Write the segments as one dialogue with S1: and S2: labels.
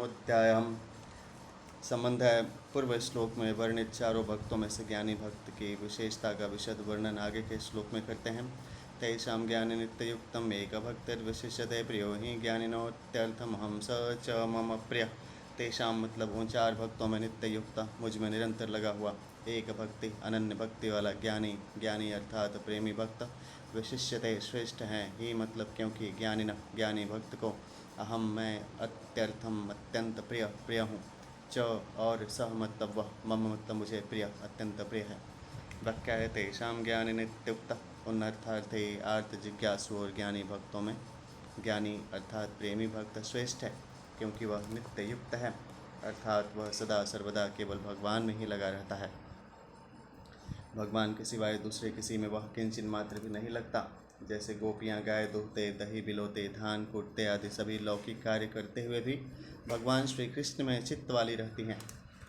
S1: अध्याय। संबंध है पूर्व श्लोक में वर्णित चारों भक्तों में से ज्ञानी भक्त की विशेषता का विशद वर्णन आगे के श्लोक में करते हैं। तेषां ज्ञानी नित्ययुक्तम एक भक्तिर्विशिष्यते प्रियो हि ज्ञानिनोत्यर्थमहं स च मम प्रिय। तेषां मतलब उन चार भक्तों में नित्य युक्त, मुझ में निरंतर लगा हुआ, एक भक्ति अनन्य भक्ति वाला ज्ञानी, ज्ञानी अर्थात प्रेमी भक्त, विशिष्यते श्रेष्ठ हैं, ही मतलब क्योंकि ज्ञानिन ज्ञानी भक्त को, अहम मैं, अत्यर्थम अत्यंत प्रिय प्रिय हूँ, च और सह मतलब वह, मम मतलब मुझे प्रिय अत्यंत प्रिय है। व्याख्या है तेषां ज्ञानी नित्युक्त, उन अर्थार्थे आर्थ जिज्ञासु और ज्ञानी भक्तों में ज्ञानी अर्थात प्रेमी भक्त श्रेष्ठ है, क्योंकि वह नित्य युक्त है, अर्थात वह सदा सर्वदा केवल भगवान में ही लगा रहता है। भगवान के सिवाय दूसरे किसी में वह किंचन मात्र भी नहीं लगता। जैसे गोपियाँ गाय दूहते, दही बिलोते, धान कूटते आदि सभी लौकिक कार्य करते हुए भी भगवान श्री कृष्ण में चित्त वाली रहती हैं,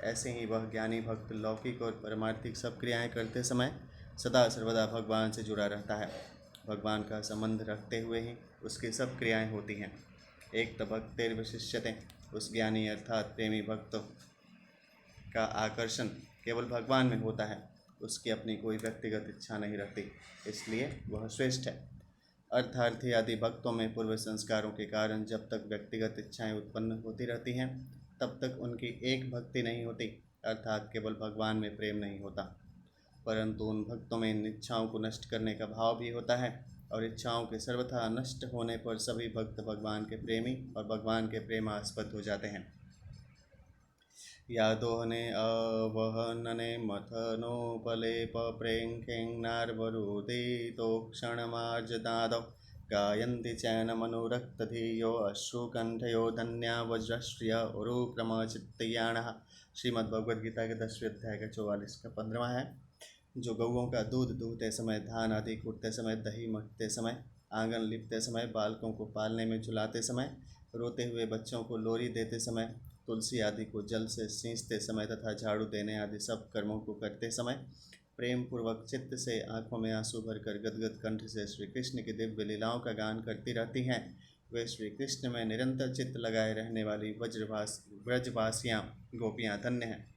S1: ऐसे ही वह ज्ञानी भक्त लौकिक और परमार्थिक सब क्रियाएँ करते समय सदा सर्वदा भगवान से जुड़ा रहता है। भगवान का संबंध रखते हुए ही उसकी सब क्रियाएँ होती हैं। एक तो भक्तिर्विशिष्यते, उस ज्ञानी अर्थात प्रेमी भक्त का आकर्षण केवल भगवान में होता है, उसकी अपनी कोई व्यक्तिगत इच्छा नहीं रहती, इसलिए वह श्रेष्ठ है। अर्थार्थी आदि भक्तों में पूर्व संस्कारों के कारण जब तक व्यक्तिगत इच्छाएं उत्पन्न होती रहती हैं, तब तक उनकी एक भक्ति नहीं होती, अर्थात केवल भगवान में प्रेम नहीं होता। परंतु उन भक्तों में इन इच्छाओं को नष्ट करने का भाव भी होता है, और इच्छाओं के सर्वथा नष्ट होने पर सभी भक्त भगवान के प्रेमी और भगवान के प्रेमास्पद हो जाते हैं। यादोहने अवहनने मथनोपलेप प्रेङ्खेङ्नार्वरुदितो क्षणमार्जदादौ गायन्ति चैनमनुरक्तधियो अश्रुकण्ठयो धन्या वज्रश्रिय उरुक्रमचित्तयाणः। श्रीमद्भगवद्गीता के 10वें अध्याय का 44 का 15वां है। जो गौओं का दूध दूहते समय, धान आदि कूटते समय, दही मथते समय, आंगन लिपते समय, बालकों को पालने में झुलाते समय, रोते हुए बच्चों को लोरी देते समय, तुलसी आदि को जल से सींचते समय तथा झाड़ू देने आदि सब कर्मों को करते समय प्रेम पूर्वक चित्त से आंखों में आंसू भरकर गदगद कंठ से श्री कृष्ण की दिव्य लीलाओं का गान करती रहती हैं, वे श्री कृष्ण में निरंतर चित्त लगाए रहने वाली ब्रजवासियाँ गोपियाँ धन्य हैं।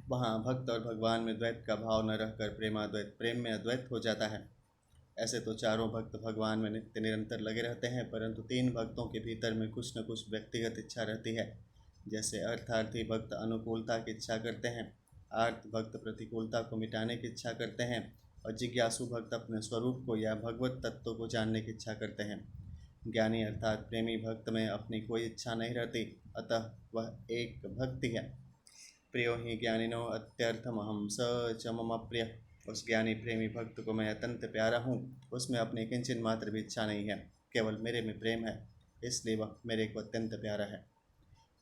S1: वहाँ भक्त और भगवान में द्वैत का भाव न रहकर प्रेमाद्वैत प्रेम में अद्वैत हो जाता है। ऐसे तो चारों भक्त भगवान में नित्य निरंतर लगे रहते हैं, परंतु तीन भक्तों के भीतर में कुछ न कुछ व्यक्तिगत इच्छा रहती है। जैसे अर्थार्थी भक्त अनुकूलता की इच्छा करते हैं, आर्थ भक्त प्रतिकूलता को मिटाने की इच्छा करते हैं, और जिज्ञासु भक्त अपने स्वरूप को या भगवत तत्व को जानने की इच्छा करते हैं। ज्ञानी अर्थात प्रेमी भक्त में अपनी कोई इच्छा नहीं रहती, अतः वह एक भक्ति है। प्रियो हि ज्ञानिनो अत्यर्थमहं स च मम प्रिय, उस ज्ञानी प्रेमी भक्त को मैं अत्यंत प्यारा हूँ, उसमें अपनी किंचन मात्र भी इच्छा नहीं है, केवल मेरे में प्रेम है, इसलिए वह मेरे को अत्यंत प्यारा है।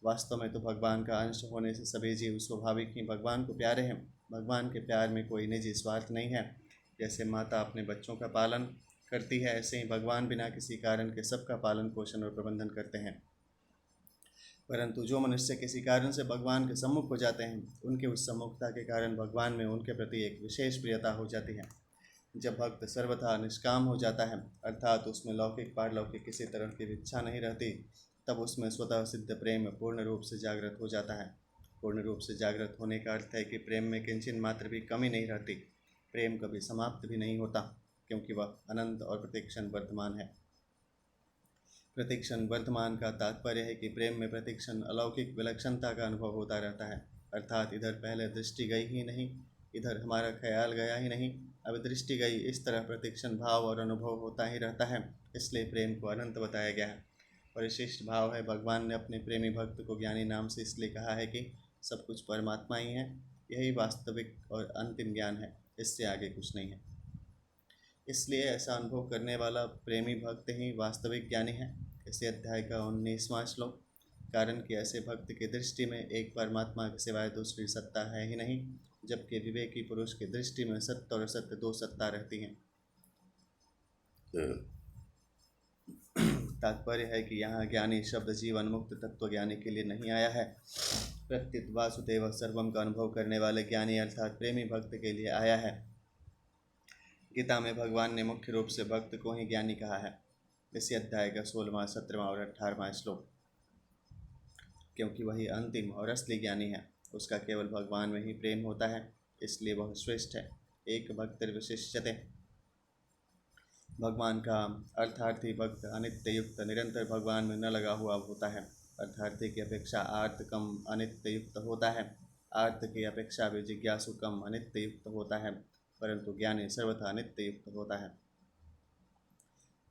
S1: वास्तव में तो भगवान का अंश होने से सभी जीव स्वाभाविक ही भगवान को प्यारे हैं। भगवान के प्यार में कोई निजी स्वार्थ नहीं है। जैसे माता अपने बच्चों का पालन करती है, ऐसे ही भगवान बिना किसी कारण के सबका पालन पोषण और प्रबंधन करते हैं। परंतु जो मनुष्य किसी कारण से भगवान के सम्मुख हो जाते हैं, उनकी उस सम्मुखता के कारण भगवान में उनके प्रति एक विशेष प्रियता हो जाती है। जब भक्त सर्वथा निष्काम हो जाता है, अर्थात उसमें लौकिक पारलौकिक किसी तरह की इच्छा नहीं रहती, तब उसमें स्वतः सिद्ध प्रेम पूर्ण रूप से जागृत हो जाता है। पूर्ण रूप से जागृत होने का अर्थ है कि प्रेम में किंचन मात्र भी कमी नहीं रहती, प्रेम कभी समाप्त भी नहीं होता, क्योंकि वह अनंत और प्रतिक्षण वर्तमान है। प्रतिक्षण वर्तमान का तात्पर्य है कि प्रेम में प्रतिक्षण अलौकिक विलक्षणता का अनुभव होता रहता है, अर्थात इधर पहले दृष्टि गई ही नहीं, इधर हमारा ख्याल गया ही नहीं, अब दृष्टि गई, इस तरह प्रतिक्षण भाव और अनुभव होता ही रहता है। इसलिए प्रेम को अनंत बताया गया है। परिशिष्ट भाव है, भगवान ने अपने प्रेमी भक्त को ज्ञानी नाम से इसलिए कहा है कि सब कुछ परमात्मा ही है, यही वास्तविक और अंतिम ज्ञान है, इससे आगे कुछ नहीं है। इसलिए ऐसा अनुभव करने वाला प्रेमी भक्त ही वास्तविक ज्ञानी है। इसी अध्याय का 19वां श्लोक। कारण कि ऐसे भक्त की दृष्टि में एक परमात्मा के सिवाय दूसरी सत्ता है ही नहीं, जबकि विवेकी पुरुष की दृष्टि में सत्य और असत्य दो सत्ता रहती हैं। तात्पर्य है कि यहाँ ज्ञानी शब्द जीवन मुक्त तत्व ज्ञानी के लिए नहीं आया है, प्रत्युत वासुदेव सर्वम का अनुभव करने वाले ज्ञानी अर्थात प्रेमी भक्त के लिए आया है। गीता में भगवान ने मुख्य रूप से भक्त को ही ज्ञानी कहा है। इसी अध्याय का 16वां, 17वां और 18वां श्लोक। क्योंकि वही अंतिम और असली ज्ञानी है। उसका केवल भगवान में ही प्रेम होता है, इसलिए वह श्रेष्ठ है। एक भक्तिर्विशिष्यते। भगवान का अर्थार्थी भक्त अनित्य युक्त निरंतर भगवान में न लगा हुआ होता है। अर्थार्थी की अपेक्षा आर्त कम अनित्य युक्त होता है। आर्त की अपेक्षा भी जिज्ञासु कम अनित्य युक्त होता है, परंतु ज्ञानी सर्वथा अनित्य युक्त होता है।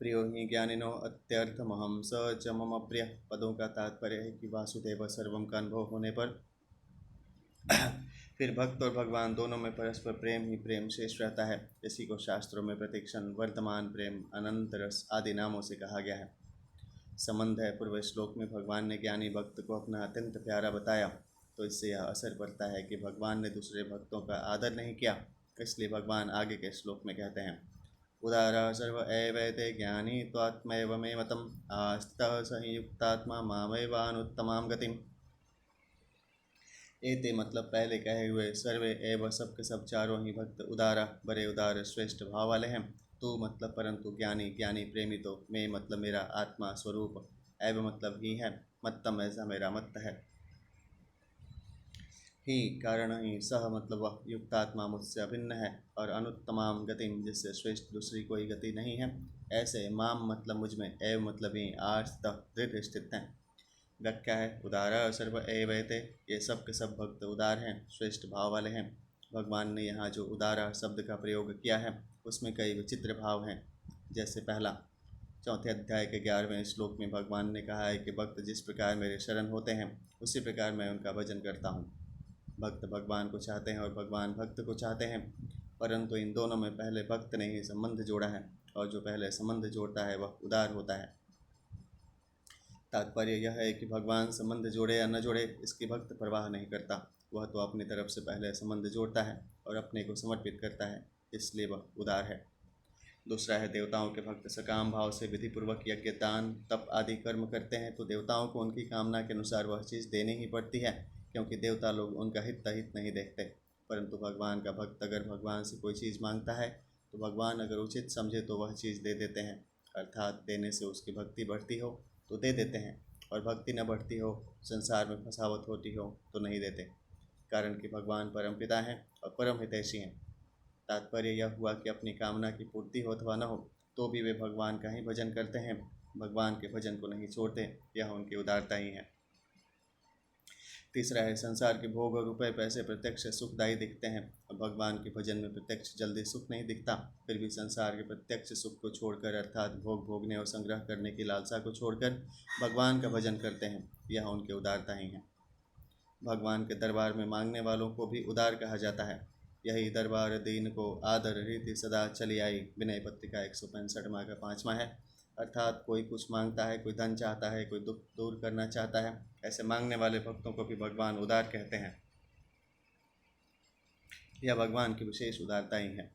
S1: प्रियो ही ज्ञानिनो अत्यर्थमहम स च मम प्रिय पदों का तात्पर्य है कि वासुदेव सर्वम का अनुभव होने पर फिर भक्त और भगवान दोनों में परस्पर प्रेम ही प्रेम शेष रहता है। इसी को शास्त्रों में प्रतीक्षण, वर्तमान प्रेम, अनंत रस आदि नामों से कहा गया है। संबंध है। पूर्व श्लोक में भगवान ने ज्ञानी भक्त को अपना अत्यंत प्यारा बताया, तो इससे यह असर पड़ता है कि भगवान ने दूसरे भक्तों का आदर नहीं किया। इसलिए भगवान आगे के श्लोक में कहते हैं, उदारा सर्व एवैते ज्ञानी त्वात्मैव मे मतम् आस्थितः स हि युक्तात्मा मामैवानुत्तमां गतिम्। एते मतलब पहले कहे हुए सर्वे एव सब के सब चारों ही भक्त उदारा बड़े उदार श्रेष्ठ भाव वाले हैं। तो मतलब परंतु ज्ञानी, ज्ञानी प्रेमी तो मैं मतलब मेरा आत्मा स्वरूप, एव मतलब ही है, मत्तम ऐसा मेरा मत है, ही कारण ही, सह मतलब वह युक्तात्मा मुझसे अभिन्न है, और अनुत्तमाम गतिम जिससे श्रेष्ठ दूसरी कोई गति नहीं है। ऐसे माम मतलब मुझ में, एव मतलब ही, आस्थ दृढ़ स्थित हैं। व्याख्या है, उदारा सर्व एवैते, ये सब के सब भक्त उदार हैं, श्रेष्ठ भाव वाले हैं। भगवान ने यहाँ जो उदारा शब्द का प्रयोग किया है उसमें कई विचित्र भाव हैं। जैसे पहला, चौथे अध्याय के 11वें श्लोक में भगवान ने कहा है कि भक्त जिस प्रकार मेरे शरण होते हैं उसी प्रकार मैं उनका भजन करता हूँ। भक्त भगवान को चाहते हैं और भगवान भक्त को चाहते हैं, परंतु इन दोनों में पहले भक्त ने ही संबंध जोड़ा है, और जो पहले संबंध जोड़ता है वह उदार होता है। तात्पर्य यह है कि भगवान संबंध जोड़े या न जोड़े इसकी भक्त परवाह नहीं करता। वह तो अपनी तरफ से पहले संबंध जोड़ता है और अपने को समर्पित करता है, इसलिए वह उदार है। दूसरा है, देवताओं के भक्त सकाम भाव से विधिपूर्वक यज्ञ, दान, तप आदि कर्म करते हैं तो देवताओं को उनकी कामना के अनुसार वह चीज़ देनी ही पड़ती है, क्योंकि देवता लोग उनका हित नहीं देखते। परंतु भगवान का भक्त अगर भगवान से कोई चीज़ मांगता है तो भगवान अगर उचित समझे तो वह चीज़ दे देते हैं। अर्थात देने से उसकी भक्ति बढ़ती हो तो दे देते हैं, और भक्ति न बढ़ती हो, संसार में फसावट होती हो तो नहीं देते, कारण कि भगवान परमपिता हैं और परम हितैषी हैं। तात्पर्य यह हुआ कि अपनी कामना की पूर्ति हो अथवा न हो तो भी वे भगवान का ही भजन करते हैं, भगवान के भजन को नहीं छोड़ते। यह उनकी उदारता ही है। तीसरा है, संसार के भोग और रुपए पैसे प्रत्यक्ष सुखदायी दिखते हैं, और भगवान के भजन में प्रत्यक्ष जल्दी सुख नहीं दिखता। फिर भी संसार के प्रत्यक्ष सुख को छोड़कर, अर्थात भोग भोगने और संग्रह करने की लालसा को छोड़कर भगवान का भजन करते हैं, यह उनकी उदारता ही है। भगवान के दरबार में मांगने वालों को भी उदार कहा जाता है। यही दरबार दीन को आदर रीति सदा चली आई विनय पत्रिका 165 का 5वां है। अर्थात कोई कुछ मांगता है, कोई धन चाहता है, कोई दुख दूर करना चाहता है, ऐसे मांगने वाले भक्तों को भी भगवान उदार कहते हैं। यह भगवान की विशेष उदारता ही है।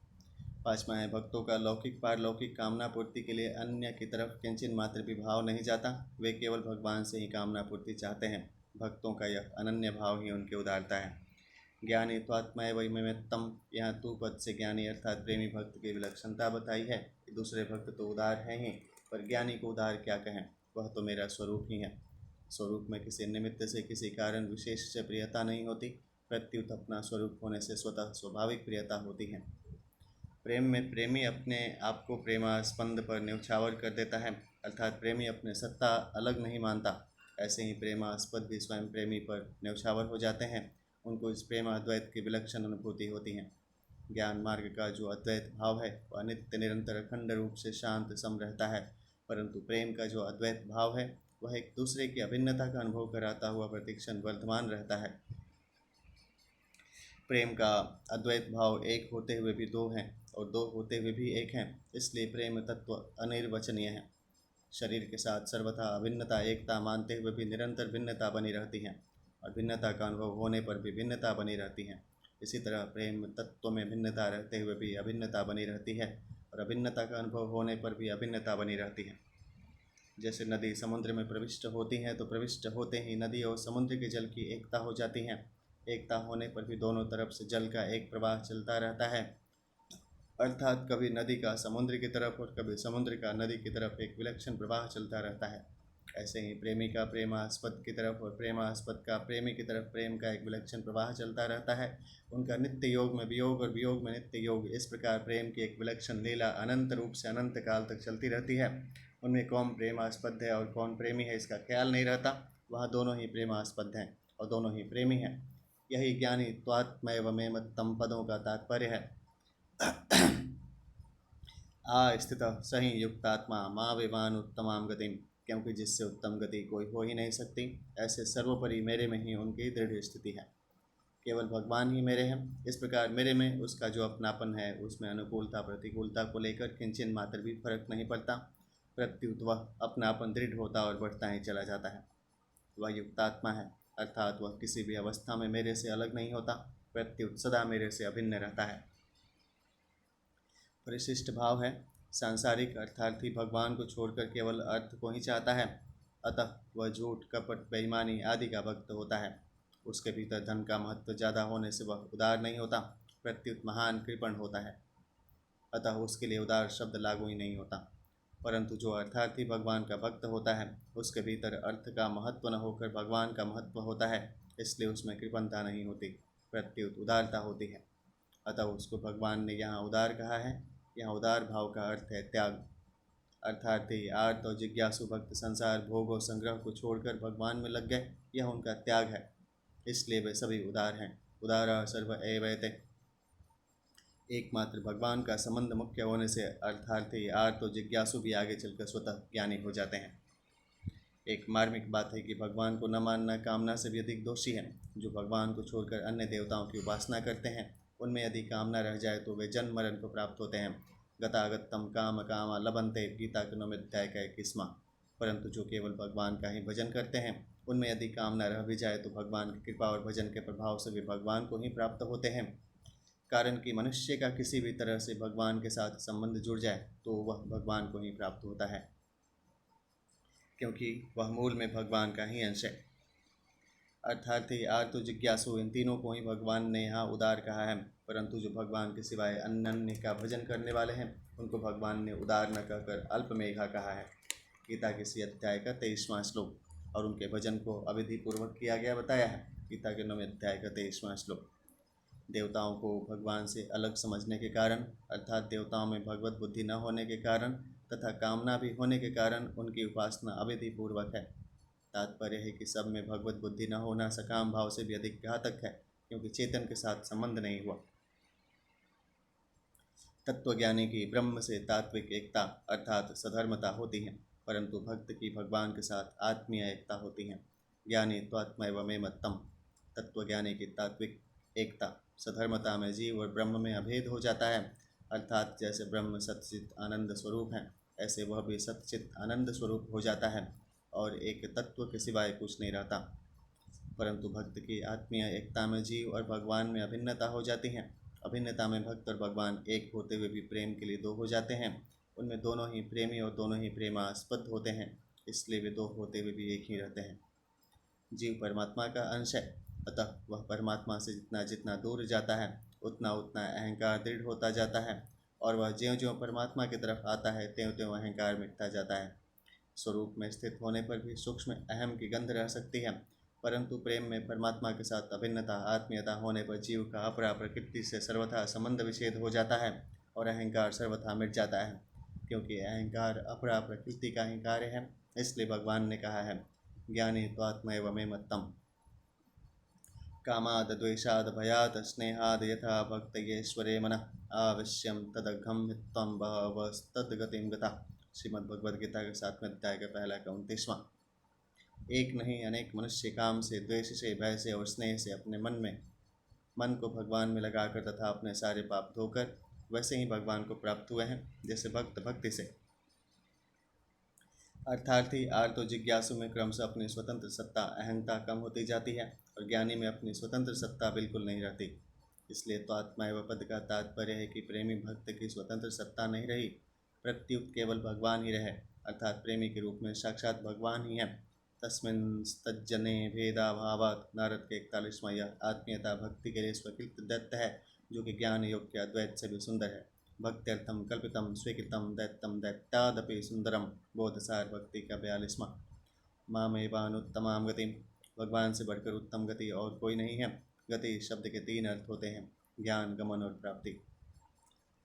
S1: 5वां है, भक्तों का लौकिक पारलौकिक कामना पूर्ति के लिए अन्य की तरफ किंचन मात्र भी भाव नहीं जाता। वे केवल भगवान से ही कामना पूर्ति चाहते हैं। भक्तों का यह अनन्य भाव ही उनकी उदारता है। ज्ञानी त्वात्मैव ममेत्तम, यहाँ तू पद से ज्ञानी अर्थात प्रेमी भक्त की विलक्षणता बताई है कि दूसरे भक्त तो उदार हैं ही, पर ज्ञानी को उदार क्या कहें, वह तो मेरा स्वरूप ही है। स्वरूप में किसी निमित्त से, किसी कारण विशेष से प्रियता नहीं होती, प्रत्युत अपना स्वरूप होने से स्वतः स्वाभाविक प्रियता होती है। प्रेम में प्रेमी अपने आप को प्रेमास्पंद पर न्यौछावर कर देता है, अर्थात प्रेमी अपने सत्ता अलग नहीं मानता। ऐसे ही प्रेमास्पद भी स्वयं प्रेमी पर न्यौछावर हो जाते हैं, उनको इस प्रेमाद्वैत की विलक्षण अनुभूति होती है। ज्ञान मार्ग का जो अद्वैत भाव है वह नित्य निरंतर अखंड रूप से शांत सम रहता है, परंतु प्रेम का जो अद्वैत भाव है वह एक दूसरे की अभिन्नता का अनुभव कराता हुआ प्रतिक्षण वर्धमान रहता है। प्रेम का अद्वैत भाव एक होते हुए भी दो हैं और दो होते हुए भी एक हैं, इसलिए प्रेम तत्व अनिर्वचनीय है। शरीर के साथ सर्वथा अभिन्नता एकता मानते हुए भी निरंतर भिन्नता बनी रहती है, और भिन्नता का अनुभव होने पर भी भिन्नता बनी रहती है। इसी तरह प्रेम तत्व में भिन्नता रहते हुए भी अभिन्नता बनी रहती है, और अभिन्नता का अनुभव होने पर भी अभिन्नता बनी रहती है। जैसे नदी समुद्र में प्रविष्ट होती हैं तो प्रविष्ट होते ही नदी और समुद्र के जल की एकता हो जाती है। एकता होने पर भी दोनों तरफ से जल का एक प्रवाह चलता रहता है, अर्थात कभी नदी का समुद्र की तरफ और कभी समुद्र का नदी की तरफ एक विलक्षण प्रवाह चलता रहता है। ऐसे ही प्रेमी का प्रेमास्पद की तरफ और प्रेमास्पद का प्रेमी की तरफ प्रेम का एक विलक्षण प्रवाह चलता रहता है। उनका नित्य योग में वियोग और वियोग में नित्य योग, इस प्रकार प्रेम की एक विलक्षण लीला अनंत रूप से अनंत काल तक चलती रहती है। उनमें कौन प्रेमास्पद है और कौन प्रेमी है इसका ख्याल नहीं रहता। वहाँ दोनों ही प्रेमास्पद हैं और दोनों ही प्रेमी हैं। यही ज्ञानी त्वात्मैव मे मत्तम पदों का तात्पर्य है। स्थित सही युक्तात्मा माँ विमान उत्तमाम गतिम, क्योंकि जिससे उत्तम गति कोई हो ही नहीं सकती, ऐसे सर्वोपरि मेरे में ही उनकी दृढ़ स्थिति है। केवल भगवान ही मेरे हैं। इस प्रकार मेरे में उसका जो अपनापन है, उसमें अनुकूलता प्रतिकूलता को लेकर किंचन मात्र भी फर्क नहीं पड़ता। प्रत्युत वह अपनापन दृढ़ होता और बढ़ता ही चला जाता है। वह युक्तात्मा है, अर्थात वह किसी भी अवस्था में मेरे से अलग नहीं होता, प्रत्युत सदा मेरे से अभिन्न रहता है। परिशिष्ट भाव है। सांसारिक अर्थार्थी भगवान को छोड़कर केवल अर्थ को ही चाहता है, अतः वह झूठ कपट बेईमानी आदि का भक्त होता है। उसके भीतर धन का महत्व ज़्यादा होने से वह उदार नहीं होता, प्रत्युत महान कृपण होता है, अतः उसके लिए उदार शब्द लागू ही नहीं होता। परंतु जो अर्थार्थी भगवान का भक्त होता है, उसके भीतर अर्थ का महत्व न होकर भगवान का महत्व होता है, इसलिए उसमें कृपणता नहीं होती, प्रत्युत उदारता होती है। अतः उसको भगवान ने यहाँ उदार कहा है। यहाँ उदार भाव का अर्थ है त्याग। अर्थार्थी आर्त और जिज्ञासु भक्त संसार भोग और संग्रह को छोड़कर भगवान में लग गए, यह उनका त्याग है, इसलिए वे सभी उदार हैं। उदारा सर्व एवैते, एकमात्र भगवान का संबंध मुख्य होने से अर्थार्थी आर्त और जिज्ञासु भी आगे चलकर स्वतः ज्ञानी हो जाते हैं। एक मार्मिक बात है कि भगवान को न मानना कामना से भी अधिक दोषी है। जो भगवान को छोड़कर अन्य देवताओं की उपासना करते हैं, उनमें यदि कामना रह जाए तो वे जन्म मरण को प्राप्त होते हैं। गतागतम काम कामा लभन्ते, गीता के 9वें अध्याय का 21वां। परंतु जो केवल भगवान का ही भजन करते हैं, उनमें यदि कामना रह भी जाए तो भगवान की कृपा और भजन के प्रभाव से वे भगवान को ही प्राप्त होते हैं। कारण कि मनुष्य का किसी भी तरह से भगवान के साथ संबंध जुड़ जाए तो वह भगवान को ही प्राप्त होता है, क्योंकि वह मूल में भगवान का ही अंश है। अर्थार्थी आर्त जिज्ञासु, इन तीनों को ही भगवान ने यहाँ उदार कहा है। परंतु जो भगवान के सिवाय अन्य का भजन करने वाले हैं, उनको भगवान ने उदार न कहकर अल्पमेघा कहा है। गीता के इसी अध्याय का 23वां श्लोक। और उनके भजन को अविधि पूर्वक किया गया बताया है। गीता के 9वें अध्याय का 23वां श्लोक। देवताओं को भगवान से अलग समझने के कारण, अर्थात देवताओं में भगवत बुद्धि न होने के कारण तथा कामना भी होने के कारण उनकी उपासना अविधि पूर्वक है। तात्पर्य है कि सब में भगवत बुद्धि न होना सकाम भाव से भी अधिक घातक है, क्योंकि चेतन के साथ संबंध नहीं हुआ। तत्वज्ञानी की ब्रह्म से तात्विक एकता अर्थात सधर्मता होती है, परंतु भक्त की भगवान के साथ आत्मीय एकता होती है। ज्ञानी त्वात्मैव मे मत्तम, तत्वज्ञानी की तात्विक एकता सधर्मता में जीव और ब्रह्म में अभेद हो जाता है। अर्थात जैसे ब्रह्म सच्चित आनंद स्वरूप है, ऐसे वह भी सच्चित आनंद स्वरूप हो जाता है और एक तत्व के सिवाय कुछ नहीं रहता। परंतु भक्त की आत्मीय एकता में जीव और भगवान में अभिन्नता हो जाती है। अभिन्नता में भक्त और भगवान एक होते हुए भी प्रेम के लिए दो हो जाते हैं। उनमें दोनों ही प्रेमी और दोनों ही प्रेमास्पद होते हैं, इसलिए वे दो होते हुए भी एक ही रहते हैं। जीव परमात्मा का अंश है, अतः वह परमात्मा से जितना जितना दूर जाता है, उतना उतना अहंकार दृढ़ होता जाता है, और वह ज्यों ज्यों परमात्मा की तरफ आता है, त्यों त्यों अहंकार मिटता जाता है। स्वरूप में स्थित होने पर भी सूक्ष्म अहम की गंध रह सकती है, परंतु प्रेम में परमात्मा के साथ अभिन्नता आत्मीयता होने पर जीव का अपरा प्रकृति से सर्वथा संबंध विच्छेद हो जाता है और अहंकार सर्वथा मिट जाता है। क्योंकि अहंकार अपरा प्रकृति का ही कार्य है, इसलिए भगवान ने कहा है, ज्ञानी त्वात्मैव मे मत्तम। कामाद द्वेषाद भयाद स्नेहाद यथा भक्तयेश्वरे मनः आवश्यम तदघम त्वं बहवस्तद्गतिं गता। श्रीमद्भगवद्गीता के 7वें अध्याय का 1-29वां। एक नहीं अनेक मनुष्य काम से, द्वेष से, भय से और स्नेह से अपने मन को भगवान में लगाकर तथा अपने सारे पाप धोकर वैसे ही भगवान को प्राप्त हुए हैं, जैसे भक्त भक्ति से। अर्थार्थी आर्त और जिज्ञासु में क्रमशः अपनी स्वतंत्र सत्ता अहंता कम होती जाती है और ज्ञानी में अपनी स्वतंत्र सत्ता बिल्कुल नहीं रहती। इसलिए त्वात्मैव पद का तात्पर्य है कि प्रेमी भक्त की स्वतंत्र सत्ता नहीं रही, प्रत्युत केवल भगवान ही रहे, अर्थात प्रेमी के रूप में साक्षात भगवान ही है। तस्मिंस्तज्जने भेदाभावात्, नारद के 41वां यह आत्मीयता भक्ति के लिए स्वकृत दत्त है, जो कि ज्ञान योग्य अद्वैत से भी सुंदर है। भक्त्यर्थम कल्पितम स्वीकृतम दैत्यम दैत्यादपि सुंदरम, बोधसार भक्ति का 42वां। मामेवानुत्तमां गतिम। भगवान से बढ़कर उत्तम गति और कोई नहीं है। गति शब्द के 3 अर्थ होते हैं, ज्ञान, गमन और प्राप्ति।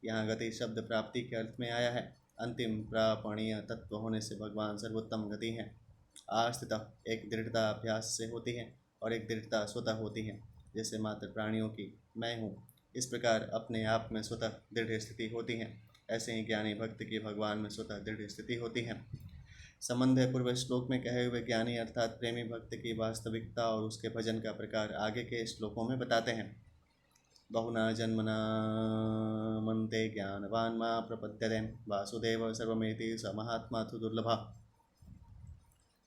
S1: यहाँ गति शब्द प्राप्ति के अर्थ में आया है। अंतिम प्रापणीय तत्व होने से भगवान सर्वोत्तम गति है। आस्थित एक दृढ़ता अभ्यास से होती है और एक दृढ़ता स्वतः होती है, जैसे मात्र प्राणियों की मैं हूँ इस प्रकार अपने आप में स्वतः दृढ़ स्थिति होती है, ऐसे ही ज्ञानी भक्त की भगवान में स्वतः दृढ़ स्थिति होती है। संबंध है पूर्व श्लोक में कहे हुए ज्ञानी अर्थात प्रेमी भक्त की वास्तविकता और उसके भजन का प्रकार आगे के श्लोकों में बताते हैं। बहुना जन्मना मनते ज्ञानवान मा प्रपद्यते वासुदेव सर्वमेति स महात्मा तु दुर्लभा।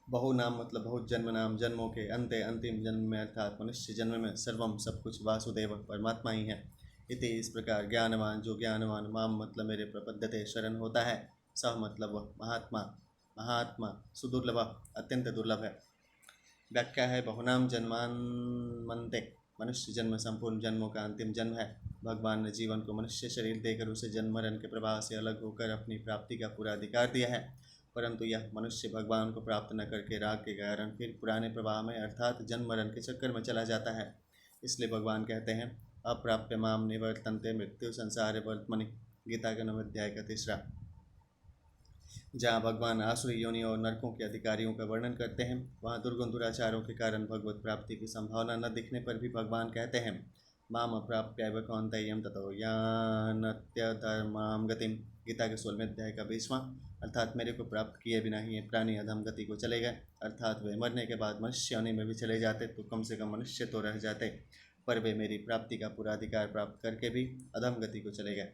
S1: बहु नाम मतलब बहुत जन्म नाम, जन्मों के अंते अंतिम जन्म में अर्थात मनुष्य जन्म में सर्वम सब कुछ वासुदेव परमात्मा ही है। इति इस प्रकार ज्ञानवान जो ज्ञानवान, माम मतलब मेरे प्रपद्यते शरण होता है, सह मतलब वह महात्मा, महात्मा सुदुर्लभ अत्यंत दुर्लभ है। व्याख्या है बहुनाम जन्मान मनते, मनुष्य जन्म संपूर्ण जन्मों का अंतिम जन्म है। भगवान ने जीवन को मनुष्य शरीर देकर उसे जन्म मरण के प्रभाव से अलग होकर अपनी प्राप्ति का पूरा अधिकार दिया है, परंतु यह मनुष्य भगवान को प्राप्त न करके राग के कारण फिर पुराने प्रवाह में अर्थात जन्म मरण के चक्कर में चला जाता है। इसलिए भगवान कहते हैं अप्राप्य माम निवर्तन्ते मृत्यु संसार वर्तमनि। गीता के 9वें अध्याय का 3। जहाँ भगवान आसुरी योनियों और नरकों के अधिकारियों का वर्णन करते हैं, वहाँ दुर्गुण दुराचारों के कारण भगवत प्राप्ति की संभावना न दिखने पर भी भगवान कहते हैं माम अप्राप्यैव कौन्तेयं ततो यान्त्यधर्मां गतिम। गीता के 16वें अध्याय का 20वां। अर्थात मेरे को प्राप्त किए बिना ही ये प्राणी अधम गति को चले गए, अर्थात वे मरने के बाद मनुष्य योनि में भी चले जाते तो कम से कम मनुष्य तो रह जाते, पर वे मेरी प्राप्ति का पूरा अधिकार प्राप्त करके भी अधम गति को चले गए।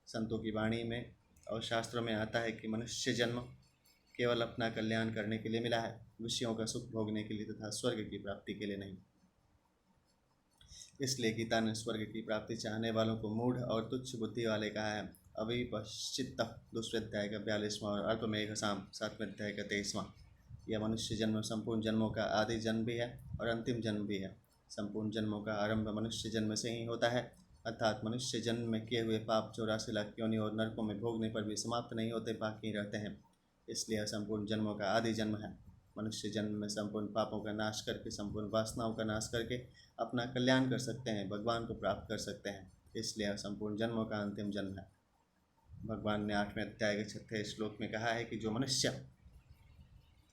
S1: संतों की वाणी में और शास्त्रों में आता है कि मनुष्य जन्म केवल अपना कल्याण करने के लिए मिला है, विषयों का सुख भोगने के लिए तथा स्वर्ग की प्राप्ति के लिए नहीं। इसलिए गीता ने स्वर्ग की प्राप्ति चाहने वालों को मूढ़ और तुच्छ बुद्धि वाले कहा है। अविपश्चित 2वें अध्याय का 42वां और अल्पमेघ साम 7वें अध्याय का 23वां। यह मनुष्य जन्म संपूर्ण जन्मों का आदि जन्म भी है और अंतिम जन्म भी है। संपूर्ण जन्मों का आरंभ मनुष्य जन्म से ही होता है, अर्थात मनुष्य जन्म में किए हुए पाप 84 लाख योनि और नरकों में भोगने पर भी समाप्त नहीं होते, बाकी रहते हैं। इसलिए संपूर्ण जन्मों का आदि जन्म है। मनुष्य जन्म में संपूर्ण पापों का नाश करके, संपूर्ण वासनाओं का नाश करके अपना कल्याण कर सकते हैं, भगवान को प्राप्त कर सकते हैं। इसलिए संपूर्ण जन्मों का अंतिम जन्म है। भगवान ने 8वें अध्याय के 6वें श्लोक में कहा है कि जो मनुष्य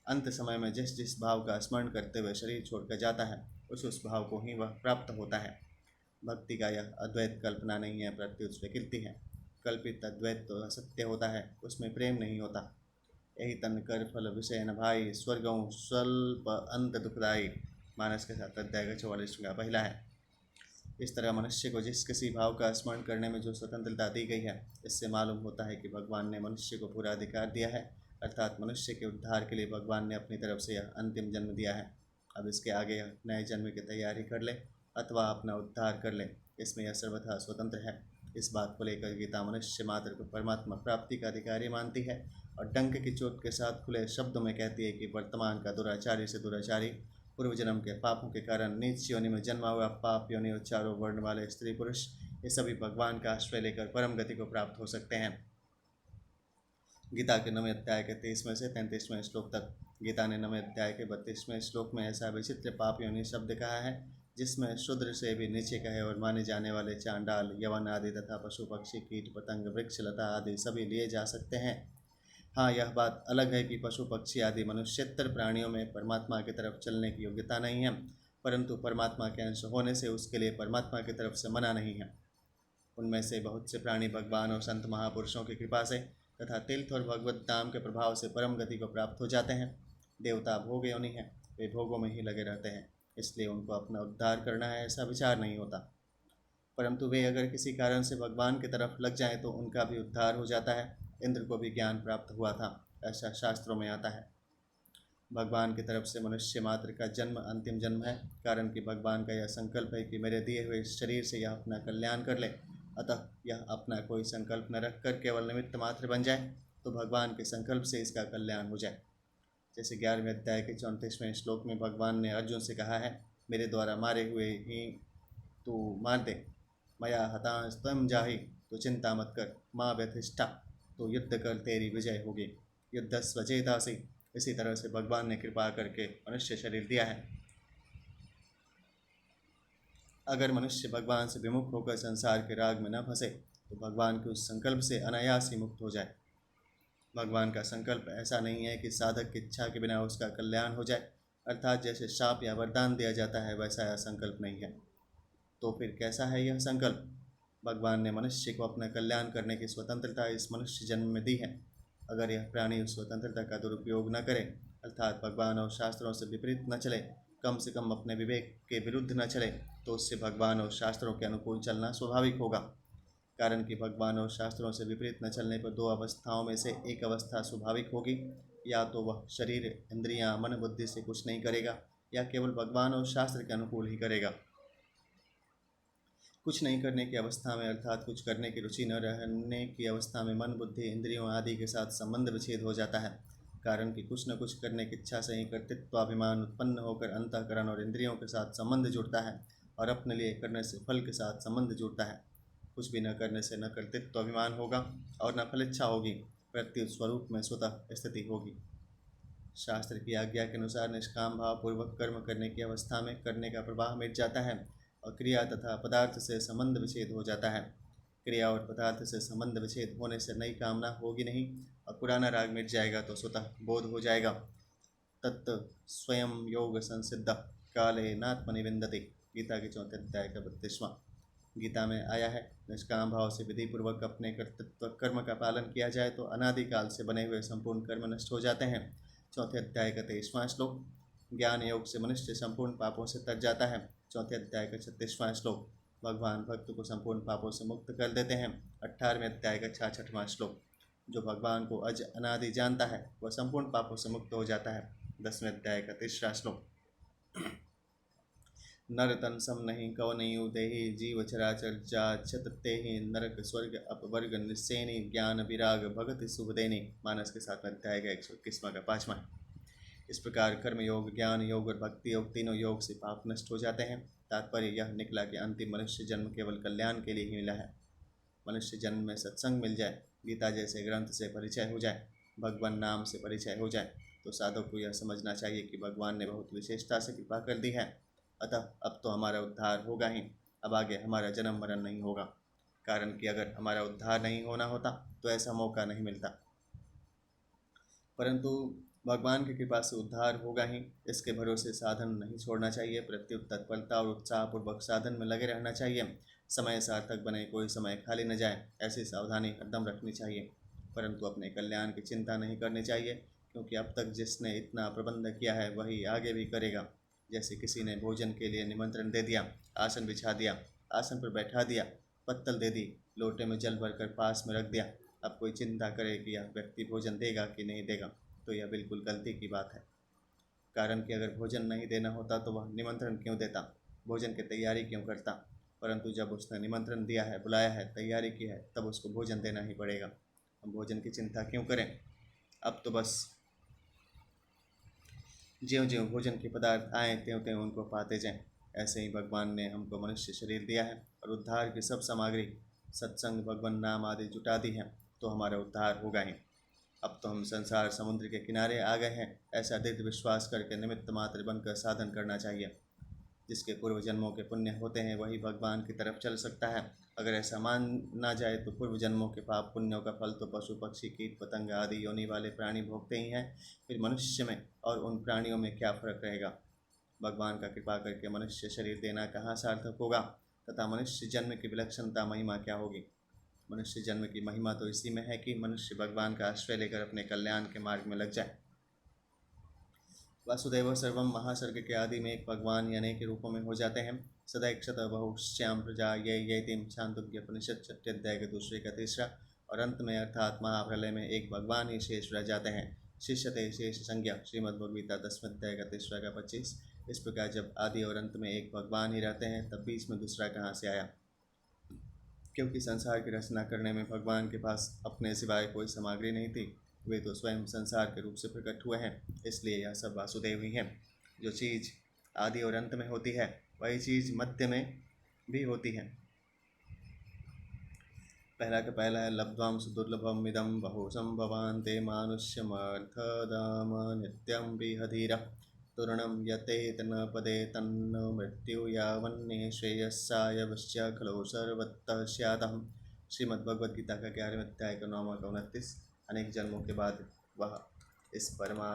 S1: अंत समय में जिस जिस भाव का स्मरण करते हुए शरीर छोड़कर जाता है, उस भाव को ही वह प्राप्त होता है। भक्ति का यह अद्वैत कल्पना नहीं है, प्रत्युत स्वीकृति है। कल्पित अद्वैत तो असत्य होता है, उसमें प्रेम नहीं होता। यही तन कर फल विषय न भाई, स्वर्गों स्वल्प अंत दुखदायी। मानस के 7 अध्याय का 44 का पहला है। इस तरह मनुष्य को जिस किसी भाव का स्मरण करने में जो स्वतंत्रता दी गई है, इससे मालूम होता है कि भगवान ने मनुष्य को पूरा अधिकार दिया है, अर्थात मनुष्य के उद्धार के लिए भगवान ने अपनी तरफ से यह अंतिम जन्म दिया है। अब इसके आगे यह नए जन्म की तैयारी कर ले अथवा अपना उद्धार कर ले, इसमें यह सर्वथा स्वतंत्र है। इस बात को लेकर गीता मनुष्य मात्र को परमात्मा प्राप्ति का अधिकारी मानती है और डंक की चोट के साथ खुले शब्दों में कहती है कि वर्तमान का दुराचारी से दुराचारी, पूर्व जन्म के पापों के कारण नीच योनि में जन्मा हुआ पाप योनि और चारों वर्ण वाले स्त्री पुरुष, ये सभी भगवान का आश्रय लेकर परम गति को प्राप्त हो सकते हैं। गीता के 9वें अध्याय के 23वें से 33वें श्लोक तक। गीता ने 9वें अध्याय के 32वें श्लोक में ऐसा विचित्र पाप योनि शब्द कहा है जिसमें शूद्र से भी नीचे कहे और माने जाने वाले चांडाल, यवन आदि तथा पशु पक्षी, कीट पतंग, वृक्ष लता आदि सभी लिए जा सकते हैं। हाँ, यह बात अलग है कि पशु पक्षी आदि मनुष्यतर प्राणियों में परमात्मा की तरफ चलने की योग्यता नहीं है, परंतु परमात्मा के अंश होने से उसके लिए परमात्मा की तरफ से मना नहीं है। उनमें से बहुत से प्राणी भगवान और संत महापुरुषों की कृपा से तथा तीर्थ और भगवत धाम के प्रभाव से परम गति को प्राप्त हो जाते हैं। देवता भोग योनि हैं, वे भोगों में ही लगे रहते हैं, इसलिए उनको अपना उद्धार करना है ऐसा विचार नहीं होता। परंतु वे अगर किसी कारण से भगवान की तरफ लग जाएं तो उनका भी उद्धार हो जाता है। इंद्र को भी ज्ञान प्राप्त हुआ था, ऐसा शास्त्रों में आता है। भगवान की तरफ से मनुष्य मात्र का जन्म अंतिम जन्म है, कारण कि भगवान का यह संकल्प है कि मेरे दिए हुए शरीर से यह अपना कल्याण कर ले, अतः यह अपना कोई संकल्प न रख कर केवल निमित्त मात्र बन जाए तो भगवान के संकल्प से इसका कल्याण हो जाए। जैसे 11वें अध्याय के 34वें श्लोक में भगवान ने अर्जुन से कहा है, मेरे द्वारा मारे हुए ही तू मार दे, मया हतास्त्वं जाहि, तो चिंता मत कर, माँ व्यथिष्ठा, तो युद्ध कर तेरी विजय होगी। युद्ध स्वचेतासी, इसी तरह से भगवान ने कृपा करके मनुष्य शरीर दिया है। अगर मनुष्य भगवान से विमुख होकर संसार के राग में न फंसे तो भगवान के उस संकल्प से अनायास ही मुक्त हो जाए। भगवान का संकल्प ऐसा नहीं है कि साधक की इच्छा के बिना उसका कल्याण हो जाए, अर्थात जैसे शाप या वरदान दिया जाता है वैसा यह संकल्प नहीं है। तो फिर कैसा है यह संकल्प? भगवान ने मनुष्य को अपना कल्याण करने की स्वतंत्रता इस मनुष्य जन्म में दी है। अगर यह प्राणी उस स्वतंत्रता का दुरुपयोग न करे, अर्थात भगवान और शास्त्रों से विपरीत न चले, कम से कम अपने विवेक के विरुद्ध न चले, तो उससे भगवान और शास्त्रों के अनुकूल चलना स्वाभाविक होगा। कारण कि भगवान और शास्त्रों से विपरीत न चलने पर दो अवस्थाओं में से एक अवस्था स्वाभाविक होगी, या तो वह शरीर, इंद्रियां, मन, बुद्धि से कुछ नहीं करेगा, या केवल भगवान और शास्त्र के अनुकूल ही करेगा। कुछ नहीं करने की अवस्था में, अर्थात कुछ करने की रुचि न रहने की अवस्था में मन, बुद्धि, इंद्रियों आदि के साथ संबंध विच्छेद हो जाता है। कारण कि कुछ न कुछ करने की इच्छा से ही कर्तृत्वाभिमान उत्पन्न होकर अंतःकरण और इंद्रियों के साथ संबंध जुड़ता है, और अपने लिए करने से फल के साथ संबंध जुड़ता है। कुछ भी न करने से न कर्तृत्वाभिमान होगा और न फल इच्छा होगी, प्रत्युत स्वरूप में स्वतः स्थिति होगी। शास्त्र की आज्ञा के अनुसार निष्काम भाव पूर्वक कर्म करने की अवस्था में करने का प्रवाह मिट जाता है और क्रिया तथा पदार्थ से संबंध विच्छेद हो जाता है। क्रिया और पदार्थ से संबंध विच्छेद होने से नई कामना होगी नहीं और पुराना राग मिट जाएगा तो स्वतः बोध हो जाएगा। तत्त स्वयं योग संसिद्ध काले नात्मनि विन्दति, गीता के 4 अध्याय का 32वां। गीता में आया है, निष्काम भाव से विधि पूर्वक अपने कर्तृत्व कर्म का पालन किया जाए तो अनादिकाल से बने हुए संपूर्ण कर्म नष्ट हो जाते हैं। 4 अध्याय का 23वां श्लोक। ज्ञान योग से मनुष्य संपूर्ण पापों से तर जाता है। 4 अध्याय का 36वां श्लोक। भगवान भक्त को संपूर्ण पापों से मुक्त कर देते हैं। 18वें अध्याय का 66वां श्लोक। जो भगवान को अज अनादि जानता है वह संपूर्ण पापों से मुक्त हो जाता है। 10वें अध्याय का 3रा श्लोक। नर तन सम नहीं कवनयु देहि, जीव चराचर जाच्छत तेहि, नरक स्वर्ग अपवर्ग निस्सेनि, ज्ञान विराग भगति शुभ देनि। मानस के 7वें अध्याय का 121वां का 5वां। इस प्रकार कर्म योग, ज्ञान योग और भक्ति योग तीनों योग से पाप नष्ट हो जाते हैं। तात्पर्य यह निकला कि अंतिम मनुष्य जन्म केवल कल्याण के लिए ही मिला है। मनुष्य जन्म में सत्संग मिल जाए, गीता जैसे ग्रंथ से परिचय हो जाए, भगवान नाम से परिचय हो जाए, तो साधक को यह समझना चाहिए कि भगवान ने बहुत विशेषता से कृपा कर दी है। अतः अब तो हमारा उद्धार होगा ही, अब आगे हमारा जन्म मरण नहीं होगा। कारण कि अगर हमारा उद्धार नहीं होना होता तो ऐसा मौका नहीं मिलता, परंतु भगवान की कृपा से उद्धार होगा ही, इसके भरोसे साधन नहीं छोड़ना चाहिए। प्रत्युत तत्परता और उत्साहपूर्वक साधन में लगे रहना चाहिए। समय सार्थक बने, कोई समय खाली न जाए, ऐसी सावधानी हरदम रखनी चाहिए। परंतु अपने कल्याण की चिंता नहीं करनी चाहिए, क्योंकि अब तक जिसने इतना प्रबंध किया है वही आगे भी करेगा। जैसे किसी ने भोजन के लिए निमंत्रण दे दिया, आसन बिछा दिया, आसन पर बैठा दिया, पत्तल दे दी, लोटे में जल भरकर पास में रख दिया। अब कोई चिंता करे कि यह व्यक्ति भोजन देगा कि नहीं देगा, तो यह बिल्कुल गलती की बात है। कारण कि अगर भोजन नहीं देना होता तो वह निमंत्रण क्यों देता, भोजन की तैयारी क्यों करता। परंतु जब उसने निमंत्रण दिया है, बुलाया है, तैयारी की है, तब उसको भोजन देना ही पड़ेगा। हम भोजन की चिंता क्यों करें। अब तो बस ज्यों ज्यों भोजन के पदार्थ आए त्यों त्यों उनको पाते जाएं। ऐसे ही भगवान ने हमको मनुष्य शरीर दिया है और उद्धार की सब सामग्री सत्संग, भगवान नाम आदि जुटा दी है, तो हमारा उद्धार होगा ही। अब तो हम संसार समुद्र के किनारे आ गए हैं, ऐसा दृढ़ विश्वास करके निमित्त मात्र बनकर साधन करना चाहिए। जिसके पूर्व जन्मों के पुण्य होते हैं वही भगवान की तरफ चल सकता है। अगर ऐसा माना जाए तो पूर्व जन्मों के पाप पुण्यों का फल तो पशु पक्षी कीट पतंग आदि योनि वाले प्राणी भोगते ही हैं, फिर मनुष्य में और उन प्राणियों में क्या फर्क रहेगा। भगवान का कृपा करके मनुष्य शरीर देना कहाँ सार्थक होगा, तथा मनुष्य जन्म की विलक्षणता महिमा क्या होगी। मनुष्य जन्म की महिमा तो इसी में है कि मनुष्य भगवान का आश्रय लेकर अपने कल्याण के मार्ग में लग जाए। वासुदेव सर्वम महासर्ग के आदि में एक भगवान या अनेक रूपों में हो जाते हैं। सदैक्षत बहुश्याम प्रजा ये तीन छांदोग्योपनिषद 6 अध्याय के 2 का 3, और अंत में अर्थात महाप्रलय में एक भगवान ही शेष रह जाते हैं। शिष्यते शेष संज्ञा श्रीमद्भगवद्गीता 10वें अध्याय का 3 का 25। इस प्रकार जब आदि और अंत में एक भगवान ही रहते हैं तब बीच में दूसरा कहाँ से आया। क्योंकि संसार की रचना करने में भगवान के पास अपने सिवाय कोई सामग्री नहीं थी, वे तो स्वयं संसार के रूप से प्रकट हुए हैं, इसलिए यह सब वासुदेव ही हैं। जो चीज़ आदि और अंत में होती है वही चीज़ मध्य में भी होती है। पहला का पहला है लब्ध्वां सुदुर्लभम इदं बहुशं भवान् ते मानुष्यमर्थदाम नित्यं विहधीरः तूर्णं यतेत न पदे तन्न मृत्यु यावन्ने श्रेयस्साय वश्य खलु सर्वतः स्यात्। श्रीमद्भगवद गीता का 11वें अध्याय का 9वां का 29। अनेक जन्मों के बाद वह इस परमा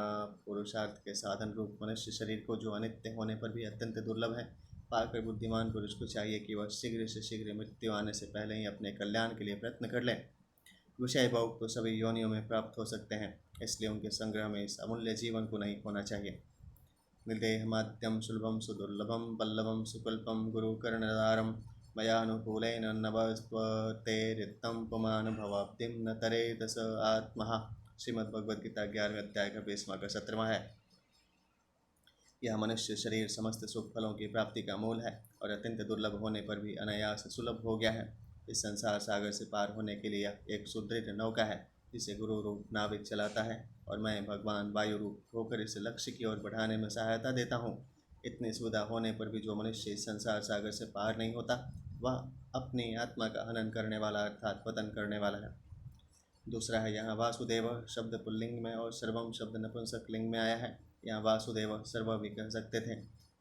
S1: पुरुषार्थ के साधन रूप मनुष्य शरीर को, जो अनित्य होने पर भी अत्यंत दुर्लभ है, पाकर बुद्धिमान पुरुष को चाहिए कि वह शीघ्र से शीघ्र मृत्यु आने से पहले ही अपने कल्याण के लिए प्रयत्न कर ले। विषय भोग तो सभी योनियों में प्राप्त हो सकते हैं, इसलिए उनके संग्रह में इस अमूल्य जीवन को नहीं खोना चाहिए। निर्देहमाद्यम सुलभम सुदुर्लभम पल्लवम सुकल्पम गुरुकर्णधारम मयानुकूलेन नभस्त्वतेरित्तम पुमान भवाब्धिम न तरे दस आत्मः। श्रीमद्भगवद्गीता 11वें अध्याय का 20वां का 17वां है। यह मनुष्य शरीर समस्त सुख फलों की प्राप्ति का मूल है और अत्यंत दुर्लभ होने पर भी अनायास सुलभ हो गया है। इस संसार सागर से पार होने के लिए एक सुदृढ़ नौका है, जिसे गुरु रूप नाविक चलाता है और मैं भगवान वायु रूप होकर इसे लक्ष्य की ओर बढ़ाने में सहायता देता हूँ। इतनी सुविधा होने पर भी जो मनुष्य इस संसार सागर से पार नहीं होता, वह अपनी आत्मा का हनन करने वाला अर्थात पतन करने वाला है। दूसरा है, यहाँ वासुदेव शब्द पुल्लिंग में और सर्वम शब्द नपुंसक लिंग में आया है। यहाँ वासुदेव सर्व भी कह सकते थे,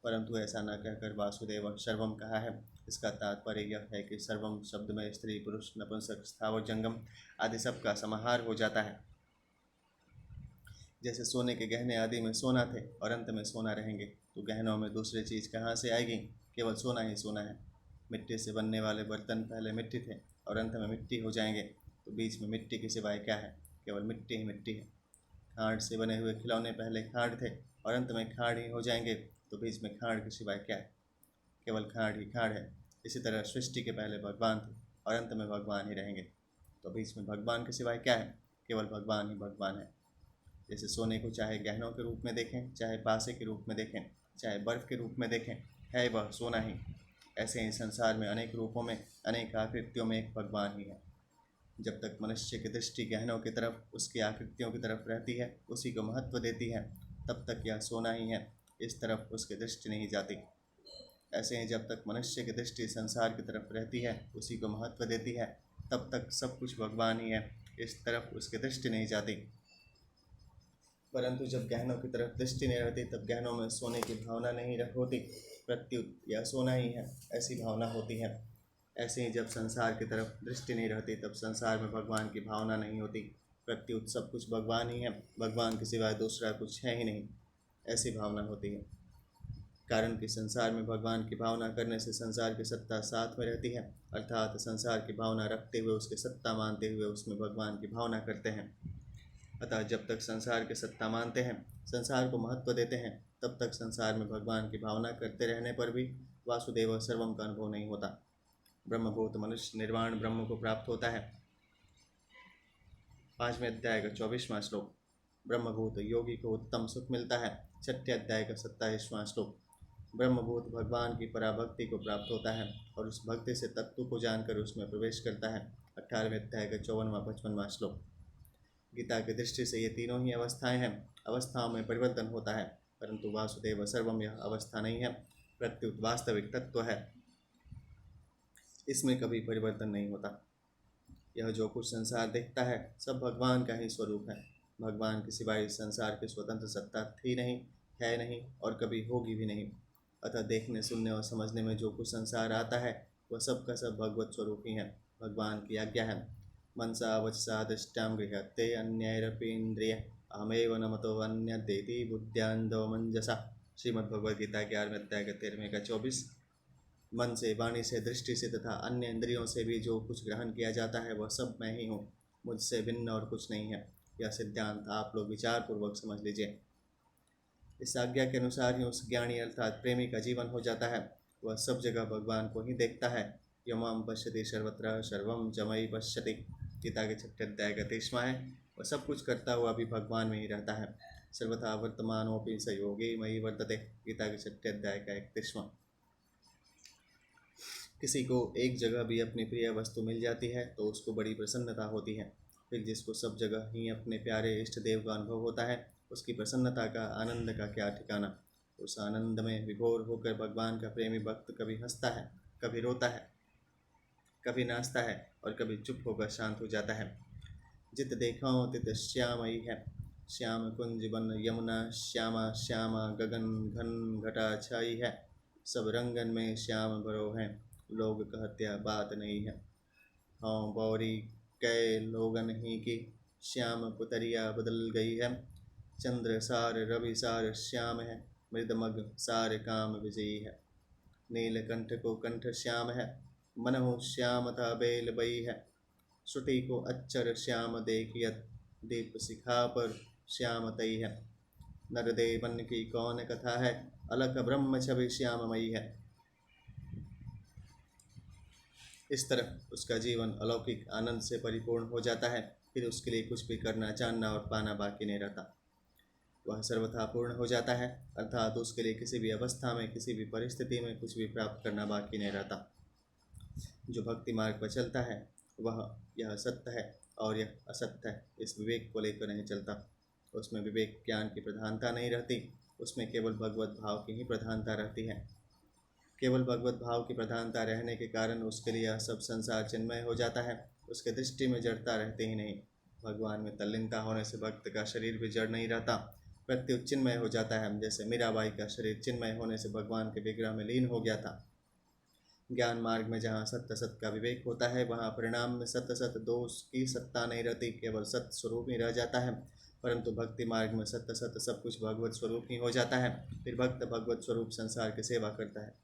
S1: परंतु ऐसा न कहकर वासुदेव सर्वम कहा है। इसका तात्पर्य यह है कि सर्वम शब्द में स्त्री पुरुष नपुंसक स्थावर जंगम आदि सब का समाहार हो जाता है। जैसे सोने के गहने आदि में सोना थे और अंत में सोना रहेंगे, तो गहनों में दूसरी चीज़ कहाँ से आएगी? केवल सोना ही सोना है। मिट्टी से बनने वाले बर्तन पहले मिट्टी थे और अंत में मिट्टी हो जाएंगे, तो बीच में मिट्टी के सिवाय क्या है? केवल मिट्टी ही मिट्टी है। खाड़ से बने हुए खिलौने पहले खाड़ थे और अंत में खाड़ ही हो जाएंगे, तो बीच में खाड़ के सिवाय क्या है? केवल खाड़ ही खाड़ है। इसी तरह सृष्टि के पहले भगवान थे और अंत में भगवान ही रहेंगे, तो बीच में भगवान के सिवाय क्या है? केवल भगवान ही भगवान है। जैसे सोने को चाहे गहनों के रूप में देखें, चाहे पासे के रूप में देखें, चाहे बर्फ़ के रूप में देखें, है वह सोना ही। ऐसे ही संसार में अनेक रूपों में, अनेक आकृतियों में एक भगवान ही है। जब तक मनुष्य की दृष्टि गहनों की तरफ, उसकी आकृतियों की तरफ रहती है, उसी को महत्व देती है, तब तक यह सोना ही है, इस तरफ उसकी दृष्टि नहीं जाती। ऐसे ही जब तक मनुष्य की दृष्टि संसार की तरफ रहती है, उसी को महत्व देती है, तब तक सब कुछ भगवान ही है, इस तरफ उसकी दृष्टि नहीं जाती। परंतु जब गहनों की तरफ दृष्टि नहीं रहती, तब गहनों में सोने की भावना नहीं होती, प्रत्युत यह सोना ही है, ऐसी भावना होती है। ऐसे ही जब संसार की तरफ दृष्टि नहीं रहती, तब संसार में भगवान की भावना नहीं होती, प्रत्युत सब कुछ भगवान ही है, भगवान के सिवाय दूसरा कुछ है ही नहीं, ऐसी भावना होती है। कारण कि संसार में भगवान की भावना करने से संसार की सत्ता साथ में रहती है, अर्थात संसार की भावना रखते हुए, उसकी सत्ता मानते हुए उसमें भगवान की भावना करते हैं। अतः जब तक संसार की सत्ता मानते हैं, संसार को महत्व देते हैं, तब तक संसार में भगवान की भावना करते रहने पर भी वासुदेव सर्वम का अनुभव नहीं होता। ब्रह्मभूत मनुष्य निर्वाण ब्रह्म को प्राप्त होता है। 5वें अध्याय का 24वां श्लोक। ब्रह्मभूत योगी को उत्तम सुख मिलता है। 6ठे अध्याय का 27वां श्लोक। ब्रह्मभूत भगवान की पराभक्ति को प्राप्त होता है और उस भक्ति से तत्व को जानकर उसमें प्रवेश करता है। 18वें अध्याय का 54वां 55वां श्लोक। गीता की दृष्टि से ये तीनों ही अवस्थाएं हैं। अवस्थाओं में परिवर्तन होता है, परंतु वासुदेव सर्वम यह अवस्था नहीं है, प्रत्युत वास्तविक तत्व है, इसमें कभी परिवर्तन नहीं होता। यह जो कुछ संसार देखता है, सब भगवान का ही स्वरूप है। भगवान के सिवाय इस संसार की स्वतंत्र सत्ता थी नहीं, है नहीं और कभी होगी भी नहीं। अतः देखने, सुनने और समझने में जो कुछ संसार आता है, वह सब का सब भगवत स्वरूप ही है, भगवान की आज्ञा है। मनसा वचसा दृष्टां गृह्यते अन्यैरपीन्द्रिय अहमेव नमतो अन्यदेति बुद्ध्यान्धो मंजसा। श्रीमद्भगवद्गीता 11वें अध्याय का 13वें का 24। मन से, वाणी से, दृष्टि से तथा अन्य इंद्रियों से भी जो कुछ ग्रहण किया जाता है, वह सब मैं ही हूँ, मुझसे भिन्न और कुछ नहीं है। यह सिद्धांत आप लोग विचारपूर्वक समझ लीजिए। इस आज्ञा के अनुसार ही उस ज्ञानी अर्थात प्रेमी का जीवन हो जाता है। वह सब जगह भगवान को ही देखता है। यमाम पश्यति सर्वत्र सर्वम च मयि पश्यति। गीता के 6ठे अध्याय का 23वां है। वह सब कुछ करता हुआ भी भगवान में ही रहता है। सर्वथा वर्तमानोपि स योगी मयि वर्तते। गीता के 6ठे अध्याय का 31वां। किसी को एक जगह भी अपनी प्रिय वस्तु मिल जाती है तो उसको बड़ी प्रसन्नता होती है। फिर जिसको सब जगह ही अपने प्यारे इष्ट देव का अनुभव होता है, उसकी प्रसन्नता का, आनंद का क्या ठिकाना। उस आनंद में विभोर होकर भगवान का प्रेमी भक्त कभी हंसता है, कभी रोता है। कभी नाचता है और कभी चुप होकर शांत हो जाता है। जित देखो तित श्यामयी है, श्याम कुंज वन यमुना श्यामा श्यामा गगन घन घटा छाई है। सब रंगन में श्याम भरो है, लोग कहत्या बात नहीं है। हाँ बौरी कै लोगन ही की, श्याम पुतरिया बदल गई है। चंद्र सार रवि सार श्याम है, मृदमग सार काम विजयी है। नीलकंठ को कंठ श्याम है, मनहु श्याम था बेल बई है। श्रुति को अच्चर श्याम देखियत, दीप शिखा पर श्याम तई है। नरदेवन की कौन कथा है, अलख ब्रह्म छवि श्याममयी है। इस तरह उसका जीवन अलौकिक आनंद से परिपूर्ण हो जाता है। फिर उसके लिए कुछ भी करना, जानना और पाना बाकी नहीं रहता। वह सर्वथा पूर्ण हो जाता है, अर्थात उसके लिए किसी भी अवस्था में, किसी भी परिस्थिति में कुछ भी प्राप्त करना बाकी नहीं रहता। जो भक्ति मार्ग पर चलता है वह यह सत्य है और यह असत्य है इस विवेक को लेकर नहीं चलता। उसमें विवेक ज्ञान की प्रधानता नहीं रहती, उसमें केवल भगवत भाव की ही प्रधानता रहती है। केवल भगवत भाव की प्रधानता रहने के कारण उसके लिए यह सब संसार चिन्मय हो जाता है। उसके दृष्टि में जड़ता रहती ही नहीं। भगवान में तल्लीनता होने से भक्त का शरीर भी जड़ नहीं रहता, प्रत्युत चिन्मय हो जाता है। जैसे मीराबाई का शरीर चिन्मय होने से भगवान के विग्रह में लीन हो गया था। ज्ञान मार्ग में जहाँ सत्य सत्य का विवेक होता है, वहाँ परिणाम में सत्य सत्य दोष की सत्ता नहीं रहती, केवल सत्य स्वरूप ही रह जाता है। परंतु भक्ति मार्ग में सत्य सत्य सब कुछ भगवत स्वरूप ही हो जाता है। फिर भक्त भगवत स्वरूप संसार की सेवा करता है।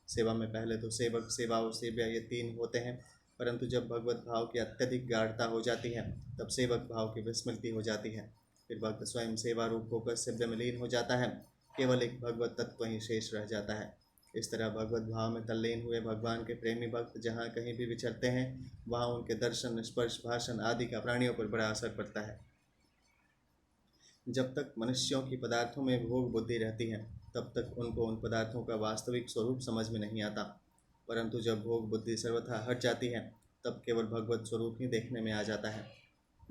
S1: सेवा में पहले तो सेवक, सेवा और सेव्या, ये तीन होते हैं। परंतु जब भगवत भाव की अत्यधिक गाढ़ता हो जाती है, तब सेवक भाव की विस्मृति हो जाती है। फिर भक्त स्वयं सेवा रूप होकर सेव्य में लीन हो जाता है। केवल एक भगवत तत्व ही शेष रह जाता है। इस तरह भगवत भाव में तल्लीन हुए भगवान के प्रेमी भक्त जहाँ कहीं भी विचरते हैं, वहाँ उनके दर्शन, स्पर्श, भाषण आदि का प्राणियों पर बड़ा असर पड़ता है। जब तक मनुष्यों की पदार्थों में भोग बुद्धि रहती है, तब तक उनको उन पदार्थों का वास्तविक स्वरूप समझ में नहीं आता। परंतु जब भोग बुद्धि सर्वथा हट जाती है, तब केवल भगवत स्वरूप ही देखने में आ जाता है।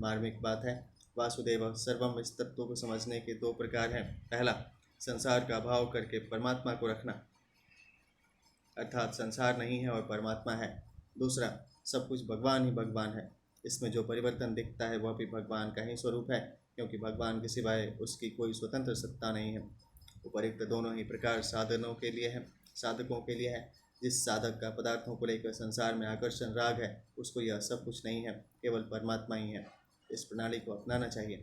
S1: मार्मिक बात है, वासुदेव सर्वम इस तत्व को समझने के दो प्रकार हैं। पहला, संसार का भाव करके परमात्मा को रखना, अर्थात संसार नहीं है और परमात्मा है। दूसरा, सब कुछ भगवान ही भगवान है। इसमें जो परिवर्तन दिखता है वह भी भगवान का ही स्वरूप है, क्योंकि भगवान के सिवाय उसकी कोई स्वतंत्र सत्ता नहीं है। उपरिक्त दोनों ही प्रकार साधनों के लिए है, साधकों के लिए है। जिस साधक का पदार्थों को लेकर संसार में आकर्षण राग है, उसको यह सब कुछ नहीं है, केवल परमात्मा ही है। इस प्रणाली को अपनाना चाहिए।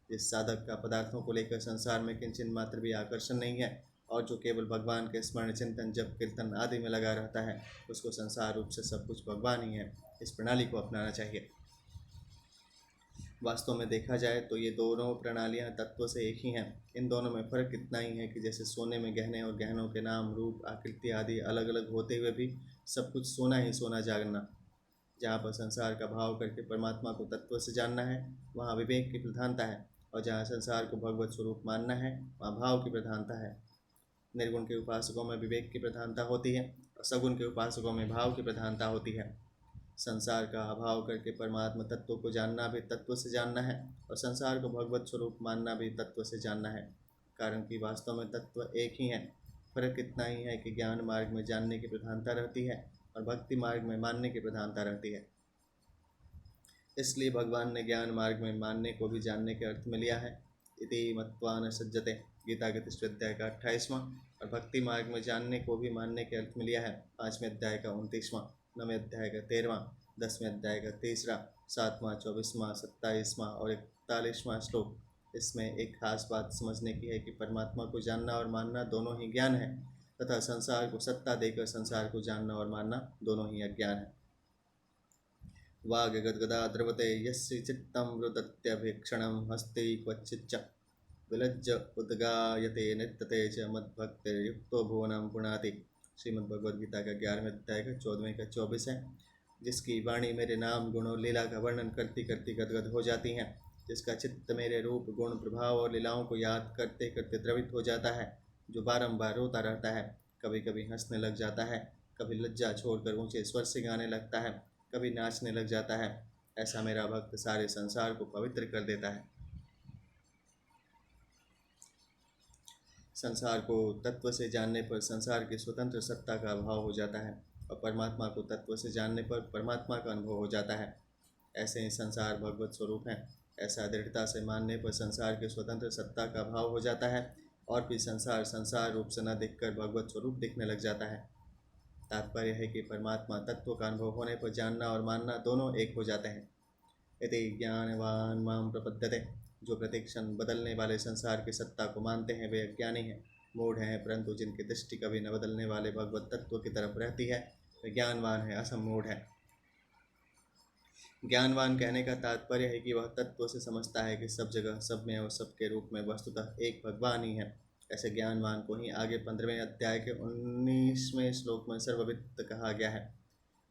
S1: जिस साधक का पदार्थों को लेकर संसार में किंचन मात्र भी आकर्षण नहीं है और जो केवल भगवान के स्मरण, चिंतन, जप, कीर्तन आदि में लगा रहता है, उसको संसार रूप से सब कुछ भगवान ही है। इस प्रणाली को अपनाना चाहिए। वास्तव में देखा जाए तो ये दोनों प्रणालियाँ तत्व से एक ही हैं। इन दोनों में फर्क इतना ही है कि जैसे सोने में गहने और गहनों के नाम, रूप, आकृति आदि अलग अलग होते हुए भी सब कुछ सोना ही सोना जानना। जहाँ पर संसार का भाव करके परमात्मा को तत्व से जानना है, वहाँ विवेक की प्रधानता है, और जहाँ संसार को भगवत स्वरूप मानना है, वहाँ भाव की प्रधानता है। निर्गुण के उपासकों में विवेक की प्रधानता होती है और सगुण के उपासकों में भाव की प्रधानता होती है। संसार का अभाव करके परमात्मा तत्व को जानना भी तत्व से जानना है और संसार को भगवत स्वरूप मानना भी तत्व से जानना है। कारण कि वास्तव में तत्व एक ही है। फर्क इतना ही है कि ज्ञान मार्ग में जानने की प्रधानता रहती है और भक्ति मार्ग में मानने की प्रधानता रहती है। इसलिए भगवान ने ज्ञान मार्ग में मानने को भी जानने के अर्थ में लिया है। इति मत्वा न सज्जते, गीता के 3 अध्याय का 28वां, और भक्ति मार्ग में जानने को भी मानने के अर्थ में लिया है 5वें अध्याय का 29वां, 9वें अध्याय का 13वां, 10वें अध्याय का 3रा, 7वां, 24वां, 27वां और 41वां श्लोक। इसमें एक खास बात समझने की है कि परमात्मा को जानना और मानना दोनों ही ज्ञान है, तथा संसार को सत्ता देकर संसार को जानना और मानना दोनों ही अज्ञान है। वागगद्गदा द्रवते यस्य चित्तं रुदत्यभीक्षणं हस्ते क्वचिच्च विलज्ज उद्गायते नित्यते च मद्भक्तिर्युक्तो भुवनं पुनाति। श्रीमद्भगवद्गीता का 11वें अध्याय का 14वें का 24 है। जिसकी वाणी मेरे नाम, गुण और लीला का वर्णन करती करती गदगद हो जाती है, जिसका चित्त मेरे रूप, गुण, प्रभाव और लीलाओं को याद करते करते द्रवित हो जाता है, जो बारंबार रोता रहता है, कभी कभी हंसने लग जाता है, कभी लज्जा छोड़कर ऊंचे स्वर से गाने लगता है, कभी नाचने लग जाता है, ऐसा मेरा भक्त सारे संसार को पवित्र कर देता है। संसार को तत्व से जानने पर संसार की स्वतंत्र सत्ता का अभाव हो जाता है। और परमात्मा को तत्व से जानने पर परमात्मा का अनुभव हो जाता है। ऐसे ही संसार भगवत स्वरूप है। ऐसा दृढ़ता से मानने पर संसार के स्वतंत्र सत्ता का भाव हो जाता है और फिर संसार संसार रूप से न दिखकर भगवत स्वरूप दिखने लग जाता है। तात्पर्य है कि परमात्मा तत्व का अनुभव होने पर जानना और मानना दोनों एक हो जाते हैं। यदि ज्ञानवान माम प्रपद्यते, जो प्रतिक्षण बदलने वाले संसार की सत्ता को मानते हैं वे अज्ञानी हैं, मूढ़ हैं, परंतु जिनकी दृष्टि कभी न बदलने वाले भगवत तत्व की तरफ रहती है वे ज्ञानवान है, असमूढ़ है। ज्ञानवान कहने का तात्पर्य है कि वह तत्व से समझता है कि सब जगह सब में और सबके रूप में वस्तुतः एक भगवान ही है। ऐसे ज्ञानवान को ही आगे 15वें अध्याय के 19वें श्लोक में सर्ववित्त कहा गया है।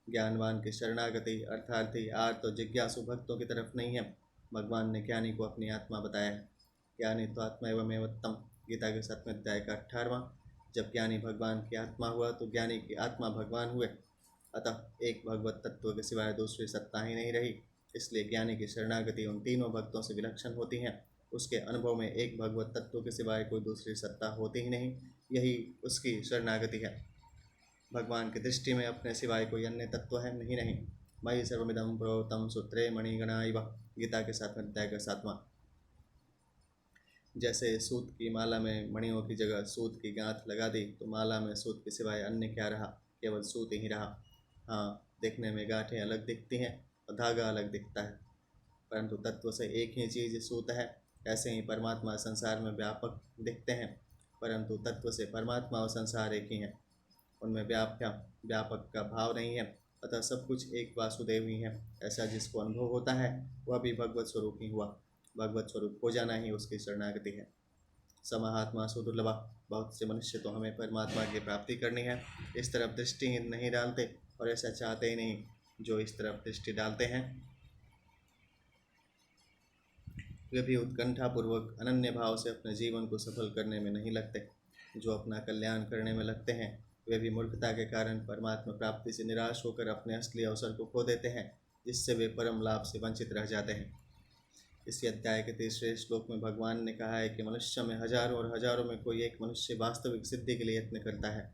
S1: ज्ञानवान की शरणागति अर्थार्थी आर्त और जिज्ञासु भक्तों की तरफ नहीं है। भगवान ने ज्ञानी को अपनी आत्मा बताया है। ज्ञानी तो आत्मा एवं उत्तम, गीता के 7वें अध्याय का 18वां। जब ज्ञानी भगवान की आत्मा हुआ तो ज्ञानी की आत्मा भगवान हुए। अतः एक भगवत तत्व के सिवाय दूसरी सत्ता ही नहीं रही। इसलिए ज्ञानी की शरणागति उन तीनों भक्तों से विलक्षण होती है। उसके अनुभव में एक भगवत तत्व के सिवाय कोई दूसरी सत्ता होती ही नहीं, यही उसकी शरणागति है। भगवान की दृष्टि में अपने सिवाय कोई अन्य तत्व है नहीं। मयि सर्वमिदं प्रोक्तं सूत्रे मणिगणा इव, गीता के 7वें अध्याय का 7वां। जैसे सूत की माला में मणियों की जगह सूत की गांठ लगा दी तो माला में सूत के सिवाय अन्य क्या रहा, केवल सूत ही रहा। हाँ, देखने में गांठें अलग दिखती हैं और धागा अलग दिखता है, परंतु तत्व से एक ही चीज़ सूत है। ऐसे ही परमात्मा संसार में व्यापक दिखते हैं, परंतु तत्व से परमात्मा और संसार एक ही हैं। उनमें व्यापक का भाव नहीं है, अतः सब कुछ एक वासुदेव ही है। ऐसा जिसको अनुभव होता है वह भी भगवत स्वरूप ही हुआ। भगवत स्वरूप हो जाना ही उसकी शरणागति है। समाहात्मा सुदुर्लभा, बहुत से मनुष्य तो हमें परमात्मा की प्राप्ति करनी है इस तरफ दृष्टि ही नहीं डालते और ऐसा चाहते ही नहीं। जो इस तरफ दृष्टि डालते हैं वे भी उत्कंठापूर्वक अनन्य भाव से अपने जीवन को सफल करने में नहीं लगते। जो अपना कल्याण करने में लगते हैं वे भी मूर्खता के कारण परमात्मा प्राप्ति से निराश होकर अपने असली अवसर को खो देते हैं, जिससे वे परम लाभ से वंचित रह जाते हैं। इसी अध्याय के 3रे श्लोक में भगवान ने कहा है कि मनुष्य में हजारों और हजारों में कोई एक मनुष्य वास्तविक सिद्धि के लिए यत्न करता है।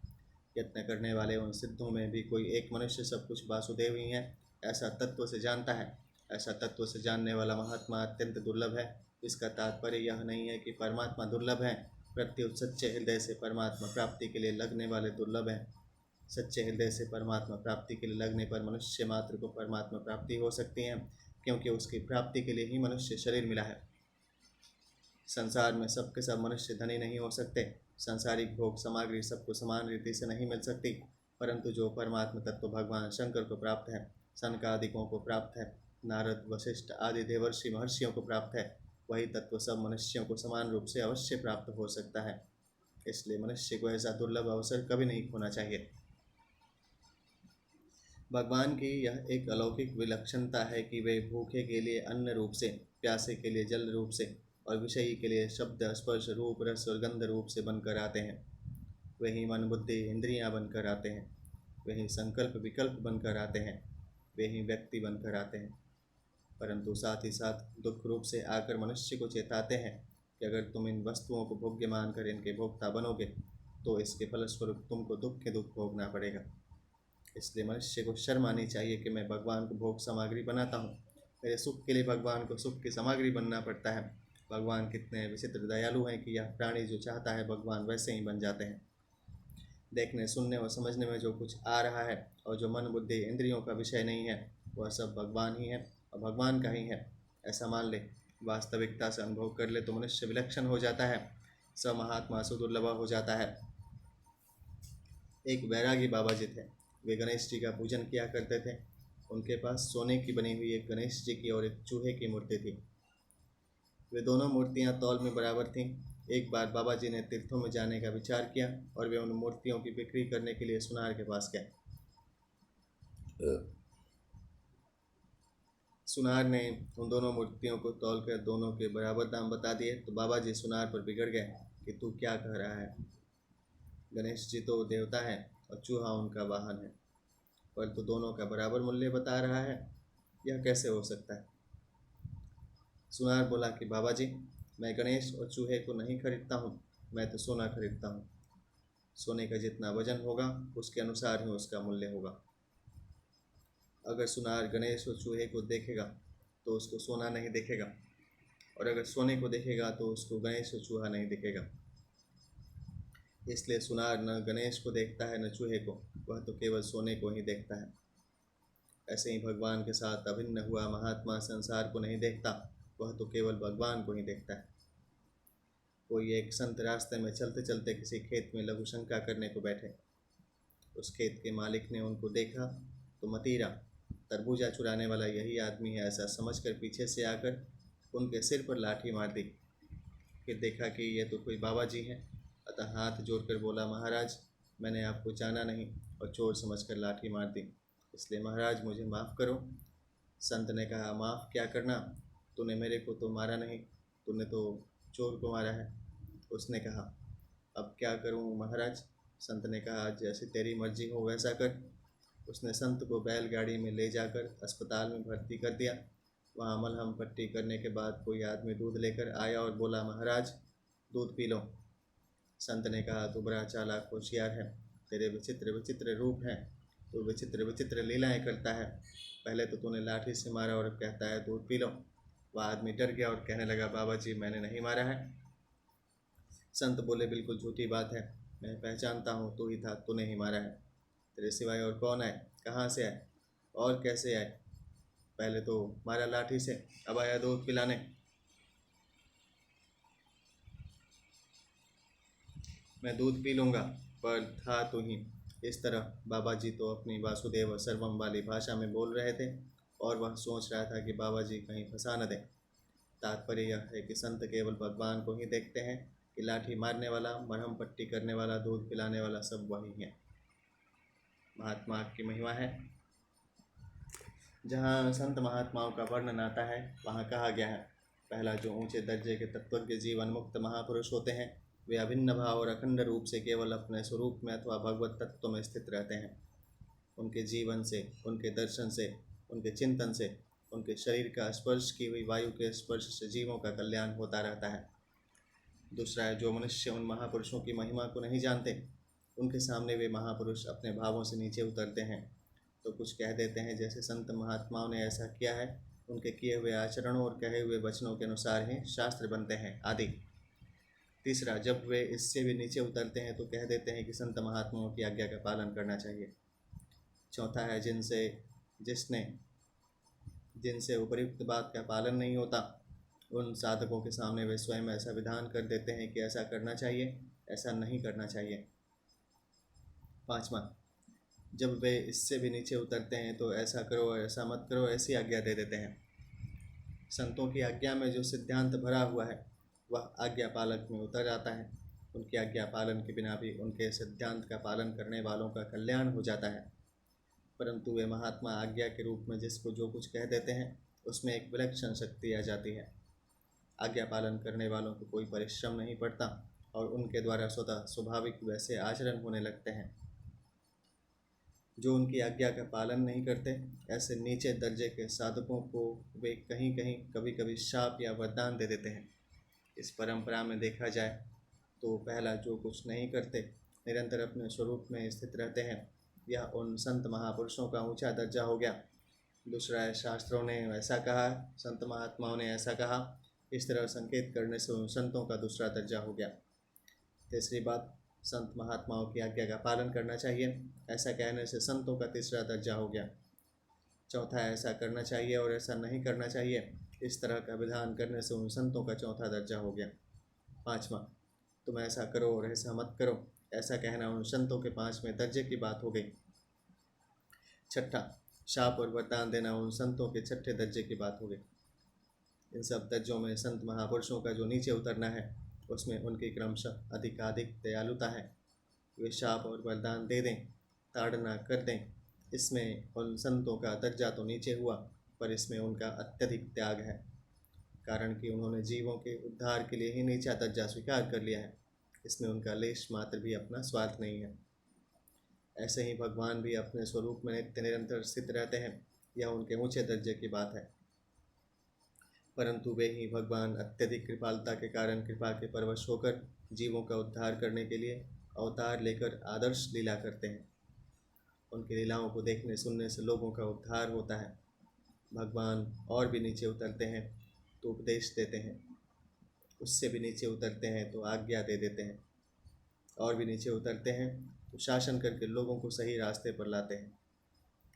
S1: यत्न करने वाले उन सिद्धों में भी कोई एक मनुष्य सब कुछ वासुदेव ही है, ऐसा तत्व से जानता है। ऐसा तत्व से जानने वाला महात्मा अत्यंत दुर्लभ है। इसका तात्पर्य यह नहीं है कि परमात्मा दुर्लभ है, प्रत्युत सच्चे हृदय से परमात्मा प्राप्ति के लिए लगने वाले दुर्लभ हैं। सच्चे हृदय से परमात्मा प्राप्ति के लिए लगने पर मनुष्य मात्र को परमात्मा प्राप्ति हो सकती है, क्योंकि उसकी प्राप्ति के लिए ही मनुष्य शरीर मिला है। संसार में सबके सब मनुष्य धनी नहीं हो सकते। सांसारिक भोग सामग्री सबको समान रीति से नहीं मिल सकती, परंतु जो परमात्मा तत्व भगवान शंकर को प्राप्त है, सनकादिकों को प्राप्त है, नारद वशिष्ठ आदि देवर्षि महर्षियों को प्राप्त है, वही तत्व सब मनुष्यों को समान रूप से अवश्य प्राप्त हो सकता है। इसलिए मनुष्य को ऐसा दुर्लभ अवसर कभी नहीं खोना चाहिए। भगवान की यह एक अलौकिक विलक्षणता है कि वे भूखे के लिए अन्न रूप से, प्यासे के लिए जल रूप से और विषयी के लिए शब्द स्पर्श रूप रस और गंध रूप से बनकर आते हैं। वही मन बुद्धि इंद्रियां बनकर आते हैं, वही संकल्प विकल्प बनकर आते हैं, वे ही व्यक्ति बनकर आते हैं। परंतु साथ ही साथ दुख रूप से आकर मनुष्य को चेताते हैं कि अगर तुम इन वस्तुओं को भोग्य मानकर इनके भोक्ता बनोगे तो इसके फलस्वरूप तुमको दुख के दुख भोगना पड़ेगा। इसलिए मनुष्य को शर्म आनी चाहिए कि मैं भगवान को भोग सामग्री बनाता हूँ, मेरे सुख के लिए भगवान को सुख की सामग्री बनना पड़ता है। भगवान कितने विचित्र दयालु हैं कि यह प्राणी जो चाहता है भगवान वैसे ही बन जाते हैं। देखने सुनने और समझने में जो कुछ आ रहा है और जो मन बुद्धि इंद्रियों का विषय नहीं है वह सब भगवान ही है और भगवान का ही है, ऐसा मान ले। वास्तविकता से अनुभव कर ले तो मनुष्य विलक्षण हो जाता है, स महात्मा सुदुर्लभ हो जाता है। एक वैरागी बाबा जी थे। वे गणेश जी का पूजन किया करते थे। उनके पास सोने की बनी हुई एक गणेश जी की और एक चूहे की मूर्ति थी। वे दोनों मूर्तियां तौल में बराबर थीं। एक बार बाबा जी ने तीर्थों में जाने का विचार किया और वे उन मूर्तियों की बिक्री करने के लिए सुनार के पास गए। सुनार ने उन दोनों मूर्तियों को तौल कर दोनों के बराबर दाम बता दिए तो बाबा जी सुनार पर बिगड़ गए कि तू क्या कह रहा है, गणेश जी तो देवता है और चूहा उनका वाहन है, परंतु दोनों का बराबर मूल्य बता रहा है, यह कैसे हो सकता है। सुनार बोला कि बाबा जी, मैं गणेश और चूहे को नहीं खरीदता हूँ, मैं तो सोना खरीदता हूँ। सोने का जितना वजन होगा उसके अनुसार ही उसका मूल्य होगा। अगर सुनार गणेश और चूहे को देखेगा तो उसको सोना नहीं दिखेगा, और अगर सोने को देखेगा तो उसको गणेश और चूहा नहीं दिखेगा। इसलिए सुनार न गणेश को देखता है न चूहे को, वह तो केवल सोने को ही देखता है। ऐसे ही भगवान के साथ अभिन्न हुआ महात्मा संसार को नहीं देखता, वह तो केवल भगवान को ही देखता है। कोई एक संत रास्ते में चलते चलते किसी खेत में लघु शंका करने को बैठे। उस खेत के मालिक ने उनको देखा तो मतीरा, तरबूजा चुराने वाला यही आदमी है ऐसा समझकर पीछे से आकर उनके सिर पर लाठी मार दी। फिर देखा कि ये तो कोई बाबा जी हैं, अतः हाथ जोड़कर बोला, महाराज मैंने आपको जाना नहीं और चोर समझकर लाठी मार दी, इसलिए महाराज मुझे माफ़ करो। संत ने कहा, माफ़ क्या करना, तूने मेरे को तो मारा नहीं, तूने तो चोर को मारा है। उसने कहा, अब क्या करूं महाराज। संत ने कहा, जैसे तेरी मर्जी हो वैसा कर। उसने संत को बैलगाड़ी में ले जाकर अस्पताल में भर्ती कर दिया। वहाँ मलहम पट्टी करने के बाद कोई आदमी दूध लेकर आया और बोला, महाराज दूध पी लो। संत ने कहा, तू बड़ा चालाक होशियार है, तेरे विचित्र विचित्र रूप हैं, तू विचित्र विचित्र लीलाएं करता है। पहले तो तूने लाठी से मारा और अब कहता है दूध पी लो। वह आदमी डर गया और कहने लगा, बाबा जी मैंने नहीं मारा है। संत बोले, बिल्कुल झूठी बात है, मैं पहचानता हूँ, तू ही था, तूने ही मारा है। तेरे सिवाय और कौन आए, कहाँ से आए और कैसे आए? पहले तो मारा लाठी से, अब आया दूध पिलाने। मैं दूध पी लूँगा, पर था तू ही। इस तरह बाबा जी तो अपनी वासुदेव सर्वम वाली भाषा में बोल रहे थे और वह सोच रहा था कि बाबा जी कहीं फंसा न दें। तात्पर्य यह है कि संत केवल भगवान को ही देखते हैं कि लाठी मारने वाला, मरहम पट्टी करने वाला, दूध पिलाने वाला सब वही है। महात्मा की महिमा है। जहाँ संत महात्माओं का वर्णन आता है वहाँ कहा गया है, पहला जो ऊंचे दर्जे के तत्वज्ञ जीवन मुक्त महापुरुष होते हैं वे अभिन्न भाव और अखंड रूप से केवल अपने स्वरूप में अथवा भगवत तत्व में स्थित रहते हैं। उनके जीवन से, उनके दर्शन से, उनके चिंतन से, उनके शरीर का स्पर्श की हुई वायु के स्पर्श से जीवों का कल्याण होता रहता है। दूसरा है, जो मनुष्य उन महापुरुषों की महिमा को नहीं जानते, उनके सामने वे महापुरुष अपने भावों से नीचे उतरते हैं तो कुछ कह देते हैं जैसे संत महात्माओं ने ऐसा किया है, उनके किए हुए आचरणों और कहे हुए वचनों के अनुसार ही शास्त्र बनते हैं आदि। तीसरा, जब वे इससे भी नीचे उतरते हैं तो कह देते हैं कि संत महात्माओं की आज्ञा का पालन करना चाहिए। चौथा है, जिनसे उपयुक्त बात का पालन नहीं होता, उन साधकों के सामने वे स्वयं ऐसा विधान कर देते हैं कि ऐसा करना चाहिए, ऐसा नहीं करना चाहिए। पाँचवा, जब वे इससे भी नीचे उतरते हैं तो ऐसा करो ऐसा मत करो ऐसी आज्ञा दे देते हैं। संतों की आज्ञा में जो सिद्धांत भरा हुआ है वह आज्ञा पालक में उतर जाता है। उनकी आज्ञा पालन के बिना भी उनके सिद्धांत का पालन करने वालों का कल्याण हो जाता है। परंतु वे महात्मा आज्ञा के रूप में जिसको जो कुछ कह देते हैं उसमें एक विलक्षण शक्ति आ जाती है। आज्ञा पालन करने वालों को कोई परिश्रम नहीं पड़ता और उनके द्वारा स्वतः स्वाभाविक वैसे आचरण होने लगते हैं। जो उनकी आज्ञा का पालन नहीं करते, ऐसे नीचे दर्जे के साधकों को वे कहीं कहीं कभी कभी शाप या वरदान दे देते हैं। इस परंपरा में देखा जाए तो पहला, जो कुछ नहीं करते, निरंतर अपने स्वरूप में स्थित रहते हैं, यह उन संत महापुरुषों का ऊंचा दर्जा हो गया। दूसरा है, शास्त्रों ने ऐसा कहा, संत महात्माओं ने ऐसा कहा, इस तरह संकेत करने से उन संतों का दूसरा दर्जा हो गया। तीसरी बात, संत महात्माओं की आज्ञा का पालन करना चाहिए, ऐसा कहने से संतों का तीसरा दर्जा हो गया। चौथा, ऐसा करना चाहिए और ऐसा नहीं करना चाहिए, इस तरह का विधान करने से उन संतों का चौथा दर्जा हो गया। पाँचवा, तुम ऐसा करो और ऐसा मत करो, ऐसा कहना उन संतों के पाँचवें दर्जे की बात हो गई। छठा, शाप और वरदान देना उन संतों के छठे दर्जे की बात हो गई। इन सब दर्जों में संत महापुरुषों का जो नीचे उतरना है उसमें उनकी क्रमशः अधिकाधिक दयालुता है। वे शाप और वरदान दे दें, ताड़ना कर दें, इसमें उन संतों का दर्जा तो नीचे हुआ, पर इसमें उनका अत्यधिक त्याग है, कारण कि उन्होंने जीवों के उद्धार के लिए ही नीचा दर्जा स्वीकार कर लिया है। इसमें उनका लेश मात्र भी अपना स्वार्थ नहीं है। ऐसे ही भगवान भी अपने स्वरूप में नित्य निरंतर स्थित रहते हैं, यह उनके ऊंचे दर्जे की बात है। परंतु वे ही भगवान अत्यधिक कृपालुता के कारण कृपा के परवश होकर जीवों का उद्धार करने के लिए अवतार लेकर आदर्श लीला करते हैं। उनकी लीलाओं को देखने सुनने से लोगों का उद्धार होता है। भगवान और भी नीचे उतरते हैं तो उपदेश देते हैं, उससे भी नीचे उतरते हैं तो आज्ञा दे देते हैं, और भी नीचे उतरते हैं तो शासन करके लोगों को सही रास्ते पर लाते हैं,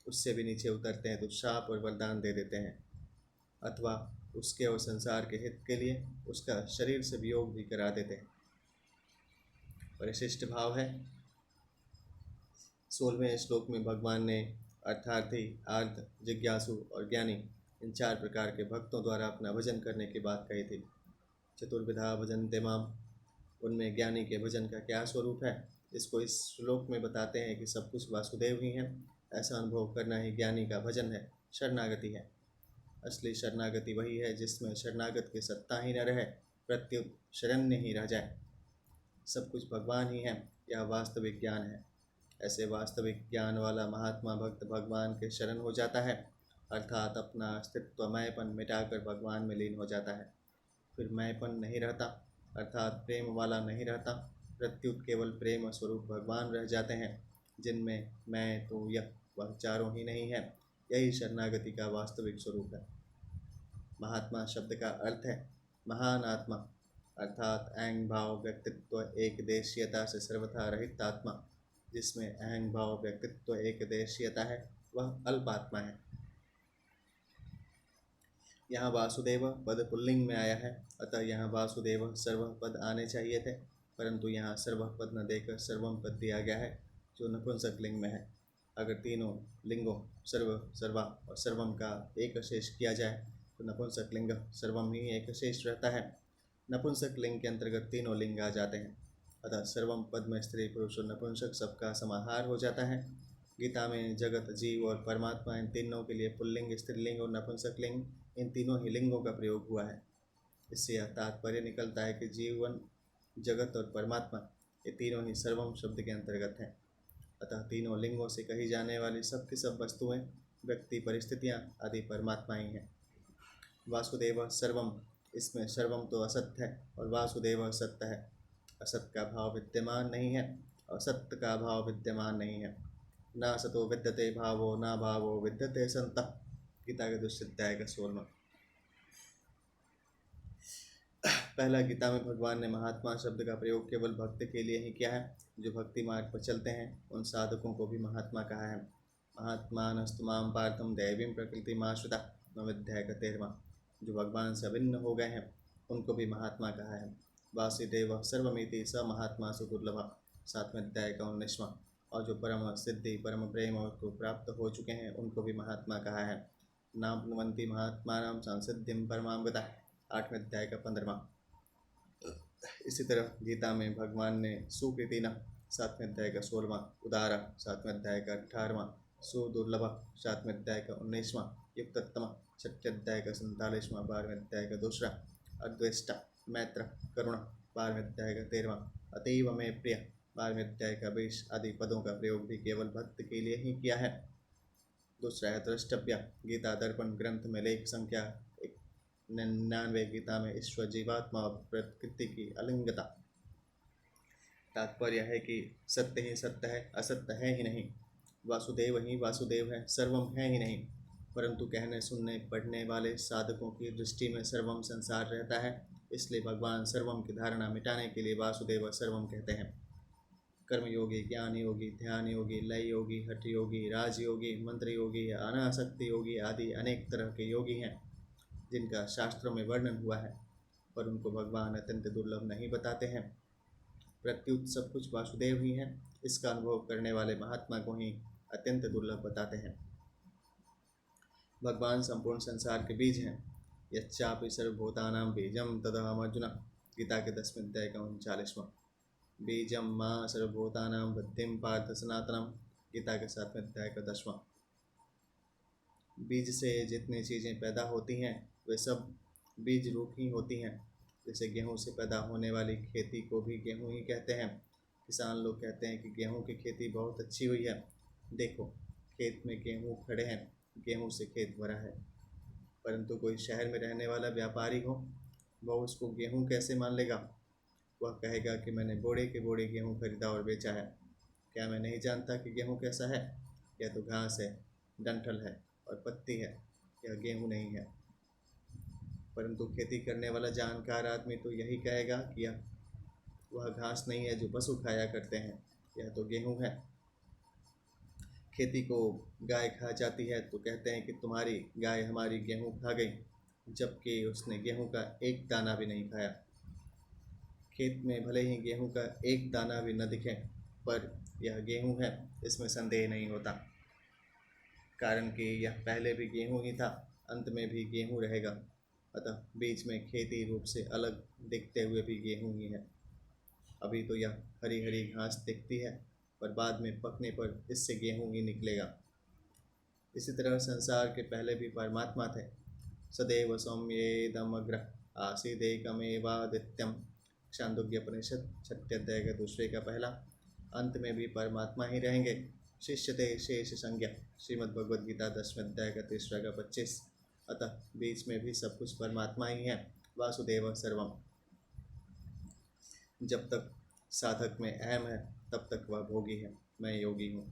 S1: उससे भी नीचे उतरते हैं तो शाप और वरदान दे देते हैं, अथवा उसके और संसार के हित के लिए उसका शरीर से वियोग भी करा देते हैं। परिशिष्ट भाव है। 16वें श्लोक में भगवान ने अर्थार्थी, आर्थ, जिज्ञासु और ज्ञानी इन 4 प्रकार के भक्तों द्वारा अपना भजन करने की बात कही थी। चतुर्विधा भजन्ते माम, उनमें ज्ञानी के भजन का क्या स्वरूप है, इसको इस श्लोक में बताते हैं कि सब कुछ वासुदेव ही हैं। ऐसा अनुभव करना ही ज्ञानी का भजन है, शरणागति है। असली शरणागति वही है जिसमें शरणागत की सत्ता ही न रहे, प्रत्युत शरण्य ही रह जाए। सब कुछ भगवान ही है, यह वास्तविक ज्ञान है। ऐसे वास्तविक ज्ञान वाला महात्मा भक्त भगवान के शरण हो जाता है, अर्थात अपना अस्तित्व मैंपन मिटाकर भगवान में लीन हो जाता है। फिर मैंपन नहीं रहता, अर्थात प्रेम वाला नहीं रहता, प्रत्युत केवल प्रेम स्वरूप भगवान रह जाते हैं, जिनमें मैं तो यह वह चारों ही नहीं है। यही शरणागति का वास्तविक स्वरूप है। महात्मा शब्द का अर्थ है महान आत्मा, अर्थात अहंग भाव व्यक्तित्व एक देशीयता से सर्वथा रहित आत्मा। जिसमें अहंग भाव व्यक्तित्व एक देशीयता है, वह अल्प आत्मा है। यहाँ वासुदेव पद पुल्लिंग में आया है, अतः यहाँ वासुदेव सर्व पद आने चाहिए थे, परंतु यहाँ सर्व पद न देकर सर्वम पद दिया गया है, जो नपुंसक लिंग में है। अगर तीनों लिंगों सर्व, सर्वा और सर्वम का एक शेष किया जाए तो नपुंसक लिंग सर्वम ही एक शेष रहता है। नपुंसक लिंग के अंतर्गत तीनों लिंग आ जाते हैं, अतः सर्वम पद में स्त्री पुरुष और नपुंसक सबका समाहार हो जाता है। गीता में जगत, जीव और परमात्मा, इन तीनों के लिए पुल्लिंग, स्त्रीलिंग और नपुंसक लिंग, इन तीनों ही लिंगों का प्रयोग हुआ है। इससे यह तात्पर्य निकलता है कि जीवन, जगत और परमात्मा ये तीनों ही सर्वम शब्द के अंतर्गत हैं। अतः तीनों लिंगों से कही जाने वाली सब की सब वस्तुएं, व्यक्ति, परिस्थितियां आदि परमात्मा ही हैं। वासुदेव सर्वम, इसमें सर्वम तो असत्य है और वासुदेव सत्य है। असत का भाव विद्यमान नहीं है और सत्य का भाव विद्यमान नहीं है। ना सतो विद्यते भावो ना भावो विद्यते संतः, गीता के दूसरे अध्याय का 16वां। पहला, गीता में भगवान ने महात्मा शब्द का प्रयोग केवल भक्त के लिए ही किया है। जो भक्ति मार्ग पर चलते हैं उन साधकों को भी महात्मा कहा है। महात्मानस्तु मां पार्थम दैवीं प्रकृतिमाश्रिता, 9वें अध्याय का 13वां। जो भगवान से अभिन्न हो गए हैं उनको भी महात्मा कहा है। वासुदेव सर्वमिति स महात्मा सुदुर्लभ, 7वें अध्याय का 19वां। और जो परम सिद्धि, परम प्रेम को प्राप्त हो चुके हैं उनको भी महात्मा कहा है। नाप्नुवन्ति महात्मानां संसिद्धिं परमां गतः, 8वें अध्याय का 15वां। इसी तरह गीता में भगवान ने सुकृतिना, 7वें अध्याय का 16वां, उदारा, 7वें अध्याय का 18वां, सुदुर्लभ, 7वें अध्याय का 19वां, युक्ततम, 6वें अध्याय का 47वां, 12वें अध्याय का 2, अद्वेष्टा, मैत्र, करुण, 12वें अध्याय का 13वां, अतीव में प्रिय, 12वें अध्याय का 20 आदि पदों का प्रयोग भी केवल भक्त के लिए ही किया है। दूसरा है द्रष्टव्य। गीता दर्पण ग्रंथ में लेख संख्या 99 गीता में ईश्वर, जीवात्मा और प्रकृति की अलिंगता। तात्पर्य है कि सत्य ही सत्य है, असत्य है ही नहीं। वासुदेव ही वासुदेव है, सर्वम है ही नहीं। परंतु कहने, सुनने, पढ़ने वाले साधकों की दृष्टि में सर्वम संसार रहता है, इसलिए भगवान सर्वम की धारणा मिटाने के लिए वासुदेव सर्वम कहते हैं। कर्मयोगी, ज्ञान योगी, ध्यान योगी, लय योगी, हठ योगी, राजयोगी, मंत्र योगी, अनासक्ति योगी आदि अनेक तरह के योगी हैं जिनका शास्त्रों में वर्णन हुआ है, पर उनको भगवान अत्यंत दुर्लभ नहीं बताते हैं। प्रत्युत सब कुछ वासुदेव ही है, इसका अनुभव करने वाले महात्मा को ही अत्यंत दुर्लभ बताते हैं। भगवान संपूर्ण संसार के बीज हैं। यच्चापि सर्वभूतानां बीजम तदहम अर्जुन, गीता के 10वें अध्याय का 39वां। बीजम मां सर्वभूतानां बुद्धिं पार्थ सनातनम, गीता के 7वें अध्याय का 10वां। बीज से जितनी चीज़ें पैदा होती हैं वे सब बीज रूप ही होती हैं। जैसे गेहूँ से पैदा होने वाली खेती को भी गेहूँ ही कहते हैं। किसान लोग कहते हैं कि गेहूँ की खेती बहुत अच्छी हुई है, देखो खेत में गेहूँ खड़े हैं, गेहूँ से खेत भरा है। परंतु कोई शहर में रहने वाला व्यापारी हो, वह उसको गेहूँ कैसे मान लेगा? वह कहेगा कि मैंने बोरे के बोरे गेहूँ खरीदा और बेचा है। क्या मैं नहीं जानता कि गेहूँ कैसा है? यह तो घास है, डंठल है और पत्ती है, यह गेहूँ नहीं है। परंतु खेती करने वाला जानकार आदमी तो यही कहेगा कि यह वह घास नहीं है जो पशु खाया करते हैं, यह तो गेहूँ है। खेती को गाय खा जाती है तो कहते हैं कि तुम्हारी गाय हमारी गेहूँ खा गई, जबकि उसने गेहूँ का एक दाना भी नहीं खाया। खेत में भले ही गेहूं का एक दाना भी न दिखे, पर यह गेहूं है, इसमें संदेह नहीं होता, कारण कि यह पहले भी गेहूं ही था, अंत में भी गेहूं रहेगा। अतः बीच में खेती रूप से अलग दिखते हुए भी गेहूं ही है। अभी तो यह हरी हरी घास दिखती है, पर बाद में पकने पर इससे गेहूं ही निकलेगा। इसी तरह संसार के पहले भी परमात्मा थे। सदैव सौम्येदमग्र आसीदेकमेवादित्यम। छांदोग्योपनिषद 6 अध्याय का 2 का पहला। अंत में भी परमात्मा ही रहेंगे। शिष्यते शेष संज्ञा। श्रीमद् भगवद गीता 10वें अध्याय का 3 का 25। अतः बीच में भी सब कुछ परमात्मा ही है। वासुदेव सर्वम। जब तक साधक में अहम है, तब तक वह भोगी है। मैं योगी हूँ,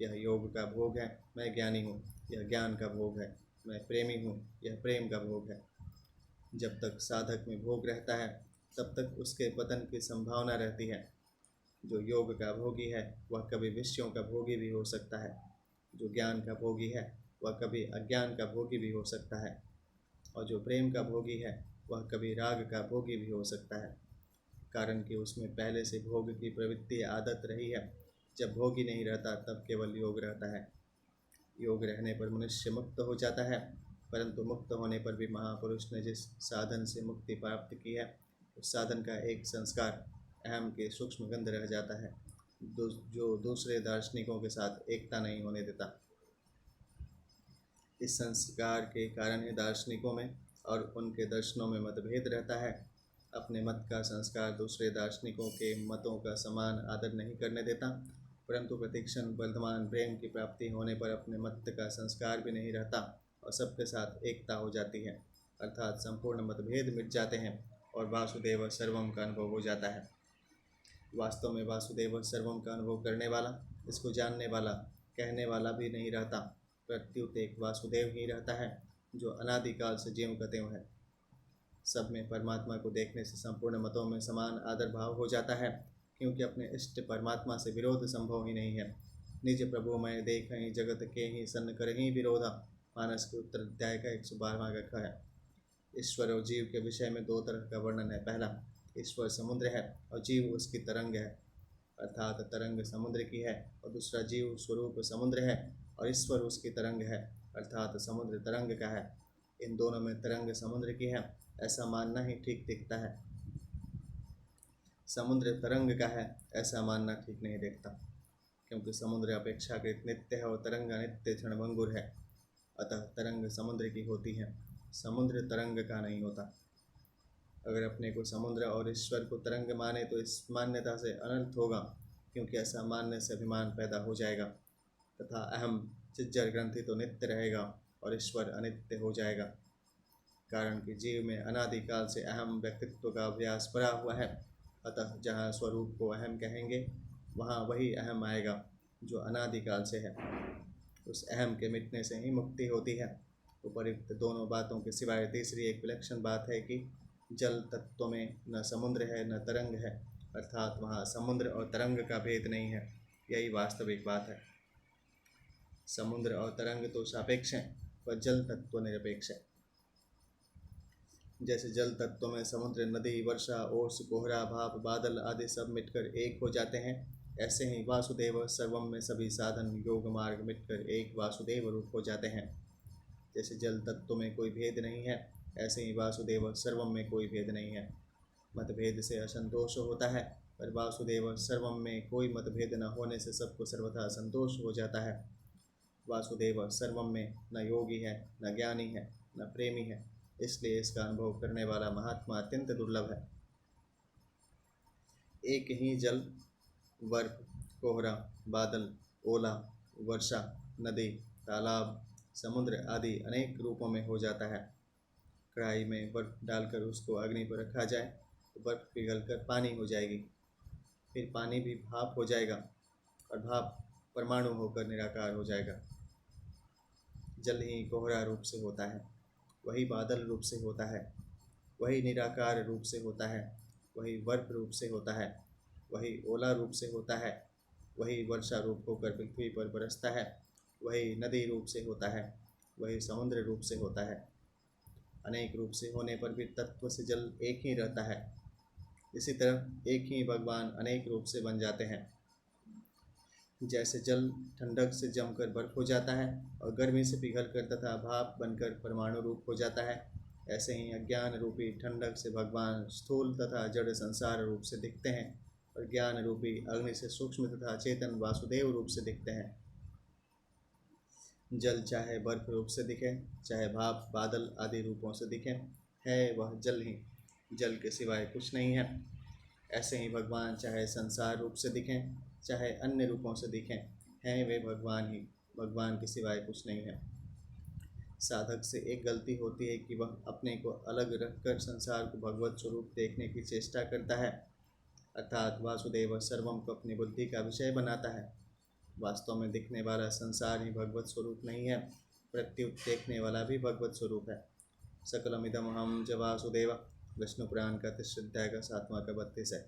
S1: यह योग का भोग है। मैं ज्ञानी हूँ, यह ज्ञान का भोग है। मैं प्रेमी हूँ, यह प्रेम का भोग है। जब तक साधक में भोग रहता है, तब तक उसके पतन की संभावना रहती है। जो योग का भोगी है, वह कभी विषयों का भोगी भी हो सकता है। जो ज्ञान का भोगी है, वह कभी अज्ञान का भोगी भी हो सकता है। और जो प्रेम का भोगी है, वह कभी राग का भोगी भी हो सकता है, कारण कि उसमें पहले से भोग की प्रवृत्ति आदत रही है। जब भोगी नहीं रहता, तब केवल योग रहता है। योग रहने पर मनुष्य मुक्त हो जाता है, परंतु मुक्त होने पर भी महापुरुष ने जिस साधन से मुक्ति प्राप्त की है, उस साधन का एक संस्कार अहम के सूक्ष्म गंध रह जाता है, जो दूसरे दार्शनिकों के साथ एकता नहीं होने देता। इस संस्कार के कारण ही दार्शनिकों में और उनके दर्शनों में मतभेद रहता है। अपने मत का संस्कार दूसरे दार्शनिकों के मतों का समान आदर नहीं करने देता, परंतु प्रतिक्षण वर्धमान प्रेम की प्राप्ति होने पर अपने मत का संस्कार भी नहीं रहता और सबके साथ एकता हो जाती है, अर्थात संपूर्ण मतभेद मिट जाते हैं और वासुदेव सर्वम का अनुभव हो जाता है। वास्तव में वासुदेव सर्वम का अनुभव करने वाला, इसको जानने वाला, कहने वाला भी नहीं रहता। प्रत्युत एक वासुदेव ही रहता है, जो अनादिकाल से ज्यों का त्यों है। सब में परमात्मा को देखने से संपूर्ण मतों में समान आदर भाव हो जाता है, क्योंकि अपने इष्ट परमात्मा से विरोध संभव ही नहीं है। निज प्रभु मैं देख ही जगत के ही सन कर ही विरोधा। मानस के उत्तर अध्याय का 112वां कथा है। ईश्वर और जीव के विषय में 2 तरह का वर्णन है। पहला, ईश्वर समुद्र है और जीव उसकी तरंग है, अर्थात तरंग समुद्र की है। और दूसरा, जीव स्वरूप समुद्र है और ईश्वर उसकी तरंग है, अर्थात समुद्र तरंग का है। इन दोनों में तरंग समुद्र की है, ऐसा मानना ही ठीक दिखता है। समुद्र तरंग का है, ऐसा मानना ठीक नहीं दिखता, क्योंकि समुद्र अपेक्षाकृत नित्य है और तरंग अनित्य क्षणभंगुर है। अतः तरंग समुद्र की होती है, समुद्र तरंग का नहीं होता। अगर अपने को समुद्र और ईश्वर को तरंग माने तो इस मान्यता से अनर्थ होगा, क्योंकि ऐसा मानने से अभिमान पैदा हो जाएगा तथा अहम चिज्जर ग्रंथि तो नित्य रहेगा और ईश्वर अनित्य हो जाएगा। कारण कि जीव में अनादिकाल से अहम व्यक्तित्व का अभ्यास पड़ा हुआ है। अतः जहाँ स्वरूप को अहम कहेंगे, वहाँ वही अहम आएगा जो अनादिकाल से है। उस अहम के मिटने से ही मुक्ति होती है। उपयुक्त दोनों बातों के सिवाय तीसरी एक विलक्षण बात है कि जल तत्व में न समुद्र है न तरंग है, अर्थात वहाँ समुद्र और तरंग का भेद नहीं है। यही वास्तविक बात है। समुद्र और तरंग तो सापेक्ष हैं, पर जल तत्व निरपेक्ष है। जैसे जल तत्व में समुद्र, नदी, वर्षा, ओस, कोहरा, भाप, बादल आदि सब मिटकर एक हो जाते हैं, ऐसे ही वासुदेव सर्वम में सभी साधन योग मार्ग मिटकर एक वासुदेव रूप हो जाते हैं। जैसे जल तत्व में कोई भेद नहीं है, ऐसे ही वासुदेव सर्वम में कोई भेद नहीं है। मतभेद से असंतोष होता है, पर वासुदेव सर्वम में कोई मतभेद न होने से सबको सर्वथा संतोष हो जाता है। वासुदेव सर्वम में न योगी है, न ज्ञानी है, न प्रेमी है, इसलिए इसका अनुभव करने वाला महात्मा अत्यंत दुर्लभ है। एक ही जल बर्फ, कोहरा, बादल, ओला, वर्षा, नदी, तालाब, समुद्र आदि अनेक रूपों में हो जाता है। कढ़ाई में बर्फ डालकर उसको अग्नि पर रखा जाए तो बर्फ़ पिघलकर पानी हो जाएगी, फिर पानी भी भाप हो जाएगा और भाप परमाणु होकर निराकार हो जाएगा। जल ही कोहरा रूप से होता है, वही बादल रूप से होता है, वही निराकार रूप से होता है, वही बर्फ रूप से होता है, वही ओला रूप से होता है, वही वर्षा रूप होकर पृथ्वी पर बरसता है, वही नदी रूप से होता है, वही समुद्र रूप से होता है। अनेक रूप से होने पर भी तत्व से जल एक ही रहता है। इसी तरह एक ही भगवान अनेक रूप से बन जाते हैं। जैसे जल ठंडक से जमकर बर्फ हो जाता है और गर्मी से पिघलकर तथा भाप बनकर परमाणु रूप हो जाता है, ऐसे ही अज्ञान रूपी ठंडक से भगवान स्थूल तथा जड़ संसार रूप से दिखते हैं और ज्ञान रूपी अग्नि से सूक्ष्म तथा चेतन वासुदेव रूप से दिखते हैं। जल चाहे बर्फ रूप से दिखे, चाहे भाप बादल आदि रूपों से दिखे, है वह जल ही, जल के सिवाय कुछ नहीं है। ऐसे ही भगवान चाहे संसार रूप से दिखें, चाहे अन्य रूपों से दिखें, हैं वे भगवान ही, भगवान के सिवाय कुछ नहीं है। साधक से एक गलती होती है कि वह अपने को अलग रखकर संसार को भगवत स्वरूप देखने की चेष्टा करता है, अर्थात वासुदेव सर्वम को अपनी बुद्धि का विषय बनाता है। वास्तव में दिखने वाला संसार ही भगवत स्वरूप नहीं है, प्रत्युत देखने वाला भी भगवत स्वरूप है। सकलमिदम हम च वासुदेव, विष्णु पुराण का 3 अध्याय का 7वां का 32 है।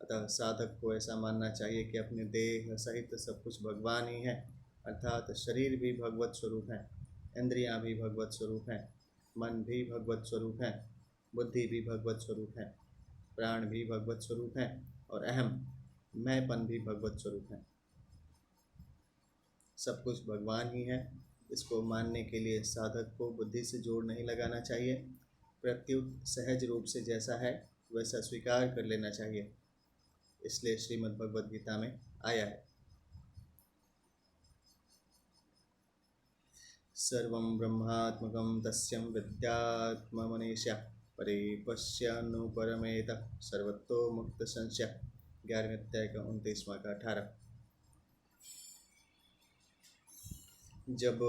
S1: अतः साधक को ऐसा मानना चाहिए कि अपने देह सहित सब कुछ भगवान ही है, अर्थात शरीर भी भगवत स्वरूप है, इंद्रियां भी भगवत स्वरूप हैं, मन भी भगवत स्वरूप है, बुद्धि भी भगवत स्वरूप है, प्राण भी भगवत स्वरूप है और अहम मैंपन भी भगवत स्वरूप है। सब कुछ भगवान ही है। इसको मानने के लिए साधक को बुद्धि से जोर नहीं लगाना चाहिए, प्रत्युत सहज रूप से जैसा है वैसा स्वीकार कर लेना चाहिए। इसलिए श्रीमद् भगवद गीता में आया है, सर्वं ब्रह्मात्मकं तस्यं विद्यात्ममनीषा परिपश्यनुपरमेत सर्वतो मुक्त संशय। 11वें अध्याय का 29वां का 18। जब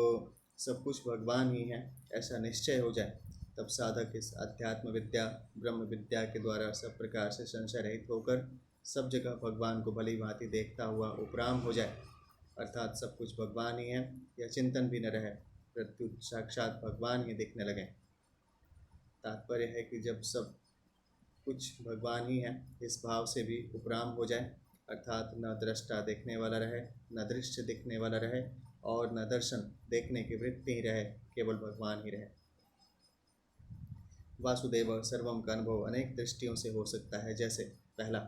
S1: सब कुछ भगवान ही है ऐसा निश्चय हो जाए, तब साधक इस अध्यात्म विद्या ब्रह्म विद्या के द्वारा सब प्रकार से संशय रहित होकर सब जगह भगवान को भली भांति देखता हुआ उपराम हो जाए, अर्थात सब कुछ भगवान ही है, यह चिंतन भी न रहे, प्रत्युत साक्षात भगवान ही दिखने लगे। तात्पर्य है कि जब सब कुछ भगवान ही है इस भाव से भी उपराम हो जाए, अर्थात न दृष्टा देखने वाला रहे, न दृश्य दिखने वाला रहे और न दर्शन देखने की वृत्ति ही रहे, केवल भगवान ही रहे। वासुदेव सर्वम का अनुभव अनेक दृष्टियों से हो सकता है। जैसे पहला,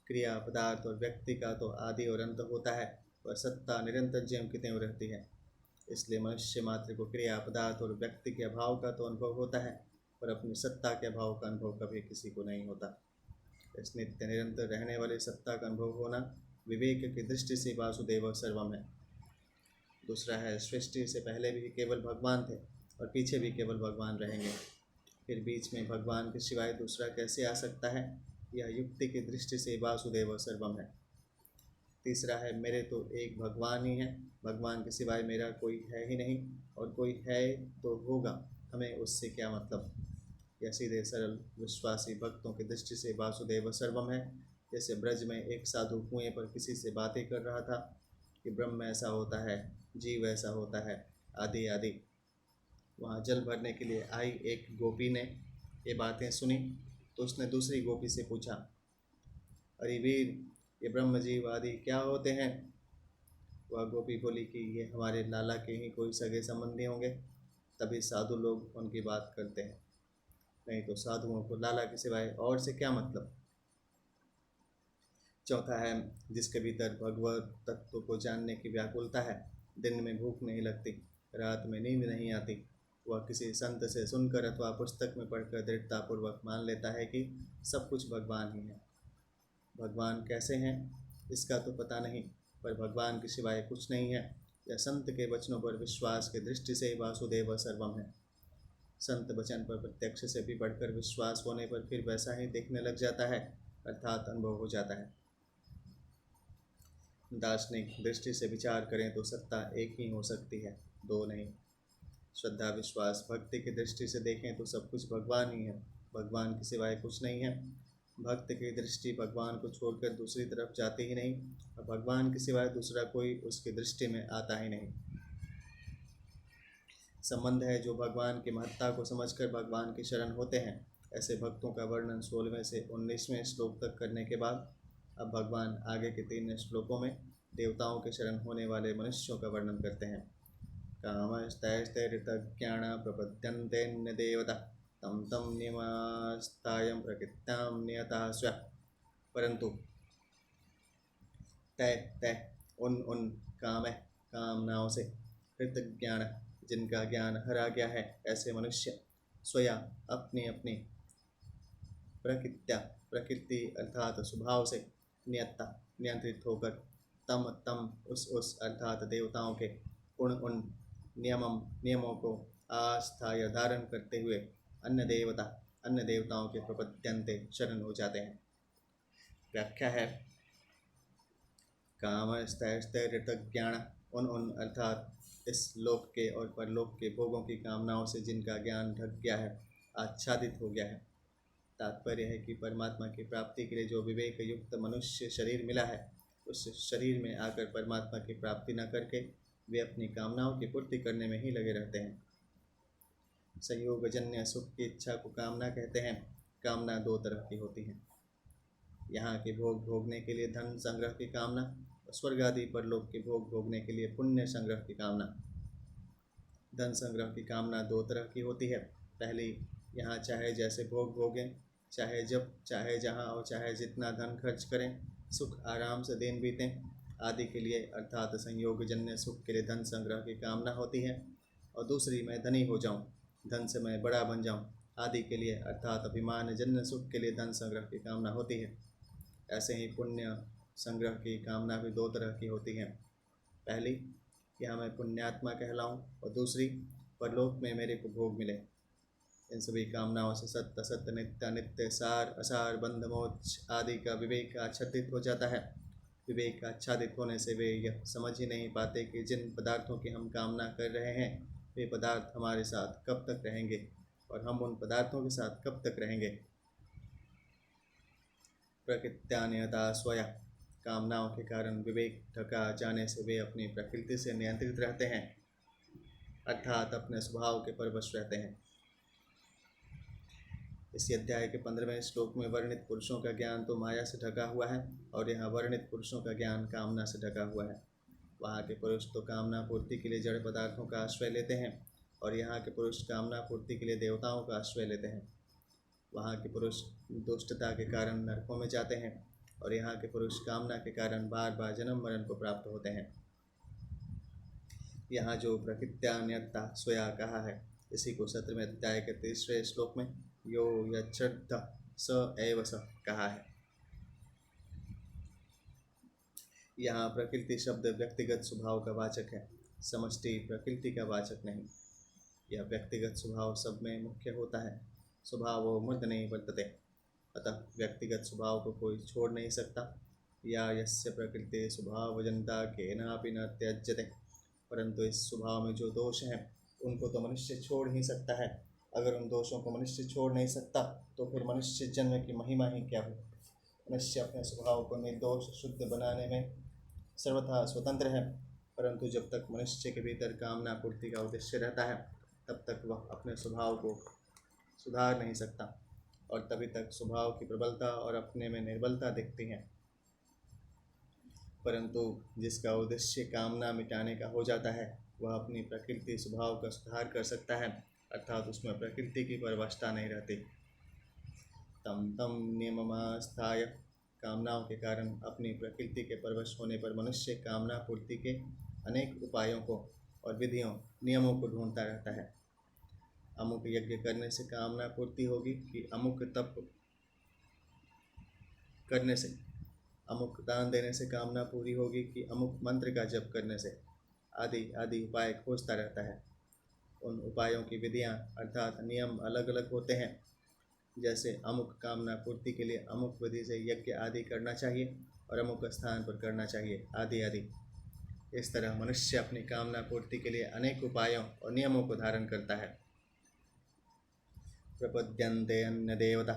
S1: क्रिया पदार्थ और व्यक्ति का तो आदि और अंत होता है, वह सत्ता निरंतर ज्यों की त्यों रहती है। इसलिए मनुष्य मात्र को क्रिया पदार्थ और व्यक्ति के अभाव का तो अनुभव होता है, पर अपनी सत्ता के अभाव का अनुभव कभी किसी को नहीं होता। इस नित्य निरंतर रहने वाली सत्ता का अनुभव होना विवेक की दृष्टि से वासुदेव सर्वम है। दूसरा है, सृष्टि से पहले भी केवल भगवान थे और पीछे भी केवल भगवान रहेंगे, फिर बीच में भगवान के सिवाय दूसरा कैसे आ सकता है, यह युक्ति की दृष्टि से वासुदेव सर्वम है। तीसरा है, मेरे तो एक भगवान ही है, भगवान के सिवाय मेरा कोई है ही नहीं, और कोई है तो होगा, हमें उससे क्या मतलब। यह सीधे सरल विश्वासी भक्तों की दृष्टि से वासुदेव सर्वम है। जैसे ब्रज में एक साधु कुएं पर किसी से बातें कर रहा था कि ब्रह्म ऐसा होता है, जीव ऐसा होता है, आदि आदि। वहाँ जल भरने के लिए आई एक गोपी ने ये बातें सुनी तो उसने दूसरी गोपी से पूछा, अरे वीर, ये ब्रह्म जीव आदि क्या होते हैं? वह गोपी बोली कि ये हमारे लाला के ही कोई सगे संबंधी होंगे, तभी साधु लोग उनकी बात करते हैं, नहीं तो साधुओं को लाला के सिवाय और से क्या मतलब। चौथा है, जिसके भीतर भगवत तत्व को जानने की व्याकुलता है, दिन में भूख नहीं लगती, रात में नींद नहीं आती, वह किसी संत से सुनकर अथवा पुस्तक में पढ़कर दृढ़तापूर्वक मान लेता है कि सब कुछ भगवान ही है। भगवान कैसे हैं इसका तो पता नहीं, पर भगवान के सिवाय कुछ नहीं है, यह संत के वचनों पर विश्वास की दृष्टि से वासुदेव सर्वम है। संत वचन पर प्रत्यक्ष से भी बढ़कर विश्वास होने पर फिर वैसा ही देखने लग जाता है, अर्थात अनुभव हो जाता है। दार्शनिक दृष्टि से विचार करें तो सत्ता एक ही हो सकती है, दो नहीं। श्रद्धा विश्वास भक्ति की दृष्टि से देखें तो सब कुछ भगवान ही है, भगवान के सिवाय कुछ नहीं है। भक्त की दृष्टि भगवान को छोड़कर दूसरी तरफ जाती ही नहीं और भगवान के सिवाय दूसरा कोई उसकी दृष्टि में आता ही नहीं। संबंध है जो भगवान की महत्ता को समझकर भगवान की शरण होते हैं। ऐसे भक्तों का वर्णन 16वें से 19वें श्लोक तक करने के बाद अब भगवान आगे के 3 श्लोकों में देवताओं के शरण होने वाले मनुष्यों का वर्णन करते हैं। कामस्तैस्तैर्तज्ञान प्रपद्यन्ते देवता तम तम नियमास्तायं प्रकृत्यां नियतः स्व। परंतु तय तय उन कामनाओं से कृतज्ञान जिनका ज्ञान हरा गया है, ऐसे मनुष्य स्वया अपनी अपनी प्रकृति अर्थात स्वभाव से नियंत्रित होकर तम उस अर्थात देवताओं के उन नियमों को आस्थाय धारण करते हुए अन्य देवताओं के प्रपद्यन्ते शरण हो जाते हैं। व्याख्या है कामस्तैर्तज्ञान उन अर्थात इस लोक के और परलोक के भोगों की कामनाओं से जिनका ज्ञान ढक गया है, आच्छादित हो गया है। तात्पर्य है कि परमात्मा की प्राप्ति के लिए जो विवेक युक्त मनुष्य शरीर मिला है, उस शरीर में आकर परमात्मा की प्राप्ति न करके वे अपनी कामनाओं की पूर्ति करने में ही लगे रहते हैं। संयोगजन्य सुख की इच्छा को कामना कहते हैं। कामना 2 तरह की होती है। यहाँ के भोग भोगने के लिए धन संग्रह की कामना, स्वर्ग आदि परलोक के भोग भोगने के लिए पुण्य संग्रह की कामना। धन संग्रह की कामना 2 तरह की होती है। पहली, यहाँ चाहे जैसे भोग भोगें, चाहे जब चाहे जहाँ और चाहे जितना धन खर्च करें, सुख आराम से दिन बीतें आदि के लिए अर्थात संयोगजन्य सुख के लिए धन संग्रह की कामना होती है। और दूसरी, मैं धनी हो जाऊँ, धन से मैं बड़ा बन जाऊँ आदि के लिए अर्थात अभिमानजन्य सुख के लिए धन संग्रह की कामना होती है। ऐसे ही पुण्य संग्रह की कामना भी 2 तरह की होती है। पहली, यहाँ मैं पुण्यात्मा कहलाऊँ, और दूसरी, परलोक में मेरे को भोग मिले। इन सभी कामनाओं से सत्य असत्य नित्य अनित्य सार असार बंध मोक्ष आदि का विवेक आच्छादित हो जाता है। विवेक आच्छादित होने से वे यह समझ ही नहीं पाते कि जिन पदार्थों की हम कामना कर रहे हैं, वे पदार्थ हमारे साथ कब तक रहेंगे और हम उन पदार्थों के साथ कब तक रहेंगे। प्रकृत्यान्यता स्वया, कामनाओं के कारण विवेक ढका जाने से वे अपनी प्रकृति से नियंत्रित रहते हैं, अर्थात अपने स्वभाव के परवश रहते हैं। इसी अध्याय के 15वें श्लोक में वर्णित पुरुषों का ज्ञान तो माया से ढका हुआ है और यहाँ वर्णित पुरुषों का ज्ञान कामना से ढका हुआ है। वहाँ के पुरुष तो कामना पूर्ति के लिए जड़ पदार्थों का आश्रय लेते हैं और यहाँ के पुरुष कामना पूर्ति के लिए देवताओं का आश्रय लेते हैं। वहाँ के पुरुष दुष्टता के कारण नरकों में जाते हैं और यहाँ के पुरुष कामना के कारण बार बार जन्म मरण को प्राप्त होते हैं। यहाँ जो प्रकृत्यान्यता स्वया कहा है, इसी को 17वें अध्याय के 3रे श्लोक में यो यच्छ्रद्ध स एव स कहा है। यहाँ प्रकृति शब्द व्यक्तिगत स्वभाव का वाचक है, समष्टि प्रकृति का वाचक नहीं। यह व्यक्तिगत स्वभाव सब में मुख्य होता है। स्वभावो मूर्ध नहीं वर्तते, अतः व्यक्तिगत स्वभाव को कोई छोड़ नहीं सकता। या यस्य प्रकृति स्वभावजनता केनापि न त्यज्यते, परंतु इस स्वभाव में जो दोष हैं उनको तो मनुष्य छोड़ ही सकता है। अगर उन दोषों को मनुष्य छोड़ नहीं सकता तो फिर मनुष्य जन्म की महिमा ही क्या हो। मनुष्य अपने स्वभाव को निर्दोष शुद्ध बनाने में सर्वथा स्वतंत्र है, परंतु जब तक मनुष्य के भीतर कामना पूर्ति का उद्देश्य रहता है तब तक वह अपने स्वभाव को सुधार नहीं सकता और तभी तक स्वभाव की प्रबलता और अपने में निर्बलता दिखती है। परंतु जिसका उद्देश्य कामना मिटाने का हो जाता है, वह अपनी प्रकृति स्वभाव का सुधार कर सकता है, अर्थात उसमें प्रकृति की परवशता नहीं रहती। तम तम नियममास्थाय, कामनाओं के कारण अपनी प्रकृति के परवश होने पर मनुष्य कामना पूर्ति के अनेक उपायों को और विधियों नियमों को ढूंढता रहता है। अमुक यज्ञ करने से कामना पूर्ति होगी कि अमुक तप करने से, अमुक दान देने से कामना पूरी होगी कि अमुक मंत्र का जप करने से, आदि आदि उपाय खोजता रहता है। उन उपायों की विधियां अर्थात नियम अलग अलग होते हैं। जैसे अमुक कामना पूर्ति के लिए अमुक विधि से यज्ञ आदि करना चाहिए और अमुक स्थान पर करना चाहिए, आदि आदि। इस तरह मनुष्य अपनी कामना पूर्ति के लिए अनेक उपायों और नियमों को धारण करता है। प्रपद्यन्ते अन्य देवता।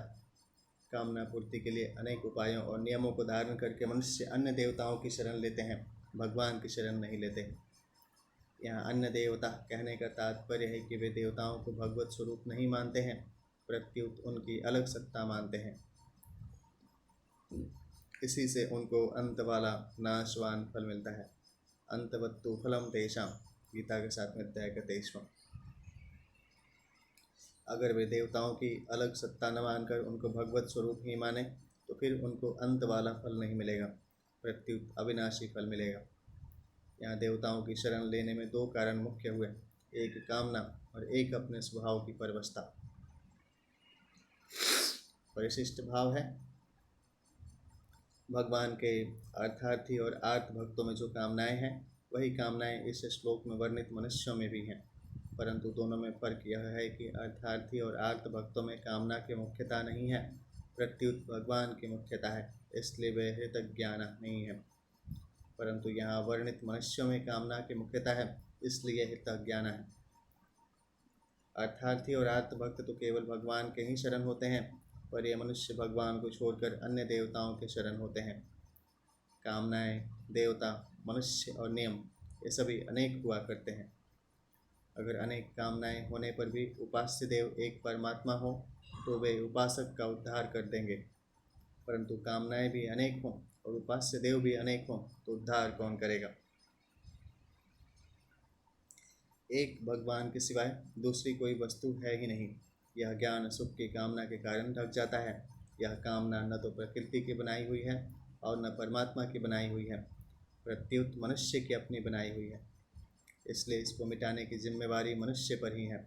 S1: कामना पूर्ति के लिए अनेक उपायों और नियमों को धारण करके मनुष्य अन्य देवताओं की शरण लेते हैं, भगवान की शरण नहीं लेते। यहाँ अन्य देवता कहने का तात्पर्य है कि वे देवताओं को भगवत स्वरूप नहीं मानते हैं, प्रत्युत उनकी अलग सत्ता मानते हैं। इसी से उनको अंत वाला नाशवान फल मिलता है। अंतवत्तु फलम तेषां, गीता के 7वें अध्याय का 23वां। अगर वे देवताओं की अलग सत्ता न मानकर उनको भगवत स्वरूप ही माने तो फिर उनको अंत वाला फल नहीं मिलेगा, प्रत्युत अविनाशी फल मिलेगा। यहाँ देवताओं की शरण लेने में दो कारण मुख्य हुए, एक कामना और एक अपने स्वभाव की परवशता। परिशिष्ट भाव है भगवान के अर्थार्थी और आर्त भक्तों में जो कामनाएं हैं वही कामनाएं इस श्लोक में वर्णित मनुष्यों में भी हैं, परंतु दोनों में फर्क यह है कि अर्थार्थी और आर्त भक्तों में कामना की मुख्यता नहीं है, प्रत्युत भगवान की मुख्यता है, इसलिए वे हृतज्ञान नहीं है। परंतु यहाँ वर्णित मनुष्यों में कामना की मुख्यता है, इसलिए हृतज्ञान है। अर्थार्थी और आर्त भक्त तो केवल भगवान के ही शरण होते हैं, पर ये मनुष्य भगवान को छोड़कर अन्य देवताओं के शरण होते हैं। कामनाएं, देवता, मनुष्य और नियम ये सभी अनेक हुआ करते हैं। अगर अनेक कामनाएं होने पर भी उपास्य देव एक परमात्मा हो तो वे उपासक का उद्धार कर देंगे, परंतु कामनाएं भी अनेक हों और उपास्य देव भी अनेक हों तो उद्धार कौन करेगा। एक भगवान के सिवाय दूसरी कोई वस्तु है ही नहीं। यह ज्ञान सुख की कामना के कारण ढक जाता है। यह कामना न तो प्रकृति की बनाई हुई है और न परमात्मा की बनाई हुई है, प्रत्युत मनुष्य की अपनी बनाई हुई है, इसलिए इसको मिटाने की जिम्मेवारी मनुष्य पर ही है।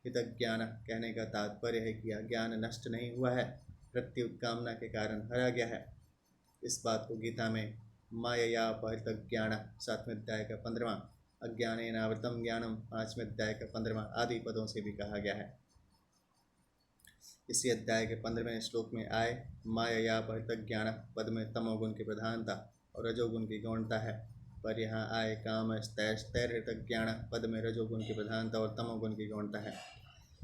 S1: हितज्ञान कहने का तात्पर्य है कि यह ज्ञान नष्ट नहीं हुआ है, प्रत्युत कामना के कारण हरा गया है। इस बात को गीता में मायया अपहृतज्ञान 7वें अध्याय का 15वां, अज्ञानेनावृतं ज्ञानम 5वें अध्याय का 15वां आदि पदों से भी कहा गया है। इसी अध्याय के 15वें श्लोक में आए मायया अपहृतज्ञान पद में तमोगुण की प्रधानता और रजोगुण की गौणता है, पर यहाँ आए काम स्थैर्यज्ञान पद में रजोगुण की प्रधानता और तमोगुण की गौणता है।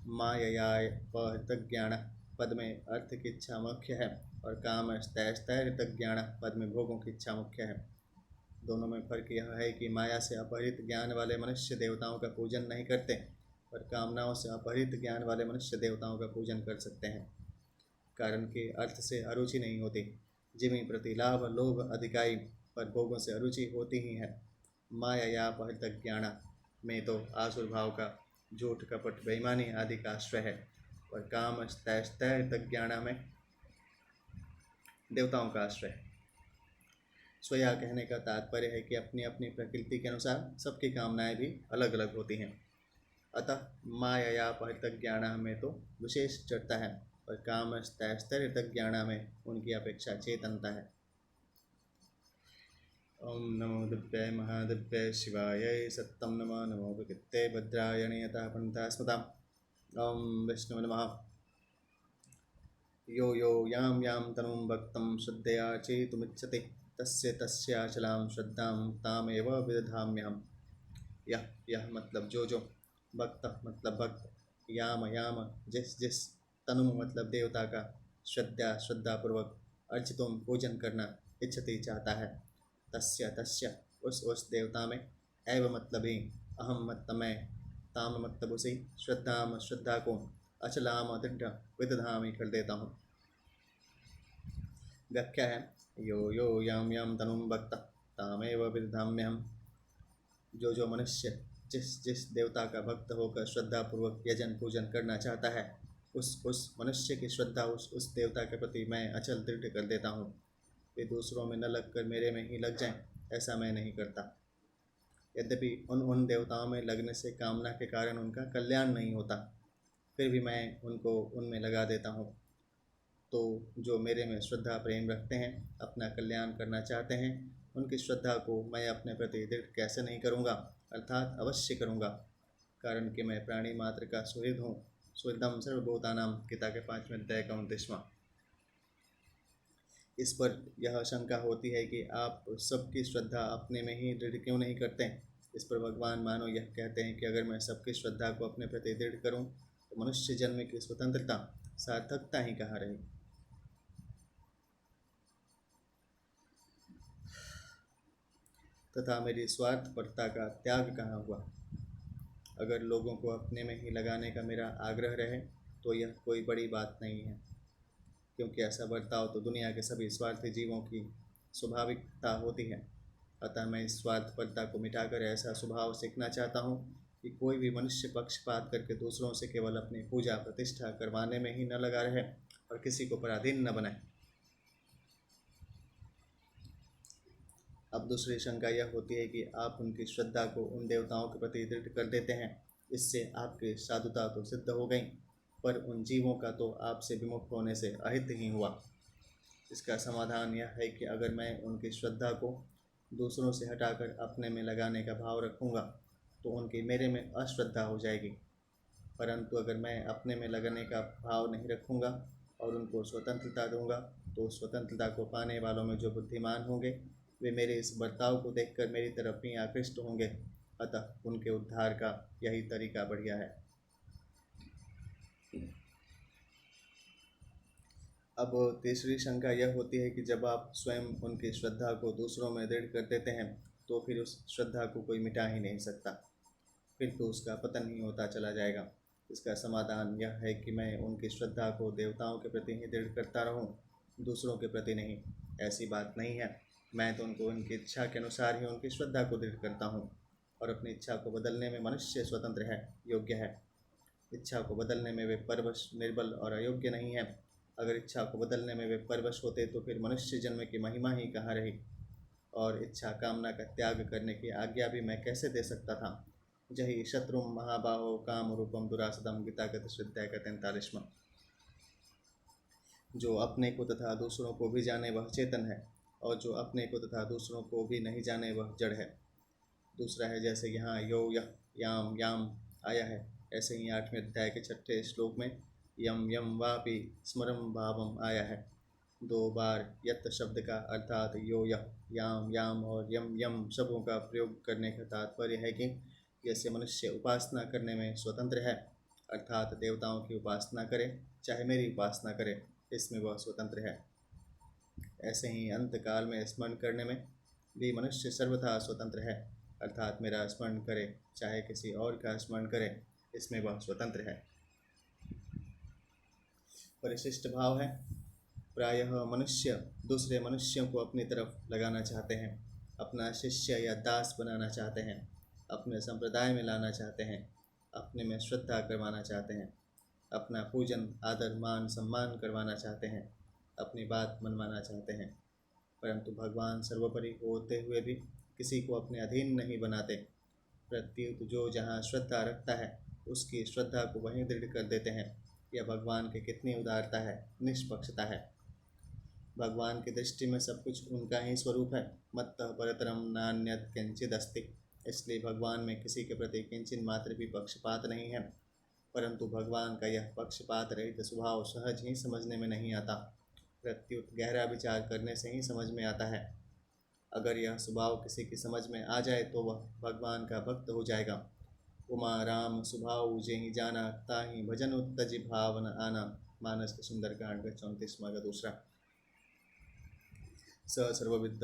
S1: माययापहृतज्ञान पद में अर्थ की इच्छा मुख्य है और काम स्थैर्यज्ञान पद में भोगों की इच्छा मुख्य है। दोनों में फर्क यह है कि माया से अपहृत ज्ञान वाले मनुष्य देवताओं का पूजन नहीं करते, पर कामनाओं से अपहृत ज्ञान वाले मनुष्य देवताओं का पूजन कर सकते हैं। कारण कि अर्थ से अरुचि नहीं होती, जिमी प्रति लाभ लोभ अधिकाई, पर भोगों से अरुचि होती ही है। माया अपहृत ज्ञान में तो आसुर भाव का झूठ कपट बेईमानी आदि का आश्रय है, पर काम स्थैर्यज्ञान में देवताओं का आश्रय है। स्वया कहने का तात्पर्य है कि अपनी अपनी प्रकृति के अनुसार सबकी कामनाएं भी अलग अलग होती हैं, अतः माया अपहृत ज्ञान में तो विशेष चढ़ता है, पर काम स्थैर्यज्ञान ज्ञान में उनकी अपेक्षा चेतनता है। ओम नमो दिव्याय महादिव्याय शिवाय सत्यम नमः। नमो प्रकृते भद्राय नियतः पंथा स्मृताम्। ओम विष्णु नमः। यो यो यां यां तनुं भक्तं श्रद्धया चेतुमिच्छति तस्य तस्याचलां श्रद्धां तामेव विदधाम्यहम्। यह मतलब जो भक्त मतलब भक्त, याम याम जिस जिस, तनु मतलब देवता का, श्रद्धापूर्वक अर्चितुम पूजन करना, इच्छति चाहता है, तस्य उस देवता में, एव मतलब ही, अहम मतलब मैं, ताम मतलब उसी, श्रद्धा को, अचलाम दृढ़ विदधामी कर देता हूँ। व्याख्या है यो यो याम याम तनुम भक्त तामेव विदधाम्यहम्। जो मनुष्य जिस देवता का भक्त होकर श्रद्धापूर्वक यजन पूजन करना चाहता है, उस मनुष्य की श्रद्धा उस देवता के प्रति मैं अचल दृढ़ कर देता हूँ। वे दूसरों में न लगकर मेरे में ही लग जाएं, ऐसा मैं नहीं करता। यद्यपि उन देवताओं में लगने से कामना के कारण उनका कल्याण नहीं होता, फिर भी मैं उनको उनमें लगा देता हूँ। तो जो मेरे में श्रद्धा प्रेम रखते हैं, अपना कल्याण करना चाहते हैं, उनकी श्रद्धा को मैं अपने प्रति दृढ़ कैसे नहीं करूँगा, अर्थात अवश्य करूँगा, कारण कि मैं प्राणी मात्र का सुहृद हूँ। सुहृदम सर्वभूतानां, गीता के 5वें अध्याय का 29वां। इस पर यह शंका होती है कि आप सबकी श्रद्धा अपने में ही दृढ़ क्यों नहीं करते। इस पर भगवान मानो यह कहते हैं कि अगर मैं सबकी श्रद्धा को अपने प्रति दृढ़ करूं तो मनुष्य जन्म की स्वतंत्रता सार्थकता ही कहाँ रही। तथा मेरी स्वार्थपरता का त्याग कहाँ हुआ। अगर लोगों को अपने में ही लगाने का मेरा आग्रह रहे तो यह कोई बड़ी बात नहीं है, क्योंकि ऐसा बर्ताव तो दुनिया के सभी स्वार्थी जीवों की स्वाभाविकता होती है। अतः मैं इस स्वार्थपरता को मिटाकर ऐसा स्वभाव सीखना चाहता हूँ कि कोई भी मनुष्य पक्षपात करके दूसरों से केवल अपनी पूजा प्रतिष्ठा करवाने में ही न लगा रहे और किसी को पराधीन न बनाए। अब दूसरी शंका यह होती है कि आप उनकी श्रद्धा को उन देवताओं के प्रति दृढ़ कर देते हैं, इससे आपकी साधुता तो सिद्ध हो गई, पर उन जीवों का तो आपसे विमुख होने से अहित ही हुआ। इसका समाधान यह है कि अगर मैं उनकी श्रद्धा को दूसरों से हटाकर अपने में लगाने का भाव रखूँगा तो उनकी मेरे में अश्रद्धा हो जाएगी, परंतु अगर मैं अपने में लगाने का भाव नहीं रखूँगा और उनको स्वतंत्रता दूँगा तो स्वतंत्रता को पाने वालों में जो बुद्धिमान होंगे वे मेरे इस बर्ताव को देखकर मेरी तरफ ही आकृष्ट होंगे। अतः उनके उद्धार का यही तरीका बढ़िया है। अब तीसरी शंका यह होती है कि जब आप स्वयं उनकी श्रद्धा को दूसरों में दृढ़ कर देते हैं तो फिर उस श्रद्धा को कोई मिटा ही नहीं सकता, फिर तो उसका पतन ही होता चला जाएगा। इसका समाधान यह है कि मैं उनकी श्रद्धा को देवताओं के प्रति ही दृढ़ करता रहूं, दूसरों के प्रति नहीं। ऐसी बात नहीं है, मैं तो उनको उनकी इच्छा के अनुसार ही उनकी श्रद्धा को दृढ़ करता हूँ, और अपनी इच्छा को बदलने में मनुष्य स्वतंत्र है, योग्य है। इच्छा को बदलने में वे परवश, निर्बल और अयोग्य नहीं है। अगर इच्छा को बदलने में वे परवश होते तो फिर मनुष्य जन्म की महिमा ही कहाँ रही, और इच्छा कामना का त्याग करने की आज्ञा भी मैं कैसे दे सकता था। जही शत्रुम महाबाहो काम रूपम दुरासदम, गीता का अध्याय का 43वां। जो अपने को तथा दूसरों को भी जाने वह चेतन है, और जो अपने को तथा दूसरों को भी नहीं जाने वह जड़ है। दूसरा है जैसे यहाँ यो यह याम याम आया है, ऐसे ही 8वें अध्याय के 6ठे श्लोक में यम यम वापि स्मरम भावम आया है। 2 बार यत शब्द का अर्थात यो यह याम याम और यम यम शब्दों का प्रयोग करने का तात्पर्य है कि जैसे मनुष्य उपासना करने में स्वतंत्र है, अर्थात देवताओं की उपासना करे चाहे मेरी उपासना करे, इसमें वह स्वतंत्र है, ऐसे ही अंत काल में स्मरण करने में भी मनुष्य सर्वथा स्वतंत्र है, अर्थात मेरा स्मरण करे चाहे किसी और का स्मरण करे, इसमें वह स्वतंत्र है। परिशिष्ट भाव है, प्रायः मनुष्य दूसरे मनुष्यों को अपनी तरफ लगाना चाहते हैं, अपना शिष्य या दास बनाना चाहते हैं, अपने संप्रदाय में लाना चाहते हैं, अपने में श्रद्धा करवाना चाहते हैं, अपना पूजन आदर मान सम्मान करवाना चाहते हैं, अपनी बात मनवाना चाहते हैं, परंतु भगवान सर्वोपरि होते हुए भी किसी को अपने अधीन नहीं बनाते। प्रत्युत जो जहाँ श्रद्धा रखता है उसकी श्रद्धा को वहीं दृढ़ कर देते हैं। यह भगवान की कितनी उदारता है, निष्पक्षता है। भगवान की दृष्टि में सब कुछ उनका ही स्वरूप है। मत्तः परतरम नान्यत् किंचित् अस्ति, इसलिए भगवान में किसी के प्रति किंचित मात्र भी पक्षपात नहीं है, परंतु भगवान का यह पक्षपात रहित स्वभाव सहज ही समझने में नहीं आता, प्रत्युत गहरा विचार करने से ही समझ में आता है। अगर यह स्वभाव किसी की समझ में आ जाए तो वह भगवान का भक्त हो जाएगा। उमा राम स्वभाव जेहि जाना, ताहि भजन उत्तज भावन आना, मानस के सुंदरकांड का 34वां का दूसरा। स सर्वविद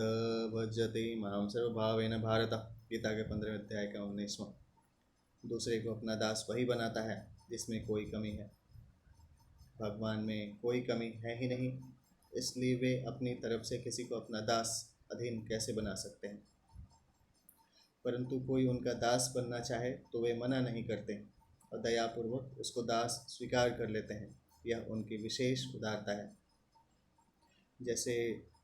S1: भजते माम सर्वभावेन भारत, गीता के 15वें अध्याय का 19वां। दूसरे को अपना दास वही बनाता है जिसमें कोई कमी है। भगवान में कोई कमी है ही नहीं, इसलिए वे अपनी तरफ से किसी को अपना दास अधीन कैसे बना सकते हैं। परंतु कोई उनका दास बनना चाहे तो वे मना नहीं करते और दयापूर्वक उसको दास स्वीकार कर लेते हैं। यह उनकी विशेष उदारता है। जैसे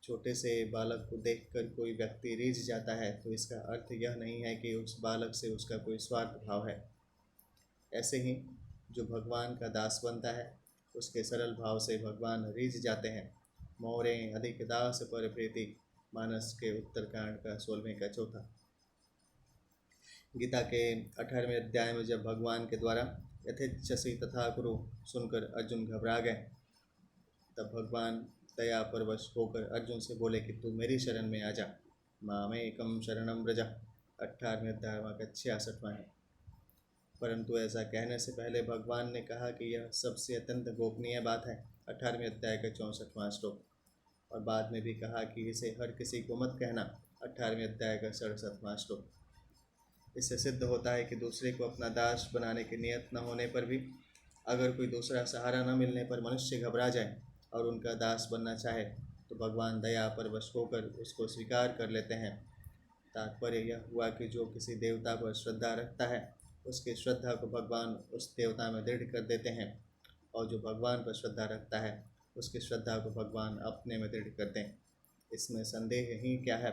S1: छोटे से बालक को देखकर कोई व्यक्ति रीझ जाता है तो इसका अर्थ यह नहीं है कि उस बालक से उसका कोई स्वार्थ भाव है। ऐसे ही जो भगवान का दास बनता है उसके सरल भाव से भगवान रीझ जाते हैं। मोरे अधिक दास पर प्रीति, मानस के उत्तरकांड का 16वें का चौथा। गीता के 18वें अध्याय में जब भगवान के द्वारा यथेच्छसि तथा कुरु सुनकर अर्जुन घबरा गए, तब भगवान दया परवश होकर अर्जुन से बोले कि तू मेरी शरण में आ जा, मामेकम शरणम व्रज। 18वें अध्याय का 66वां है। परंतु ऐसा कहने से पहले भगवान ने कहा कि यह सबसे अत्यंत गोपनीय बात है, 18वें अध्याय का 64वां श्लोक। और बाद में भी कहा कि इसे हर किसी को मत कहना, 18वें अध्याय का 67वां श्लोक। इससे सिद्ध होता है कि दूसरे को अपना दास बनाने की नियत न होने पर भी अगर कोई दूसरा सहारा न मिलने पर मनुष्य घबरा जाए और उनका दास बनना चाहे तो भगवान दया परवश होकर उसको स्वीकार कर लेते हैं। तात्पर्य यह हुआ कि जो किसी देवता पर श्रद्धा रखता है उसकी श्रद्धा को भगवान उस देवता में दृढ़ कर देते हैं, और जो भगवान पर श्रद्धा रखता है उसकी श्रद्धा को भगवान अपने में दृढ़ कर दें। इसमें संदेह ही क्या है,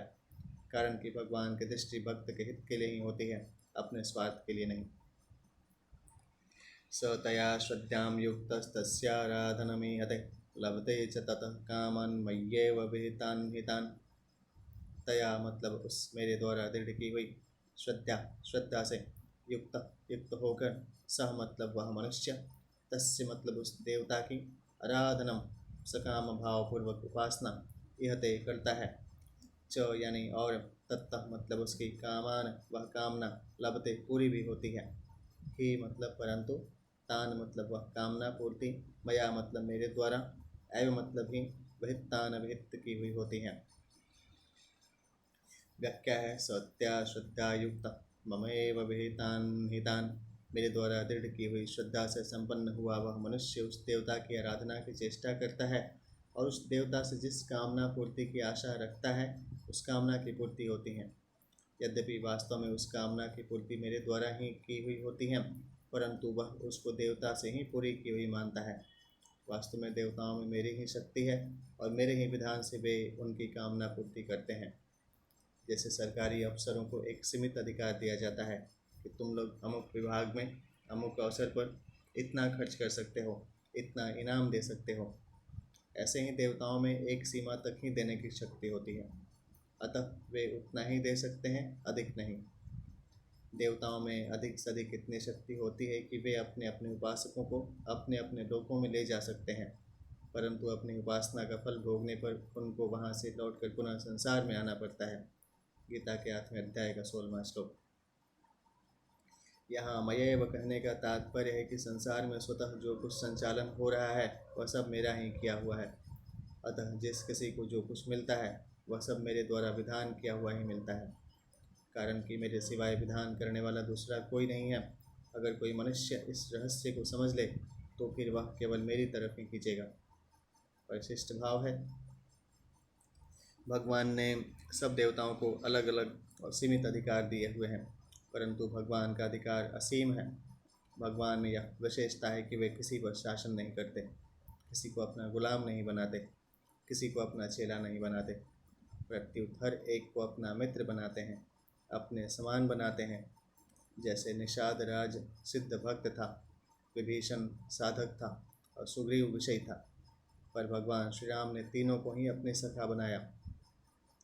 S1: कारण कि भगवान की दृष्टि भक्त के हित के लिए ही होती है, अपने स्वार्थ के लिए नहीं। स तया श्रद्धां युक्तस्तस्याराधनमीहते लभते च ततः कामान् मय्येव विहितान् हितान्। तया मतलब उस मेरे द्वारा दृढ़ की हुई श्रद्धा से युक्त होकर, सह मतलब वह मनुष्य, तस्य मतलब उस देवता की, आराधनम सकाम भावपूर्वक उपासना, यहते करता है, च यानी और, तत्तः मतलब उसकी, कामान वह कामना, लभते पूरी भी होती है, ही मतलब परंतु, तान मतलब वह कामना पूर्ति, मया मतलब मेरे द्वारा, एवं मतलब ही विहितान विहित की हुई होती हैं। व्याख्या है सत्या श्रद्धा युक्त ममेव विहितान हितान। मेरे द्वारा दृढ़ की हुई श्रद्धा से संपन्न हुआ वह मनुष्य उस देवता की आराधना की चेष्टा करता है और उस देवता से जिस कामना पूर्ति की आशा रखता है उस कामना की पूर्ति होती है। यद्यपि वास्तव में उस कामना की पूर्ति मेरे द्वारा ही की हुई होती है, परंतु वह उसको देवता से ही पूरी की हुई मानता है। वास्तव में देवताओं में मेरी ही शक्ति है और मेरे ही विधान से वे उनकी कामना पूर्ति करते हैं। जैसे सरकारी अफसरों को एक सीमित अधिकार दिया जाता है कि तुम लोग अमुक विभाग में अमुक अवसर पर इतना खर्च कर सकते हो, इतना इनाम दे सकते हो, ऐसे ही देवताओं में एक सीमा तक ही देने की शक्ति होती है, अतः वे उतना ही दे सकते हैं, अधिक नहीं। देवताओं में अधिक से अधिक इतनी शक्ति होती है कि वे अपने अपने उपासकों को अपने अपने लोकों में ले जा सकते हैं, परंतु अपनी उपासना का फल भोगने पर उनको वहाँ से लौटकर पुनः संसार में आना पड़ता है। गीता के 8वें अध्याय का 16वां श्लोक। यहाँ मयैव कहने का तात्पर्य है कि संसार में स्वतः जो कुछ संचालन हो रहा है वह सब मेरा ही किया हुआ है, अतः जिस किसी को जो कुछ मिलता है वह सब मेरे द्वारा विधान किया हुआ ही मिलता है, कारण कि मेरे सिवाय विधान करने वाला दूसरा कोई नहीं है। अगर कोई मनुष्य इस रहस्य को समझ ले तो फिर वह केवल मेरी तरफ ही खींचेगा। परिशिष्ट भाव है, भगवान ने सब देवताओं को अलग अलग और सीमित अधिकार दिए हुए हैं, परंतु भगवान का अधिकार असीम है। भगवान में यह विशेषता है कि वे किसी पर शासन नहीं करते, किसी को अपना गुलाम नहीं बनाते, किसी को अपना चेला नहीं बनाते, प्रत्युत हर एक को अपना मित्र बनाते हैं, अपने समान बनाते हैं। जैसे निषाद राज सिद्ध भक्त था, विभीषण साधक था और सुग्रीव विषयी था, पर भगवान श्री राम ने तीनों को ही अपने सखा बनाया।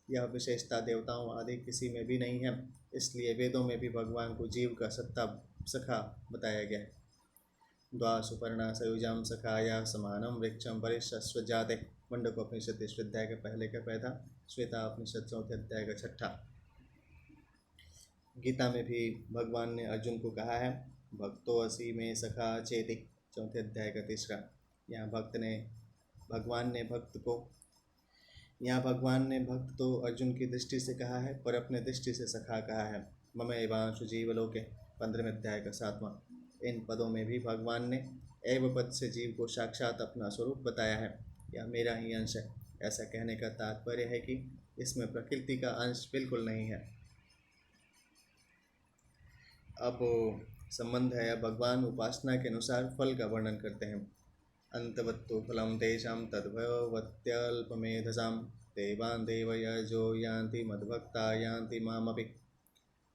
S1: यह विशेषता देवताओं आदि किसी में भी नहीं है, इसलिए वेदों में भी भगवान को जीव का सखा बताया गया है। द्वा सुपर्णा सयुजाम सखाया समानम वृक्षम परिशस्व जाते। मुंडकोपनिषद इस अध्याय के पहले का पैदा, श्वेता उपनिषद 4थे अध्याय का 6ठा। गीता में भी भगवान ने अर्जुन को कहा है भक्तो असी में सखा चेति, 4थे अध्याय का 3रा। यहाँ भगवान ने भक्त तो अर्जुन की दृष्टि से कहा है, पर अपने दृष्टि से सखा कहा है। मम एवांशु जीवलोके, 15वें अध्याय का 7वां। इन पदों में भी भगवान ने एव पद से जीव को साक्षात अपना स्वरूप बताया है, यह मेरा ही अंश है। ऐसा कहने का तात्पर्य है कि इसमें प्रकृति का अंश बिल्कुल नहीं है। अब संबंध है, भगवान उपासना के अनुसार फल का वर्णन करते हैं। अंतवत्तु फलम तेषां तद्भवत्यल्पमेधसां देवान् देवयजो यान्ति मद्भक्ता यान्ति मामपि।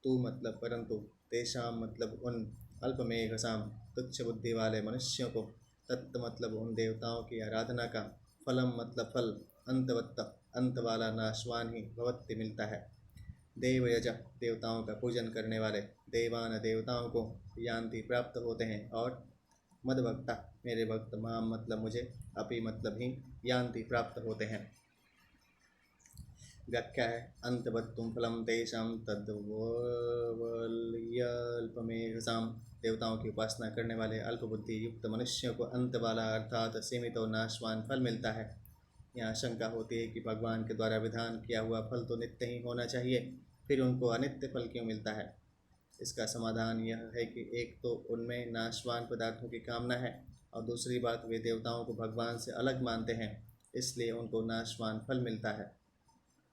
S1: तू मतलब परंतु, तेषां मतलब उन, अल्पमेघसां तुच्छ बुद्धि वाले मनुष्यों को, तत्त मतलब उन देवताओं की आराधना का, फलम मतलब फल, अंतवत्त अंत वाला नाशवान ही भवत्ति मिलता है। देवयज देवताओं का पूजन करने वाले, देवान देवताओं को, यान्ति प्राप्त होते हैं, और मद्भक्ता मेरे भक्त, माम मतलब मुझे, अपि मतलब ही, यान्ति प्राप्त होते हैं। व्याख्या है अंतवत्तुम फलम तेषां तद्वल्यल्पमेधसाम। देवताओं की उपासना करने वाले अल्प बुद्धि युक्त मनुष्यों को अंत वाला अर्थात सीमित और नाशवान फल मिलता है। यहाँ शंका होती है कि भगवान के द्वारा विधान किया हुआ फल तो नित्य ही होना चाहिए, फिर उनको अनित्य फल क्यों मिलता है? इसका समाधान यह है कि एक तो उनमें नाशवान पदार्थों की कामना है, और दूसरी बात वे देवताओं को भगवान से अलग मानते हैं, इसलिए उनको नाशवान फल मिलता है।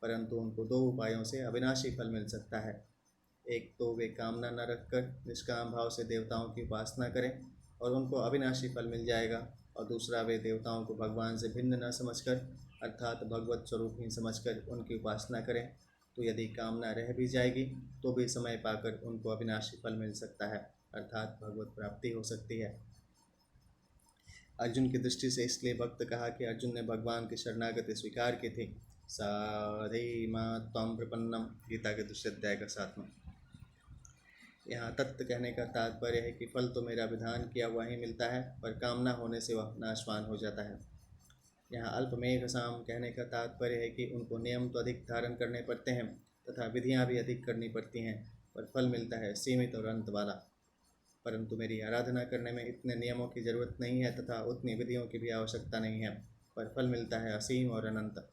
S1: परंतु उनको दो उपायों से अविनाशी फल मिल सकता है। एक तो वे कामना न रखकर निष्काम भाव से देवताओं की उपासना करें और उनको अविनाशी फल मिल जाएगा, और दूसरा वे देवताओं को भगवान से भिन्न न समझकर अर्थात भगवत स्वरूप ही समझकर उनकी उपासना करें। तो यदि कामना रह भी जाएगी तो भी समय पाकर उनको अविनाशी फल मिल सकता है, अर्थात भगवत प्राप्ति हो सकती है। अर्जुन की दृष्टि से इसलिए भक्त कहा कि अर्जुन ने भगवान की शरणागति स्वीकार की थी। साधे मां त्वं प्रपन्नम, गीता के दूसरे अध्याय का 7वां। यहाँ तत्व कहने का तात्पर्य है कि फल तो मेरा विधान किया हुआ ही मिलता है, पर कामना होने से वह नाशवान हो जाता है। यहाँ अल्पमेघसाम कहने का तात्पर्य है कि उनको नियम तो अधिक धारण करने पड़ते हैं तथा विधियाँ भी अधिक करनी पड़ती हैं, पर फल मिलता है सीमित और अंत वाला। परंतु मेरी आराधना करने में इतने नियमों की जरूरत नहीं है तथा उतनी विधियों की भी आवश्यकता नहीं है, पर फल मिलता है असीम और अनंत।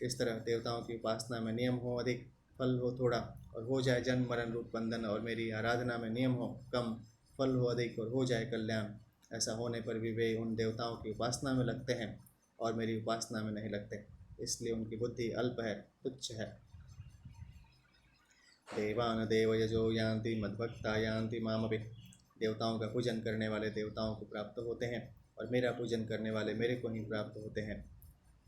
S1: इस तरह देवताओं की उपासना में नियम हो अधिक, फल हो थोड़ा, और हो जाए जन्म मरण रूप बंधन, और मेरी आराधना में नियम हो कम, फल हो अधिक और हो जाए कल्याण। ऐसा होने पर भी वे उन देवताओं की उपासना में लगते हैं और मेरी उपासना में नहीं लगते, इसलिए उनकी बुद्धि अल्प है, तुच्छ है। देवान देवयजो यान्ति मद्भक्ता यान्ति मामपि। देवताओं का पूजन करने वाले देवताओं को प्राप्त होते हैं और मेरा पूजन करने वाले मेरे को ही प्राप्त होते हैं।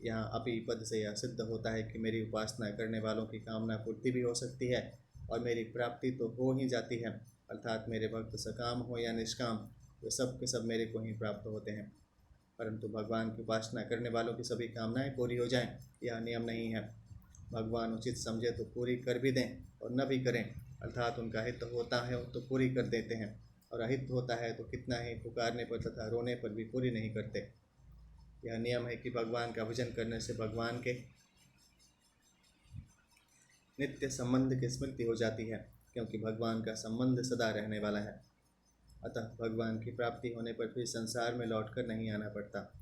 S1: यहाँ अपि पद से यह सिद्ध होता है कि मेरी उपासना करने वालों की कामना पूर्ति भी हो सकती है और मेरी प्राप्ति तो हो ही जाती है, अर्थात मेरे भक्त सकाम हो या निष्काम, वे सब के सब मेरे को ही प्राप्त होते हैं। परंतु भगवान की उपासना करने वालों की सभी कामनाएं पूरी हो जाएं, यह नियम नहीं है। भगवान उचित समझे तो पूरी कर भी दें और न भी करें, अर्थात उनका हित होता है तो पूरी कर देते हैं, और अहित होता है तो कितना ही पुकारने पर तथा रोने पर भी पूरी नहीं करते। यह नियम है कि भगवान का भजन करने से भगवान के नित्य संबंध की स्मृति हो जाती है, क्योंकि भगवान का संबंध सदा रहने वाला है। अतः भगवान की प्राप्ति होने पर फिर संसार में लौटकर नहीं आना पड़ता।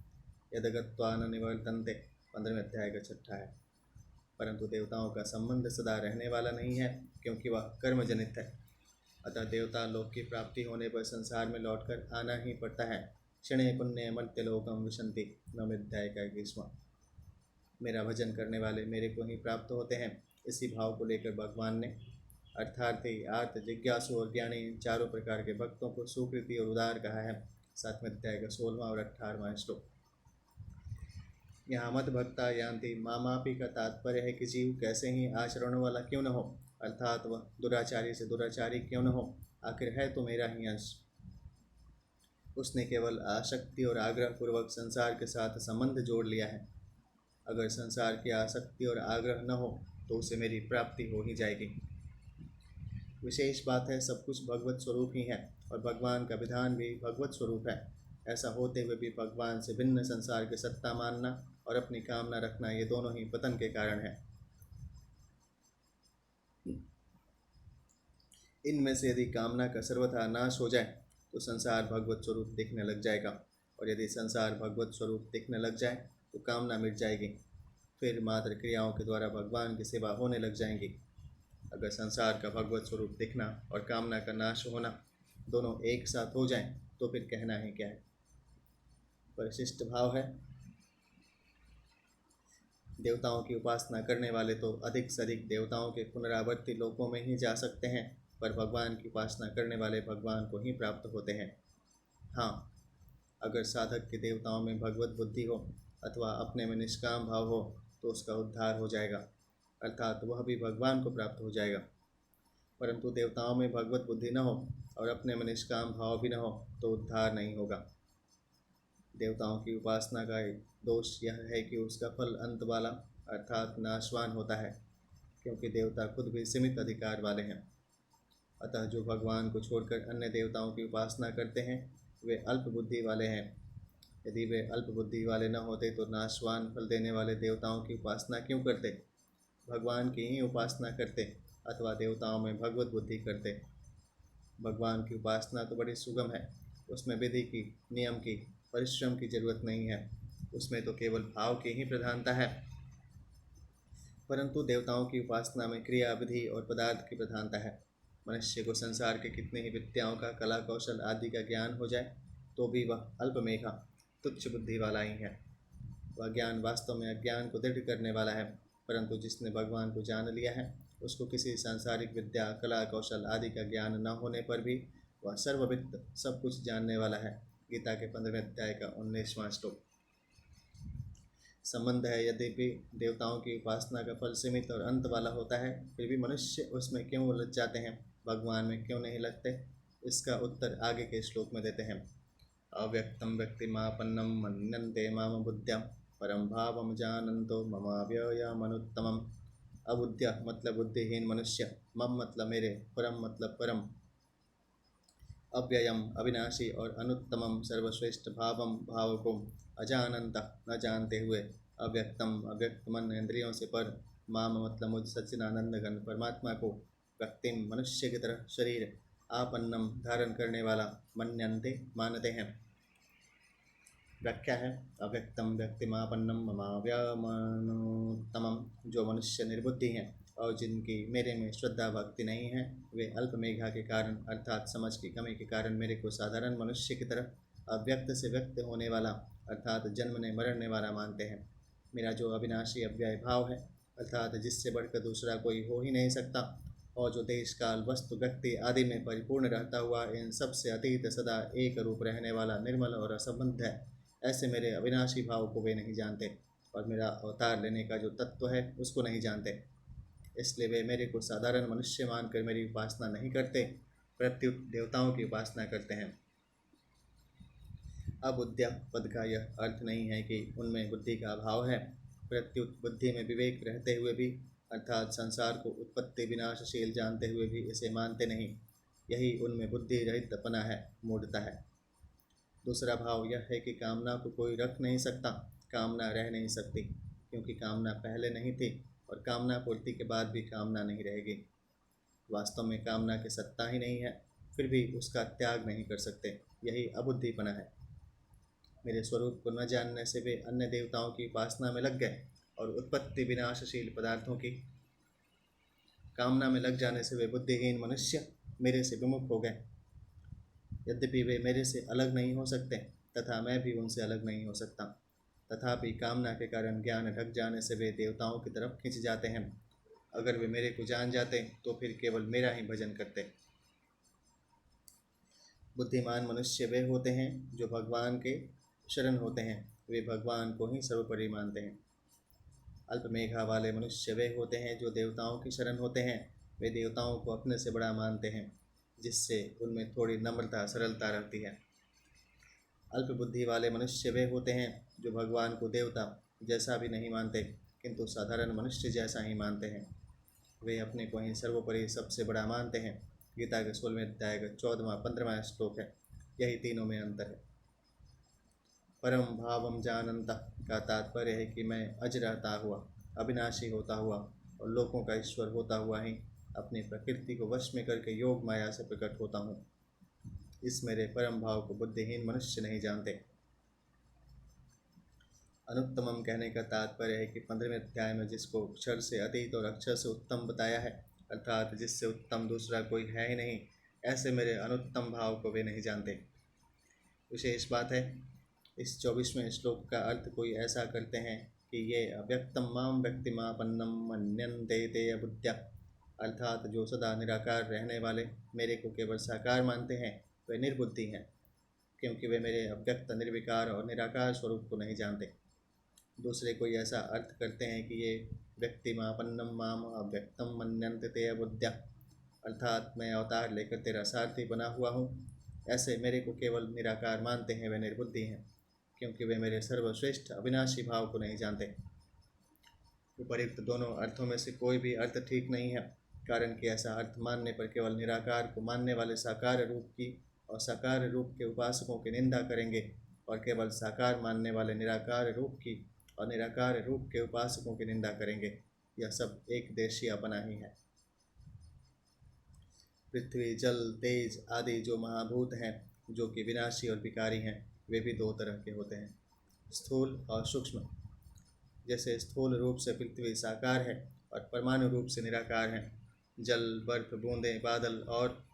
S1: यदगत्वा न निवर्तन्ते, 15वें अध्याय का 6 है। परंतु देवताओं का संबंध सदा रहने वाला नहीं है, क्योंकि वह कर्म जनित है। अतः देवता लोक की प्राप्ति होने पर संसार में लौटकर आना ही पड़ता है। क्षणे पुण्य मर्त्यलोकम विशन्ति, 9वें अध्याय का 21वां। मेरा भजन करने वाले मेरे को ही प्राप्त होते हैं, इसी भाव को लेकर भगवान ने अर्थार्थी, आर्त, जिज्ञासु और ज्ञानी चारों प्रकार के भक्तों को सुकृति और उदार कहा है। 7वें अध्याय का 16वां और 18वां श्लोक। यहाँ मत भक्ता यान्ति मामापि का तात्पर्य है कि जीव कैसे ही आचरण वाला क्यों न हो, अर्थात वह दुराचारी से दुराचारी क्यों न हो, आखिर है तो मेरा ही अंश। उसने केवल आसक्ति और आग्रह पूर्वक संसार के साथ संबंध जोड़ लिया है। अगर संसार की आसक्ति और आग्रह न हो तो उसे मेरी प्राप्ति हो ही जाएगी। विशेष बात है सब कुछ भगवत स्वरूप ही है और भगवान का विधान भी भगवत स्वरूप है। ऐसा होते हुए भी भगवान से भिन्न संसार की सत्ता मानना और अपनी कामना रखना, ये दोनों ही पतन के कारण है। इनमें से यदि कामना का सर्वथा नाश हो जाए तो संसार भगवत स्वरूप दिखने लग जाएगा, और यदि संसार भगवत स्वरूप दिखने लग जाए तो कामना मिट जाएगी, फिर मात्र क्रियाओं के द्वारा भगवान की सेवा होने लग जाएंगी। अगर संसार का भगवत स्वरूप दिखना और कामना का नाश होना दोनों एक साथ हो जाएं तो फिर कहना ही क्या है। परिशिष्ट भाव है, देवताओं की उपासना करने वाले तो अधिक से अधिक देवताओं के पुनरावर्ती लोकों में ही जा सकते हैं, पर भगवान की उपासना करने वाले भगवान को ही प्राप्त होते हैं। हाँ, अगर साधक के देवताओं में भगवत बुद्धि हो अथवा अपने में निष्काम भाव हो तो उसका उद्धार हो जाएगा, अर्थात वह भी भगवान को प्राप्त हो जाएगा। परंतु देवताओं में भगवत बुद्धि न हो और अपने में निष्काम भाव भी न हो तो उद्धार नहीं होगा। देवताओं की उपासना का दोष यह है कि उसका फल अंत वाला अर्थात नाशवान होता है, क्योंकि देवता खुद भी सीमित अधिकार वाले हैं। अतः जो भगवान को छोड़कर अन्य देवताओं की उपासना करते हैं वे अल्प बुद्धि वाले हैं। यदि वे अल्प बुद्धि वाले न होते तो नाशवान फल देने वाले देवताओं की उपासना क्यों करते। भगवान की ही उपासना करते अथवा देवताओं में भगवत बुद्धि करते। भगवान की उपासना तो बड़ी सुगम है, उसमें विधि की, नियम की, परिश्रम की जरूरत नहीं है, उसमें तो केवल भाव की ही प्रधानता है। परंतु देवताओं की उपासना में क्रिया, विधि और पदार्थ की प्रधानता है। मनुष्य को संसार के कितनी ही विद्याओं का, कला कौशल आदि का ज्ञान हो जाए तो भी वह अल्पमेघा, तुच्छ बुद्धि वाला ही है। वह ज्ञान वास्तव में अज्ञान को दृढ़ करने वाला है, परंतु जिसने भगवान को जान लिया है उसको किसी सांसारिक विद्या, कला कौशल आदि का ज्ञान न होने पर भी वह सर्ववित्त, सब कुछ जानने वाला है। गीता के 15वें अध्याय का 19वां श्लोक। संबंध है, यद्यपि देवताओं की उपासना का फल सीमित और अंत वाला होता है, फिर भी मनुष्य उसमें क्यों उलझ जाते हैं, भगवान में क्यों नहीं लगते? इसका उत्तर आगे के श्लोक में देते हैं। अव्यक्तं व्यक्तिमापन्नं मन्यन्ते माम बुद्ध्या परम भावम जानन्तो ममाव्ययमनुत्तमम्। अबुद्ध्य मतलब बुद्धिहीन मनुष्य, मम मतलब मेरे, परम मतलब परम, अव्ययम अविनाशी और अनुत्तमम सर्वश्रेष्ठ भावम भाव को अजानंत न जानते हुए, अव्यक्तम अव्यक्त मन इंद्रियों से पर, माम मतलब मुझ सच्चिदानंद घन परमात्मा को, व्यक्तिम मनुष्य की तरह शरीर, आपन्नम धारण करने वाला, मन्यन्ते मानते हैं। व्याख्या है, अव्यक्तम व्यक्तिमापन्नम ममाव्यमनुत्तमम, जो मनुष्य निर्बुद्धि हैं और जिनकी मेरे में श्रद्धा भक्ति नहीं है, वे अल्पमेघा के कारण अर्थात समझ की कमी के कारण मेरे को साधारण मनुष्य की तरह अव्यक्त से व्यक्त होने वाला अर्थात जन्मने मरने वाला मानते हैं। मेरा जो अविनाशी अव्यय भाव है अर्थात जिससे बढ़कर दूसरा कोई हो ही नहीं सकता, और जो देश काल वस्तु व्यक्ति आदि में परिपूर्ण रहता हुआ इन सब से अतीत सदा एक रूप रहने वाला निर्मल और असंबद्ध है, ऐसे मेरे अविनाशी भाव को वे नहीं जानते और मेरा अवतार लेने का जो तत्व है उसको नहीं जानते। इसलिए वे मेरे को साधारण मनुष्य मानकर मेरी उपासना नहीं करते, प्रत्युत देवताओं की उपासना करते हैं। अबुद्ध्या पद का यह अर्थ नहीं है कि उनमें बुद्धि का अभाव है, प्रत्युत बुद्धि में विवेक रहते हुए भी अर्थात संसार को उत्पत्ति विनाशशील जानते हुए भी इसे मानते नहीं, यही उनमें बुद्धि रहित अपना है, मूढ़ता है। दूसरा भाव यह है कि कामना को कोई रख नहीं सकता, कामना रह नहीं सकती, क्योंकि कामना पहले नहीं थी और कामना पूर्ति के बाद भी कामना नहीं रहेगी। वास्तव में कामना की सत्ता ही नहीं है, फिर भी उसका त्याग नहीं कर सकते, यही अबुद्धिपना है। मेरे स्वरूप को न जानने से वे अन्य देवताओं की उपासना में लग गए और उत्पत्ति विनाशशील पदार्थों की कामना में लग जाने से वे बुद्धिहीन मनुष्य मेरे से विमुख हो गए। यद्यपि वे मेरे से अलग नहीं हो सकते तथा मैं भी उनसे अलग नहीं हो सकता, तथापि कामना के कारण ज्ञान ढक जाने से वे देवताओं की तरफ खिंच जाते हैं। अगर वे मेरे को जान जाते तो फिर केवल मेरा ही भजन करते। बुद्धिमान मनुष्य वे होते हैं जो भगवान के शरण होते हैं, वे भगवान को ही सर्वोपरि मानते हैं। अल्पमेघा वाले मनुष्य वे होते हैं जो देवताओं की शरण होते हैं, वे देवताओं को अपने से बड़ा मानते हैं, जिससे उनमें थोड़ी नम्रता सरलता रहती है। अल्प बुद्धि वाले मनुष्य वे होते हैं जो भगवान को देवता जैसा भी नहीं मानते, किंतु साधारण मनुष्य जैसा ही मानते हैं। वे अपने को ही सर्वोपरि सबसे बड़ा मानते हैं। गीता के 16वें अध्याय का 14वां 15वां श्लोक है। यही तीनों में अंतर है। परम भावम जानंता का तात्पर्य है कि मैं अज रहता हुआ, अविनाशी होता हुआ और लोकों का ईश्वर होता हुआ ही अपनी प्रकृति को वश में करके योग माया से प्रकट होता हूँ। इस मेरे परम भाव को बुद्धिहीन मनुष्य नहीं जानते। अनुत्तमम कहने का तात्पर्य है कि 15वें अध्याय में जिसको अक्षर से अतीत और अक्षर से उत्तम बताया है, अर्थात जिससे उत्तम दूसरा कोई है ही नहीं, ऐसे मेरे अनुत्तम भाव को वे नहीं जानते। विशेष बात है, इस 24वें श्लोक का अर्थ कोई ऐसा करते हैं कि ये अव्यक्तम माम व्यक्तिमापन्नम मन्यन्ते ते अबुद्ध्या, अर्थात जो सदा निराकार रहने वाले मेरे को केवल साकार मानते हैं वे निर्बुद्धि हैं, क्योंकि वे मेरे अव्यक्त निर्विकार और निराकार स्वरूप को नहीं जानते। दूसरे कोई ऐसा अर्थ करते हैं कि ये व्यक्तिमापन्नम माम अव्यक्तम मन्यन्ते ते अबुद्ध्या, अर्थात मैं अवतार लेकर तेरा सारथी बना हुआ हूँ, ऐसे मेरे को केवल निराकार मानते हैं वे निर्बुद्धि हैं, क्योंकि वे मेरे सर्वश्रेष्ठ अविनाशी भाव को नहीं जानते। उपयुक्त दोनों अर्थों में से कोई भी अर्थ ठीक नहीं है, कारण कि ऐसा अर्थ मानने पर केवल निराकार को मानने वाले साकार रूप की और साकार रूप के उपासकों की निंदा करेंगे, और केवल साकार मानने वाले निराकार रूप की और निराकार रूप के उपासकों की निंदा करेंगे। यह सब एक देशीयपना ही है। पृथ्वी, जल, तेज आदि जो महाभूत हैं, जो कि विनाशी और विकारी हैं, वे भी दो तरह के होते हैं, स्थूल और सूक्ष्म। जैसे स्थूल रूप से पृथ्वी साकार है और परमाणु रूप से निराकार है। जल, बर्फ, बूंदें, बादल और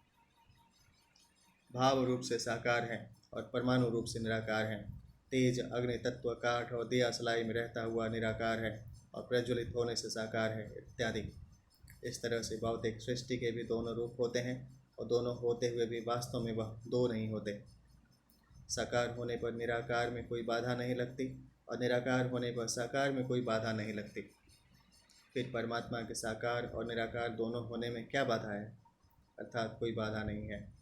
S1: भाव रूप से साकार है और परमाणु रूप से निराकार है। तेज, अग्नि तत्व, काठ और दिया सलाई में रहता हुआ निराकार है और प्रज्वलित होने से साकार है, इत्यादि। इस तरह से भौतिक सृष्टि के भी दोनों रूप होते हैं और दोनों होते हुए भी वास्तव में वह दो नहीं होते। साकार होने पर निराकार में कोई बाधा नहीं लगती और निराकार होने पर साकार में कोई बाधा नहीं लगती। फिर परमात्मा के साकार और निराकार दोनों होने में क्या बाधा है? अर्थात कोई बाधा नहीं है।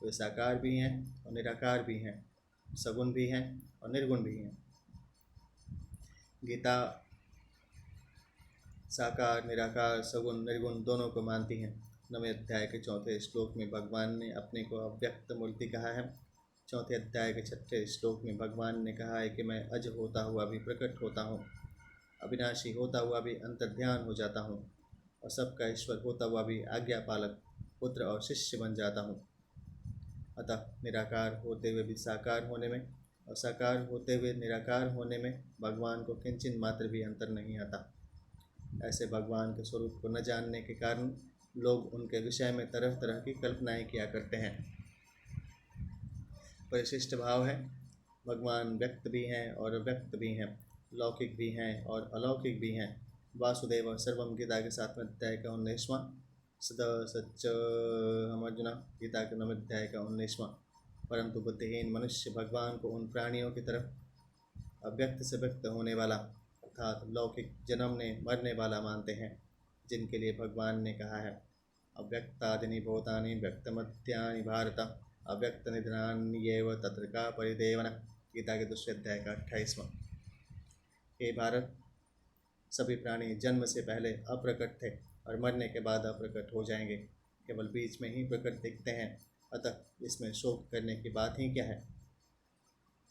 S1: वे साकार भी हैं और निराकार भी हैं, सगुण भी हैं और निर्गुण भी हैं। गीता साकार, निराकार, सगुण, निर्गुण दोनों को मानती हैं। 9वें अध्याय के 4थे श्लोक में भगवान ने अपने को अव्यक्त मूर्ति कहा है। 4थे अध्याय के 6ठे श्लोक में भगवान ने कहा है कि मैं अज होता हुआ भी प्रकट होता हूँ, अविनाशी होता हुआ भी अंतर्ध्यान हो जाता हूँ और सबका ईश्वर होता हुआ भी आज्ञा पालक, पुत्र और शिष्य बन जाता हूँ। अतः निराकार होते हुए भी साकार होने में और साकार होते हुए निराकार होने में भगवान को किंचित मात्र भी अंतर नहीं आता। ऐसे भगवान के स्वरूप को न जानने के कारण लोग उनके विषय में तरह तरह की कल्पनाएं किया करते हैं। परिशिष्ट भाव है, भगवान व्यक्त भी हैं और अव्यक्त भी हैं, लौकिक भी हैं और अलौकिक भी हैं। वासुदेव सर्वम गीता के 7वें अध्याय का 19वां, सदा सच हम अर्जुना गीता के 9वें अध्याय का 19वां। परंतु बुद्धिहीन मनुष्य भगवान को उन प्राणियों की तरफ अव्यक्त से व्यक्त होने वाला अर्थात लौकिक जन्मने मरने वाला मानते हैं, जिनके लिए भगवान ने कहा है अव्यक्तादिनी भूतानि व्यक्तमध्यानि भारत अव्यक्त निधनान्येव तत्र का परिदेवन। गीता के 2 अध्याय का 28वां। हे भारत, सभी प्राणी जन्म से पहले अप्रकट थे और मरने के बाद अप्रकट हो जाएंगे, केवल बीच में ही प्रकट दिखते हैं। अतः इसमें शोक करने की बात ही क्या है?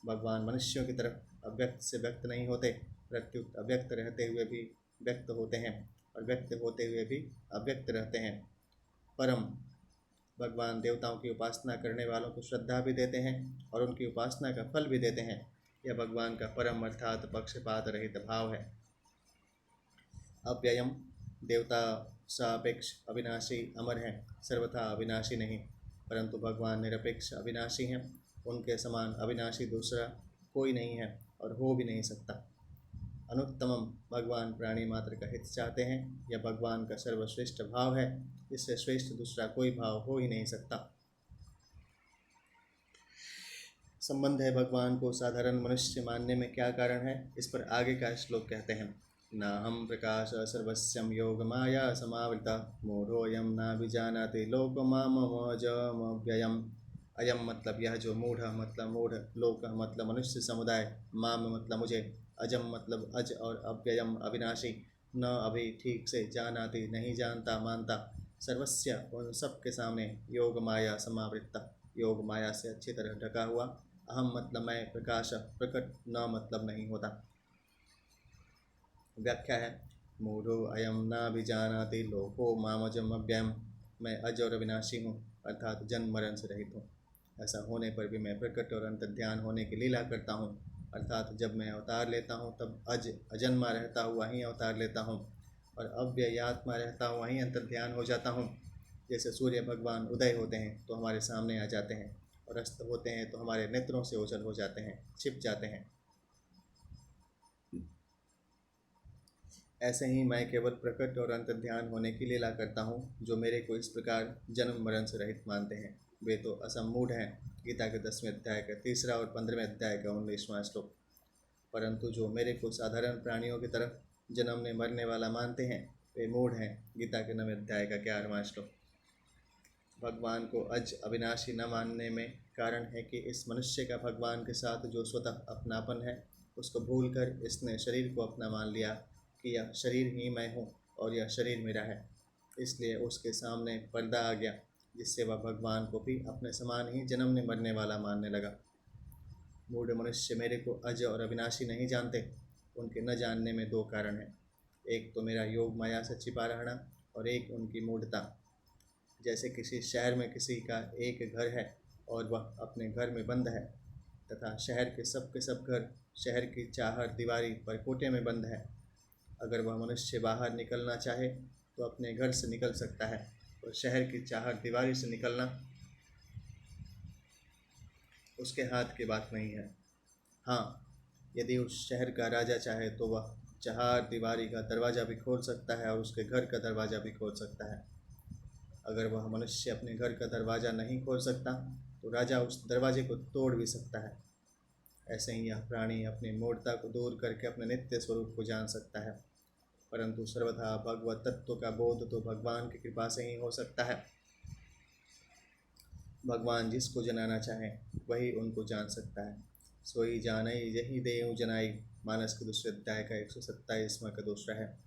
S1: भगवान मनुष्यों की तरफ अव्यक्त से व्यक्त नहीं होते, प्रत्युत अव्यक्त रहते हुए भी व्यक्त होते हैं और व्यक्त होते हुए भी अव्यक्त रहते हैं। परम भगवान देवताओं की उपासना करने वालों को श्रद्धा भी देते हैं और उनकी उपासना का फल भी देते हैं। यह भगवान का परम अर्थात पक्षपात रहित भाव है। अव्ययम देवता सापेक्ष अविनाशी अमर हैं, सर्वथा अविनाशी नहीं, परंतु भगवान निरपेक्ष अविनाशी हैं। उनके समान अविनाशी दूसरा कोई नहीं है और हो भी नहीं सकता। अनुत्तमम भगवान प्राणी मात्र का हित चाहते हैं। यह भगवान का सर्वश्रेष्ठ भाव है, इससे श्रेष्ठ दूसरा कोई भाव हो ही नहीं सकता। संबंध है भगवान को साधारण मनुष्य मानने में क्या कारण है, इस पर आगे का श्लोक कहते हैं। न हम प्रकाश सर्वस्यम योग माया समावृता मूढ़ोऽयं न विजानाति लोकमाममोजमव्ययम्। अयम मतलब यह जो, मूढ़ मतलब मूढ़, लोक मतलब मनुष्य समुदाय, माम मतलब मुझे, अजम मतलब अज और अव्ययम अविनाशी, न अभी ठीक से, जानाति नहीं जानता मानता, सर्वस्य उन सब के सामने, योग माया समावृत्ता योग माया से अच्छी तरह ढका हुआ, अहम मतलब मैं, प्रकाश प्रकट न मतलब नहीं होता। व्याख्या है, मूढ़ो अयम न विजानाति लोको मामजम अव्ययम। मैं अज और अविनाशी हूँ, अर्थात जन्म मरण से रहित हूँ। ऐसा होने पर भी मैं प्रकट और अंतर्ध्यान होने की लीला करता हूँ, अर्थात जब मैं अवतार लेता हूँ तब अजन्मा रहता हुआ ही अवतार लेता हूँ और अव्ययात्मा रहता हुआ ही अंतर्ध्यान हो जाता हूँ। जैसे सूर्य भगवान उदय होते हैं तो हमारे सामने आ जाते हैं और अस्त होते हैं तो हमारे नेत्रों से ओझल हो जाते हैं, छिप जाते हैं। ऐसे ही मैं केवल प्रकट और अंतर्ध्यान होने की लीला करता हूँ। जो मेरे को इस प्रकार जन्म मरण से रहित मानते हैं वे तो असम्मूढ़ हैं। गीता के 10वें अध्याय का 3रा और 15वें अध्याय का 19वां श्लोक। परंतु जो मेरे को साधारण प्राणियों की तरफ जन्मने मरने वाला मानते हैं वे मूढ़ हैं। गीता के 9वें अध्याय का 11वां श्लोक। भगवान को अज अविनाशी न मानने में कारण है कि इस मनुष्य का भगवान के साथ जो स्वतः अपनापन है उसको भूलकर इसने शरीर को अपना मान लिया कि यह शरीर ही मैं हूँ और यह शरीर मेरा है। इसलिए उसके सामने पर्दा आ गया, जिससे वह भगवान को भी अपने समान ही जन्मने मरने वाला मानने लगा। मूढ़ मनुष्य मेरे को अज और अविनाशी नहीं जानते। उनके न जानने में दो कारण हैं। एक तो मेरा योग माया से छिपा रहना और एक उनकी मूढ़ता। जैसे किसी शहर में किसी का एक घर है और वह अपने घर में बंद है, तथा शहर के सब घर शहर की चाहर दीवारी परकोटे में बंद है। अगर वह मनुष्य बाहर निकलना चाहे तो अपने घर से निकल सकता है, और शहर की चाहर दीवारी से निकलना उसके हाथ की बात नहीं है। हाँ, यदि उस शहर का राजा चाहे तो वह चार दीवारी का दरवाज़ा भी खोल सकता है और उसके घर का दरवाज़ा भी खोल सकता है। अगर वह मनुष्य अपने घर का दरवाज़ा नहीं खोल सकता तो राजा उस दरवाजे को तोड़ भी सकता है। ऐसे ही यह प्राणी अपनी मूढ़ता को दूर करके अपने नित्य स्वरूप को जान सकता है, परंतु सर्वथा भगवत तत्व का बोध तो भगवान की कृपा से ही हो सकता है। भगवान जिसको जनाना चाहें वही उनको जान सकता है। सोई जानई यही देव जनाई, मानस के दूसरे अध्याय का 127वां का दूसरा है।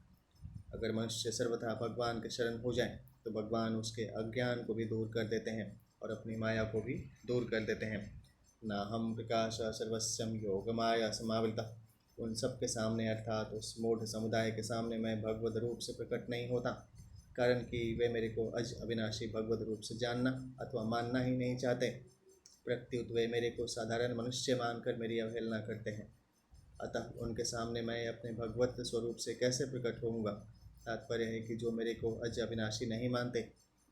S1: अगर मनुष्य सर्वथा भगवान के शरण हो जाए तो भगवान उसके अज्ञान को भी दूर कर देते हैं और अपनी माया को भी दूर कर देते हैं। ना हम प्रकाश सर्वस्वम योग माया समावृता, उन सब के सामने अर्थात उस मूढ़ समुदाय के सामने मैं भगवत रूप से प्रकट नहीं होता, कारण कि वे मेरे को अज अविनाशी भगवत रूप से जानना अथवा मानना ही नहीं चाहते। प्रत्युत वे मेरे को साधारण मनुष्य मानकर मेरी अवहेलना करते हैं। अतः उनके सामने मैं अपने भगवत स्वरूप से कैसे प्रकट होऊंगा। तात्पर्य है कि जो मेरे को अज अविनाशी नहीं मानते,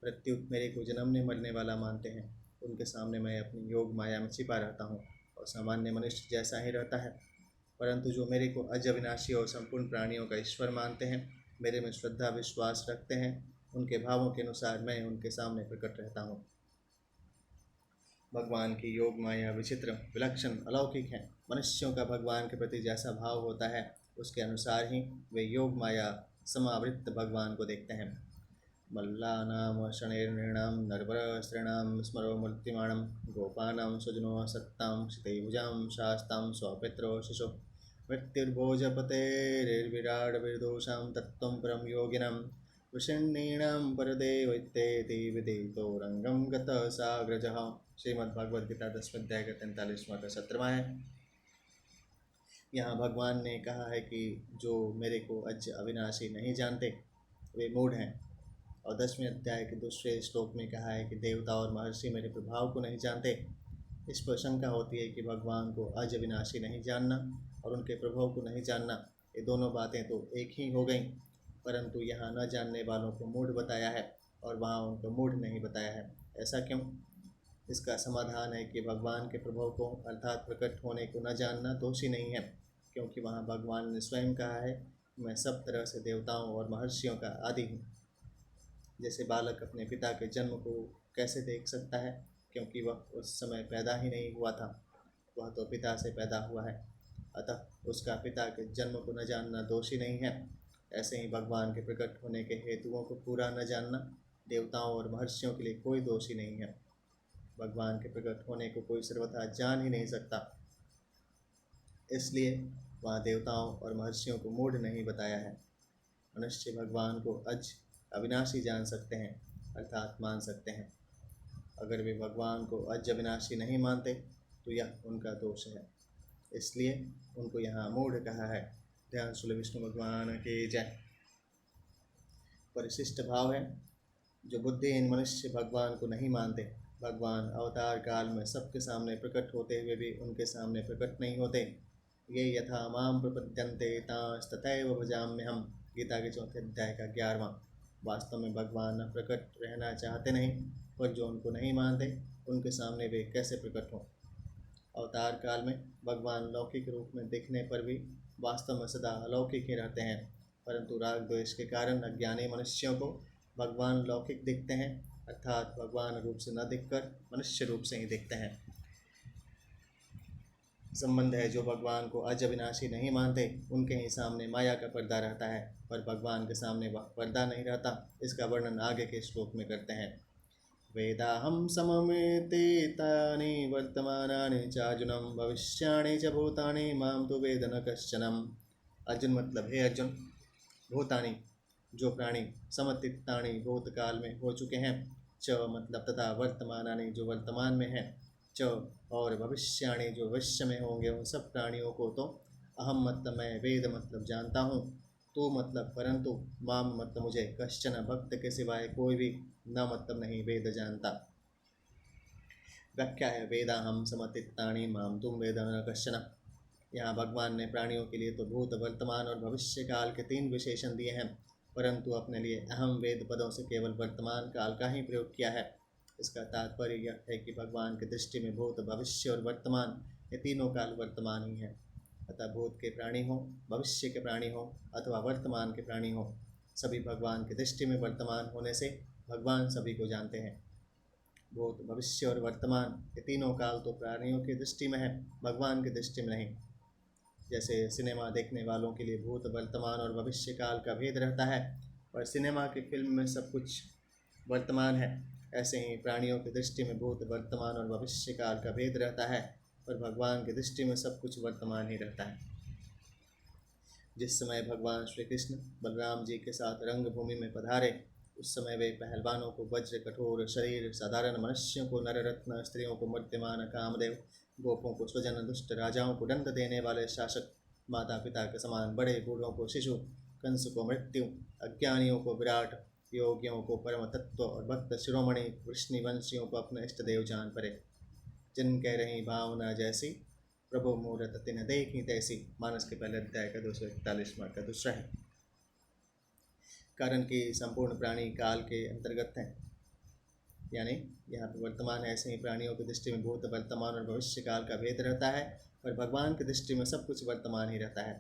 S1: प्रत्युत मेरे को जन्मने मरने वाला मानते हैं, उनके सामने मैं अपनी योग माया में छिपा रहता हूँ और सामान्य मनुष्य जैसा ही रहता है। परंतु जो मेरे को अज अविनाशी और संपूर्ण प्राणियों का ईश्वर मानते हैं, मेरे में श्रद्धा विश्वास रखते हैं, उनके भावों के अनुसार मैं उनके सामने प्रकट रहता हूँ। भगवान की योग माया विचित्र विलक्षण अलौकिक है। मनुष्यों का भगवान के प्रति जैसा भाव होता है उसके अनुसार ही वे योग माया समावृत भगवान को देखते हैं। मल्लानाम शनिर्नृणाम नरवरस्त्रीणाम स्मरो मूर्तिमाणम गोपानां स्वजनो सत्तां क्षितिभुजां शास्तां स्वपित्रो शिशो मृत्युर्भोजपतेर्विराड विदोषां तत्त्वं परम योगिनां विषण्णीणां परदेवैत्येति विदितो रंगम गतः साग्रजः। श्रीमद्भगवद गीता 10वें अध्याय का 43वां का 17वां है। यहाँ भगवान ने कहा है कि जो मेरे को अज अविनाशी नहीं जानते वे मूढ़ हैं, और 10वें अध्याय के दूसरे श्लोक में कहा है कि देवता और महर्षि मेरे प्रभाव को नहीं जानते। इस पर शंका होती है कि भगवान को अज अविनाशी नहीं जानना और उनके प्रभाव को नहीं जानना, ये दोनों बातें तो एक ही हो गई, परंतु यहाँ न जानने वालों को मूढ़ बताया है और वहाँ उनको मूढ़ नहीं बताया है। ऐसा क्यों? इसका समाधान है कि भगवान के प्रभाव को अर्थात प्रकट होने को न जानना दोषी नहीं है, क्योंकि वहाँ भगवान ने स्वयं कहा है मैं सब तरह से देवताओं और महर्षियों का आदि हूँ। जैसे बालक अपने पिता के जन्म को कैसे देख सकता है, क्योंकि वह उस समय पैदा ही नहीं हुआ था, वह तो पिता से पैदा हुआ है, अतः उसका पिता के जन्म को न जानना दोषी नहीं है। ऐसे ही भगवान के प्रकट होने के हेतुओं को पूरा न जानना देवताओं और महर्षियों के लिए कोई दोषी नहीं है। भगवान के प्रकट होने को कोई सर्वथा जान ही नहीं सकता, इसलिए वहाँ देवताओं और महर्षियों को मूढ़ नहीं बताया है। मनुष्य भगवान को अज अविनाशी जान सकते हैं अर्थात मान सकते हैं। अगर वे भगवान को अज अविनाशी नहीं मानते तो यह उनका दोष है, इसलिए उनको यहाँ मूढ़ कहा है। ध्यान सुन विष्णु भगवान की जय। परिशिष्ट भाव है, जो बुद्धिहीन मनुष्य भगवान को नहीं मानते, भगवान अवतार काल में सबके सामने प्रकट होते हुए भी उनके सामने प्रकट नहीं होते। ये यथा माम प्रपद्यन्ते तांस्तथैव भजाम्यहम्, गीता के 4थे अध्याय का 11वां। वास्तव में भगवान न प्रकट रहना चाहते नहीं, पर जो उनको नहीं मानते उनके सामने वे कैसे प्रकट हों। अवतार काल में भगवान लौकिक रूप में दिखने पर भी वास्तव में सदा अलौकिक ही रहते हैं, परंतु राग द्वेष के कारण अज्ञानी मनुष्यों को भगवान लौकिक दिखते हैं, अर्थात भगवान रूप से न दिखकर मनुष्य रूप से ही दिखते हैं। संबंध है, जो भगवान को अज अविनाशी नहीं मानते उनके ही सामने माया का पर्दा रहता है, पर भगवान के सामने वह पर्दा नहीं रहता। इसका वर्णन आगे के श्लोक में करते हैं। वेदाहं सममेते तानि वर्तमानानि चार्जुनं भविष्याणि च भूतानि मां तु वेद न कश्चनम्। अर्जुन मतलब हे अर्जुन, भूतानि जो प्राणी समतीतानि भूतकाल में हो चुके हैं, च मतलब तथा वर्तमानानि जो वर्तमान में हैं, च और भविष्याणि जो भविष्य में होंगे, उन सब प्राणियों को तो अहम मतलब मैं वेद मतलब जानता हूँ, तो मतलब परंतु, माम मतलब मुझे, कश्चन भक्त के सिवाय कोई भी न मतलब नहीं वेद जानता। व्याख्या है वेदा हम समतीतानि माम तुम वेद न कश्चन। यहाँ भगवान ने प्राणियों के लिए तो भूत वर्तमान और भविष्य काल के 3 विशेषण दिए हैं, परंतु अपने लिए अहम वेद पदों से केवल वर्तमान काल का ही प्रयोग किया है। इसका तात्पर्य यह है कि भगवान की दृष्टि में भूत, भविष्य और वर्तमान ये तीनों काल वर्तमान ही हैं। अतः भूत के प्राणी हो, भविष्य के प्राणी हो अथवा वर्तमान के प्राणी हो, सभी भगवान की दृष्टि में वर्तमान होने से भगवान सभी को जानते हैं। भूत, भविष्य और वर्तमान ये तीनों काल तो प्राणियों की दृष्टि में है, भगवान की दृष्टि में नहीं। जैसे सिनेमा देखने वालों के लिए भूत, वर्तमान और भविष्य काल का भेद रहता है, और सिनेमा की फिल्म में सब कुछ वर्तमान है, ऐसे ही प्राणियों की दृष्टि में भूत, वर्तमान और भविष्य काल का भेद रहता है, पर भगवान की दृष्टि में सब कुछ वर्तमान ही रहता है। जिस समय भगवान श्री कृष्ण बलराम जी के साथ रंगभूमि में पधारे, उस समय वे पहलवानों को वज्र कठोर शरीर, साधारण मनुष्यों को नररत्न, स्त्रियों को मूर्तिमान कामदेव, गोपों को स्वजन, दुष्ट राजाओं को दंड देने वाले शासक, माता पिता के समान बड़े, बूढ़ों को शिशु, कंस को मृत्यु, अज्ञानियों को विराट, योगियों को परम तत्व और भक्त शिरोमणि वृष्णिवंशियों को अपने इष्ट देव जान पड़े। जिन कह रही भावना जैसी, प्रभु मूर्त तिन देखी तैसी। मानस के पहले अध्याय का 241वां का दूसरा है। कारण कि संपूर्ण प्राणी काल के अंतर्गत हैं, यानी यहाँ पर वर्तमान है, ऐसे ही प्राणियों की दृष्टि में भूत, वर्तमान और भविष्य काल का भेद रहता है, पर भगवान की दृष्टि में सब कुछ वर्तमान ही रहता है।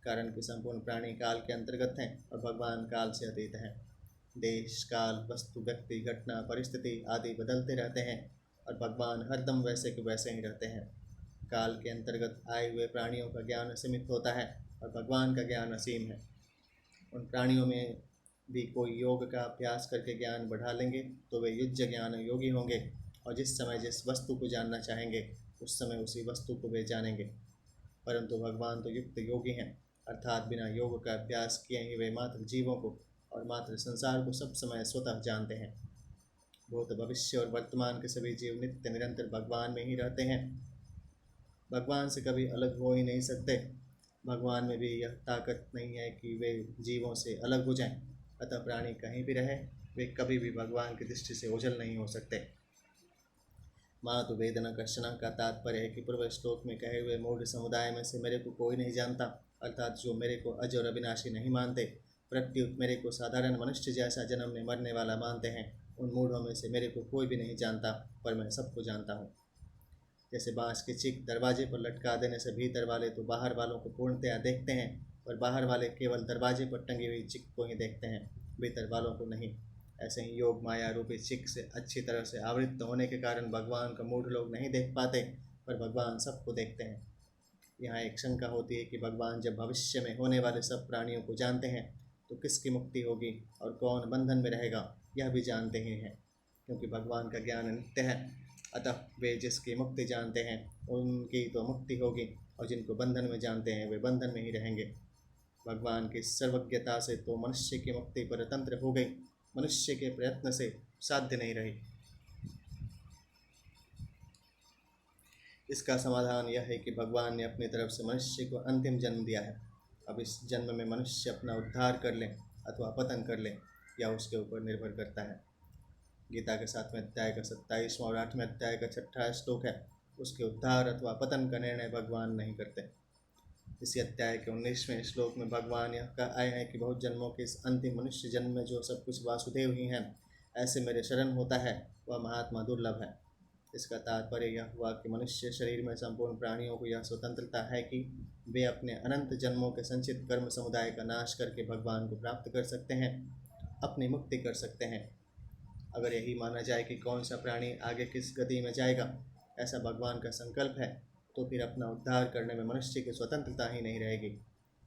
S1: कारण कि संपूर्ण प्राणी काल के अंतर्गत हैं और भगवान काल से अतीत हैं। देश, काल, वस्तु, व्यक्ति, घटना, परिस्थिति आदि बदलते रहते हैं, और भगवान हरदम वैसे के वैसे ही रहते हैं। काल के अंतर्गत आए हुए प्राणियों का ज्ञान सीमित होता है, और भगवान का ज्ञान असीम है। उन प्राणियों में भी कोई योग का अभ्यास करके ज्ञान बढ़ा लेंगे तो वे युज्य ज्ञान योगी होंगे, और जिस समय जिस वस्तु को जानना चाहेंगे उस समय उसी वस्तु को वे जानेंगे। परंतु भगवान तो युक्त योगी हैं, अर्थात बिना योग का अभ्यास किए ही वे मात्र जीवों को और मात्र संसार को सब समय स्वतः जानते हैं। भूत, भविष्य और वर्तमान के सभी जीव नित्य निरंतर भगवान में ही रहते हैं, भगवान से कभी अलग हो ही नहीं सकते। भगवान में भी यह ताकत नहीं है कि वे जीवों से अलग हो जाएं, अतः प्राणी कहीं भी रहे वे कभी भी भगवान की दृष्टि से ओझल नहीं हो सकते। मातु वेदना कश्चन का तात्पर्य है कि पूर्व श्लोक में कहे हुए मूढ़ समुदाय में से मेरे को कोई नहीं जानता, अर्थात जो मेरे को अज और अविनाशी नहीं मानते, प्रत्युत मेरे को साधारण मनुष्य जैसा जन्म में मरने वाला मानते हैं, उन मूढ़ों में से मेरे को कोई भी नहीं जानता, पर मैं सबको जानता हूँ। जैसे बाँस की चिक दरवाजे पर लटका देने से भीतर वाले तो बाहर वालों को पूर्णतया देखते हैं, और बाहर वाले केवल दरवाजे पर टंगी हुई चिक को ही देखते हैं, भीतर वालों को नहीं। ऐसे ही योग माया रूपी चिक से अच्छी तरह से आवृत्त होने के कारण भगवान को मूढ़ लोग नहीं देख पाते, पर भगवान सबको देखते हैं। यहाँ एक शंका होती है कि भगवान जब भविष्य में होने वाले सब प्राणियों को जानते हैं तो किसकी मुक्ति होगी और कौन बंधन में रहेगा, यह भी जानते ही हैं, क्योंकि भगवान का ज्ञान नित्य है। अतः वे जिसकी मुक्ति जानते हैं उनकी तो मुक्ति होगी, और जिनको बंधन में जानते हैं वे बंधन में ही रहेंगे। भगवान की सर्वज्ञता से तो मनुष्य की मुक्ति परतंत्र हो गई, मनुष्य के प्रयत्न से साध्य नहीं रही। इसका समाधान यह है कि भगवान ने अपनी तरफ से मनुष्य को अंतिम जन्म दिया है। अब इस जन्म में मनुष्य अपना उद्धार कर ले अथवा पतन कर ले, यह उसके ऊपर निर्भर करता है। गीता के 7वें अध्याय का 27वां और 8वें अध्याय का 6ठा श्लोक है, उसके उद्धार अथवा पतन का निर्णय भगवान नहीं करते। इसी अध्याय के 19वें श्लोक में भगवान यह कह आए हैं कि बहुत जन्मों के इस अंतिम मनुष्य जन्म में जो सब कुछ वासुदेव ही हैं, ऐसे मेरे शरण होता है वह महात्मा दुर्लभ है। इसका तात्पर्य यह हुआ कि मनुष्य शरीर में संपूर्ण प्राणियों को यह स्वतंत्रता है कि वे अपने अनंत जन्मों के संचित कर्म समुदाय का नाश करके भगवान को प्राप्त कर सकते हैं, अपनी मुक्ति कर सकते हैं। अगर यही माना जाए कि कौन सा प्राणी आगे किस गति में जाएगा, ऐसा भगवान का संकल्प है, तो फिर अपना उद्धार करने में मनुष्य की स्वतंत्रता ही नहीं रहेगी।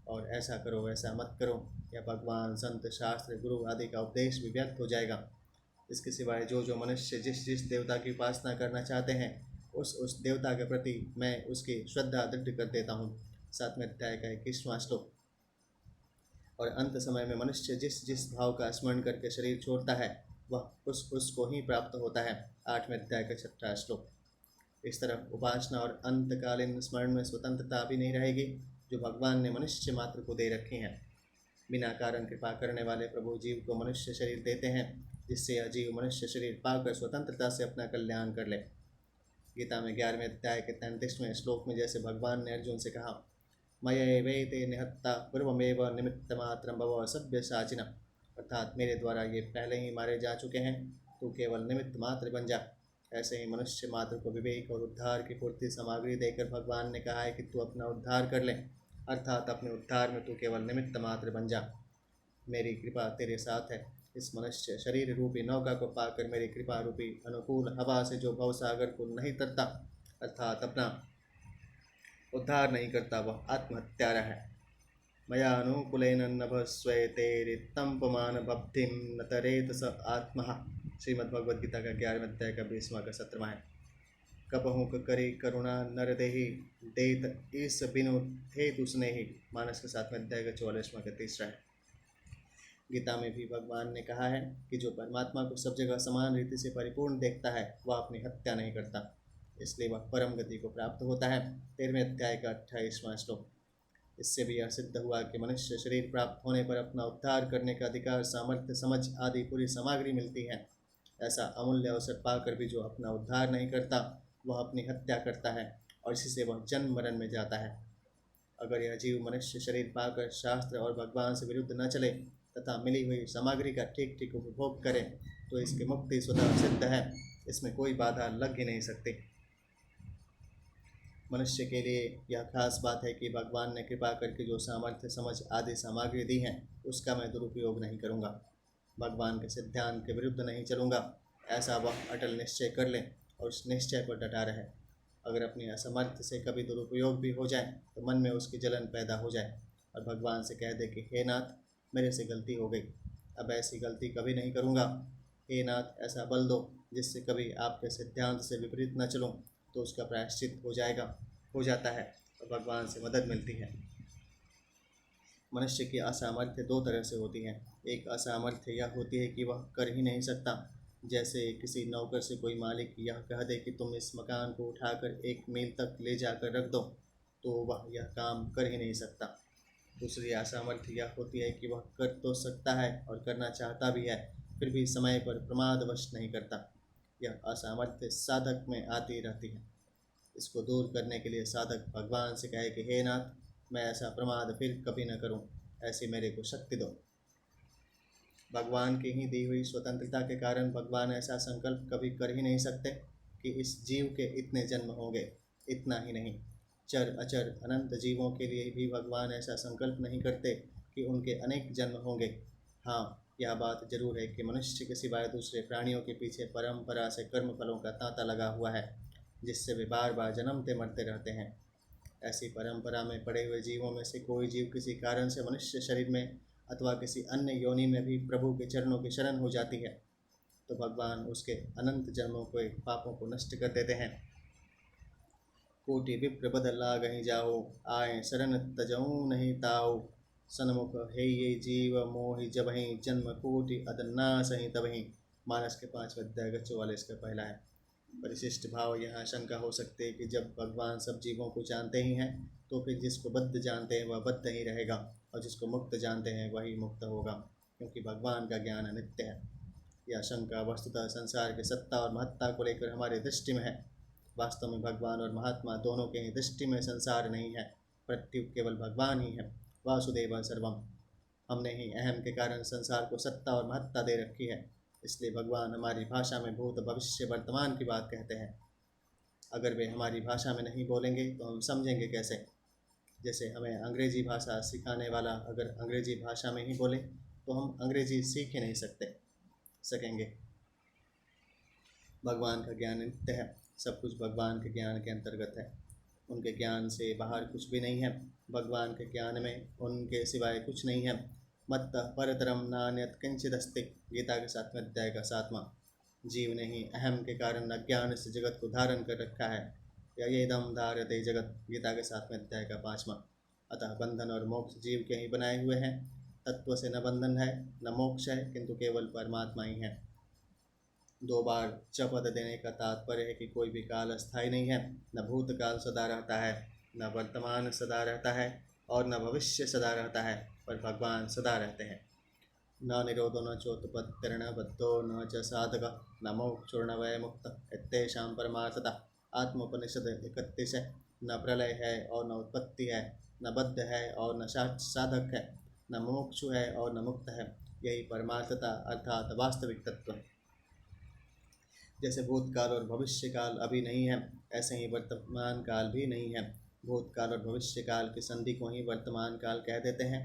S1: और ऐसा करो वैसा मत करो, या भगवान, संत, शास्त्र, गुरु आदि का उपदेश भी व्यर्थ हो जाएगा। इसके सिवाय जो जो मनुष्य जिस जिस देवता की उपासना करना चाहते हैं उस देवता के प्रति मैं उसकी श्रद्धा दृढ़ कर देता हूँ। 7वें अध्याय का 21वां श्लोक। और अंत समय में मनुष्य जिस जिस भाव का स्मरण करके शरीर छोड़ता है वह उसको ही प्राप्त होता है। 8वें अध्याय का 6ठा श्लोक। इस तरह उपासना और अंतकालीन स्मरण में स्वतंत्रता भी नहीं रहेगी जो भगवान ने मनुष्य मात्र को दे रखी है। बिना कारण कृपा करने वाले प्रभु जीव को मनुष्य शरीर देते हैं, जिससे यह जीव मनुष्य शरीर पाकर स्वतंत्रता से अपना कल्याण कर ले। गीता में 11वें अध्याय के 33वें श्लोक में जैसे भगवान ने अर्जुन से कहा, मयैवैते निहत्ता पूर्वमेव निमित्त मात्रम भव सभ्य साचिना, अर्थात मेरे द्वारा ये पहले ही मारे जा चुके हैं, तू केवल निमित्त मात्र बन जा। ऐसे ही मनुष्य मात्र को विवेक और उद्धार की पूर्ति सामग्री देकर भगवान ने कहा है कि तू अपना उद्धार कर ले, अर्थात अपने उद्धार में तू केवल निमित्त मात्र बन जा। मेरी कृपा तेरे साथ है। इस मनुष्य शरीर रूपी नौका को पाकर मेरी कृपा रूपी अनुकूल हवा से जो भवसागर को नहीं तरता, अर्थात अपना उद्धार नहीं करता, वह आत्महत्यारा है। मया अनुकूलेन नभस्वेतेरित्तं पुमान भक्तिं न तरेत स आत्मः। श्रीमद्भगवद्गीता का 11वें अध्याय का 20वां का 17वां है। कपहु करे करुणा नर देहि देत इस बिनु थे तुसने ही। मानस के 7वें अध्याय का 44वां का 3रा है। गीता में भी भगवान ने कहा है कि जो परमात्मा को सब जगह समान रीति से परिपूर्ण देखता है वह अपनी हत्या नहीं करता, इसलिए वह परम गति को प्राप्त होता है। 13वें अध्याय का 28वां श्लोक। इससे भी यह सिद्ध हुआ कि मनुष्य शरीर प्राप्त होने पर अपना उद्धार करने का अधिकार, सामर्थ्य, समझ आदि पूरी सामग्री मिलती है। ऐसा अमूल्य अवसर पाकर भी जो अपना उद्धार नहीं करता वह अपनी हत्या करता है और इसी से वह जन्म मरण में जाता है। अगर यह जीव मनुष्य शरीर पाकर शास्त्र और भगवान से विरुद्ध न चले तथा मिली हुई सामग्री का ठीक ठीक उपभोग करे तो इसकी मुक्ति स्वतः सिद्ध है, इसमें कोई बाधा लग ही नहीं सकती। मनुष्य के लिए यह खास बात है कि भगवान ने कृपा करके जो सामर्थ्य, समझ आदि सामग्री दी है उसका मैं दुरुपयोग नहीं करूँगा, भगवान के सिद्धांत के विरुद्ध नहीं चलूँगा, ऐसा वह अटल निश्चय कर ले और उस निश्चय पर डटा रहे। अगर अपनी असमर्थ से कभी दुरुपयोग भी हो जाए तो मन में उसकी जलन पैदा हो जाए और भगवान से कह दे कि हे नाथ, मेरे से गलती हो गई, अब ऐसी गलती कभी नहीं करूँगा। हे नाथ, ऐसा बल दो जिससे कभी आपके सिद्धांत से विपरीत न चलूँ, तो उसका प्रायश्चित हो जाता है और भगवान से मदद मिलती है। मनुष्य की असामर्थ्य दो तरह से होती है। एक असामर्थ्य यह होती है कि वह कर ही नहीं सकता, जैसे किसी नौकर से कोई मालिक यह कह दे कि तुम इस मकान को उठाकर 1 मील तक ले जाकर रख दो, तो वह यह काम कर ही नहीं सकता। दूसरी असामर्थ्य यह होती है कि वह कर तो सकता है और करना चाहता भी है, फिर भी समय पर प्रमादवश नहीं करता। यह असामर्थ्य साधक में आती रहती है। इसको दूर करने के लिए साधक भगवान से कहे कि हे नाथ, मैं ऐसा प्रमाद फिर कभी न करूं, ऐसी मेरे को शक्ति दो। भगवान की ही दी हुई स्वतंत्रता के कारण भगवान ऐसा संकल्प कभी कर ही नहीं सकते कि इस जीव के इतने जन्म होंगे। इतना ही नहीं, चर अचर अनंत जीवों के लिए भी भगवान ऐसा संकल्प नहीं करते कि उनके अनेक जन्म होंगे। हाँ, यह बात जरूर है कि मनुष्य के सिवाय दूसरे प्राणियों के पीछे परंपरा से कर्म फलों का तांता लगा हुआ है, जिससे वे बार बार जन्मते मरते रहते हैं। ऐसी परंपरा में पड़े हुए जीवों में से कोई जीव किसी कारण से मनुष्य शरीर में अथवा किसी अन्य योनि में भी प्रभु के चरणों की शरण हो जाती है, तो भगवान उसके अनंत जन्मों के पापों को नष्ट कर देते हैं। कोटि विप्र बदला गहीं जाओ, आए शरण तजऊ नहीं ताओ, सन्मुख है ये जीव मोहि जबहि, जन्म कोटि अदन्ना सही तबहि। मानस के 5वें अध्याय का 44 का पहला है। परिशिष्ट भाव यहाँ शंका हो सकती है कि जब भगवान सब जीवों को जानते ही हैं तो फिर जिसको बद्ध जानते हैं वह बद्ध ही रहेगा और जिसको मुक्त जानते हैं वही मुक्त होगा, क्योंकि भगवान का ज्ञान अनित्य है। यह शंका वस्तुतः संसार की सत्ता और महत्ता को लेकर हमारी दृष्टि में है। वास्तव में भगवान और महात्मा दोनों के ही दृष्टि में संसार नहीं है, प्रत्युत केवल भगवान ही है। वासुदेव सर्वम। हमने ही अहम के कारण संसार को सत्ता और महत्ता दे रखी है, इसलिए भगवान हमारी भाषा में भूत भविष्य वर्तमान की बात कहते हैं। अगर वे हमारी भाषा में नहीं बोलेंगे तो हम समझेंगे कैसे? जैसे हमें अंग्रेजी भाषा सिखाने वाला अगर अंग्रेजी भाषा में ही बोले तो हम अंग्रेजी सीख ही नहीं सकेंगे। भगवान का ज्ञान नित्य है, सब कुछ भगवान के ज्ञान के अंतर्गत है, उनके ज्ञान से बाहर कुछ भी नहीं है। भगवान के ज्ञान में उनके सिवाय कुछ नहीं है। मत्त परतरम नान्यत किंचिदस्ति। गीता के 7वें अध्याय का 7वां। जीव ने ही अहम के कारण अज्ञान से जगत को धारण कर रखा है। ययेदम धारते जगत। गीता के 7वें अध्याय का 5वां। अतः बंधन और मोक्ष जीव के ही बनाए हुए हैं। तत्व से न बंधन है न मोक्ष है, किंतु केवल परमात्मा ही है। 2 बार चपद देने का तात्पर्य है कि कोई भी काल अस्थायी नहीं है, न भूतकाल सदा रहता है, न वर्तमान सदा रहता है और न भविष्य सदा रहता है, पर भगवान सदा रहते हैं। न निरोधो न चोत्पत्तिर्न बद्धो न च साधक न मोक्षुर्न वै मुक्त इत्येषां परमार्थता। आत्मोपनिषद 31 है। न प्रलय है और न उत्पत्ति है, न बद्ध है और न साधक है, न मोक्षु है और न मुक्त है। यही परमार्थता अर्थात वास्तविक तत्व है। जैसे भूतकाल और भविष्य काल अभी नहीं है, ऐसे ही वर्तमान काल भी नहीं है। भूतकाल और भविष्य काल की संधि को ही वर्तमान काल कह देते हैं।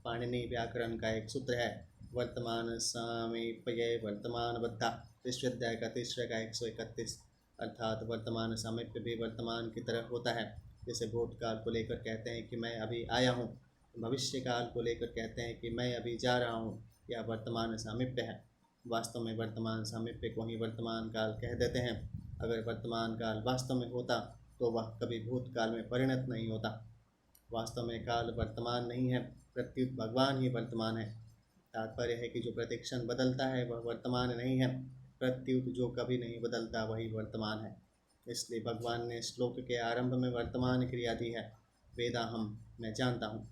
S1: पाणिनि व्याकरण का एक सूत्र है, वर्तमान सामीप्य वर्तमान बद्धा। विश्वविद्यालय का तीसरे का 131, अर्थात वर्तमान सामीप्य भी वर्तमान की तरह होता है। जैसे भूतकाल को लेकर कहते हैं कि मैं अभी आया हूँ, भविष्य काल को लेकर कहते हैं कि मैं अभी जा रहा हूँ, यह वर्तमान सामीप्य है। वास्तव में वर्तमान सामीप्य को ही वर्तमान काल कह देते हैं। अगर वर्तमान काल वास्तव में होता तो वह कभी भूतकाल में परिणत नहीं होता। वास्तव में काल वर्तमान नहीं है, प्रत्युत भगवान ही वर्तमान है। तात्पर्य है कि जो प्रतिक्षण बदलता है वह वर्तमान नहीं है, प्रत्युत जो कभी नहीं बदलता वही वर्तमान है। इसलिए भगवान ने श्लोक के आरंभ में वर्तमान क्रिया दी है, वेदाहम, मैं जानता हूँ।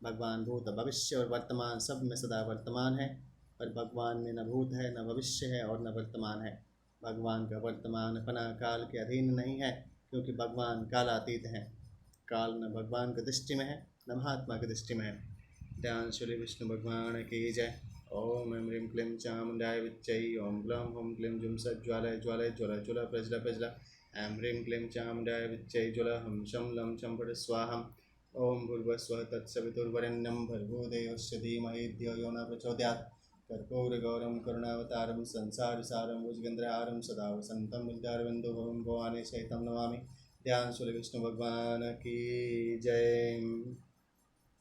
S1: भगवान भूत भविष्य और वर्तमान सब में सदा वर्तमान है, पर भगवान में न भूत है, न भविष्य है और न वर्तमान है। भगवान का वर्तमान अपना काल के अधीन नहीं है, क्योंकि भगवान कालातीत हैं। काल न भगवान की दृष्टि में है न महात्मा की दृष्टि में है। ध्यान श्री विष्णु भगवान की जय। ओम ऐं ह्रीं क्लीं चामुण्डाय विच्चै। ओम ग्लौं हुं क्लीं जुं सज्ज्वालय ज्वालय ज्वल ज्वल प्रज्वल प्रज्वल। ऐं ह्रीं क्लीं चामुण्डाय विच्चै ज्वल हुं शं लं चं फट् स्वाहा। ओम भूर्भुवस्वः तत्सवितुर्वरेण्यं भर्गो देवस्य धीमहि धियो यो न प्रचोदयात्। कर्पूरगौरं करुणावतारं संसारसारं भुजगेन्द्रहारं सदा वसन्तं हृदयारविन्दो भवानी सहितं नमामि। ध्यान श्री विष्णु भगवान की जय।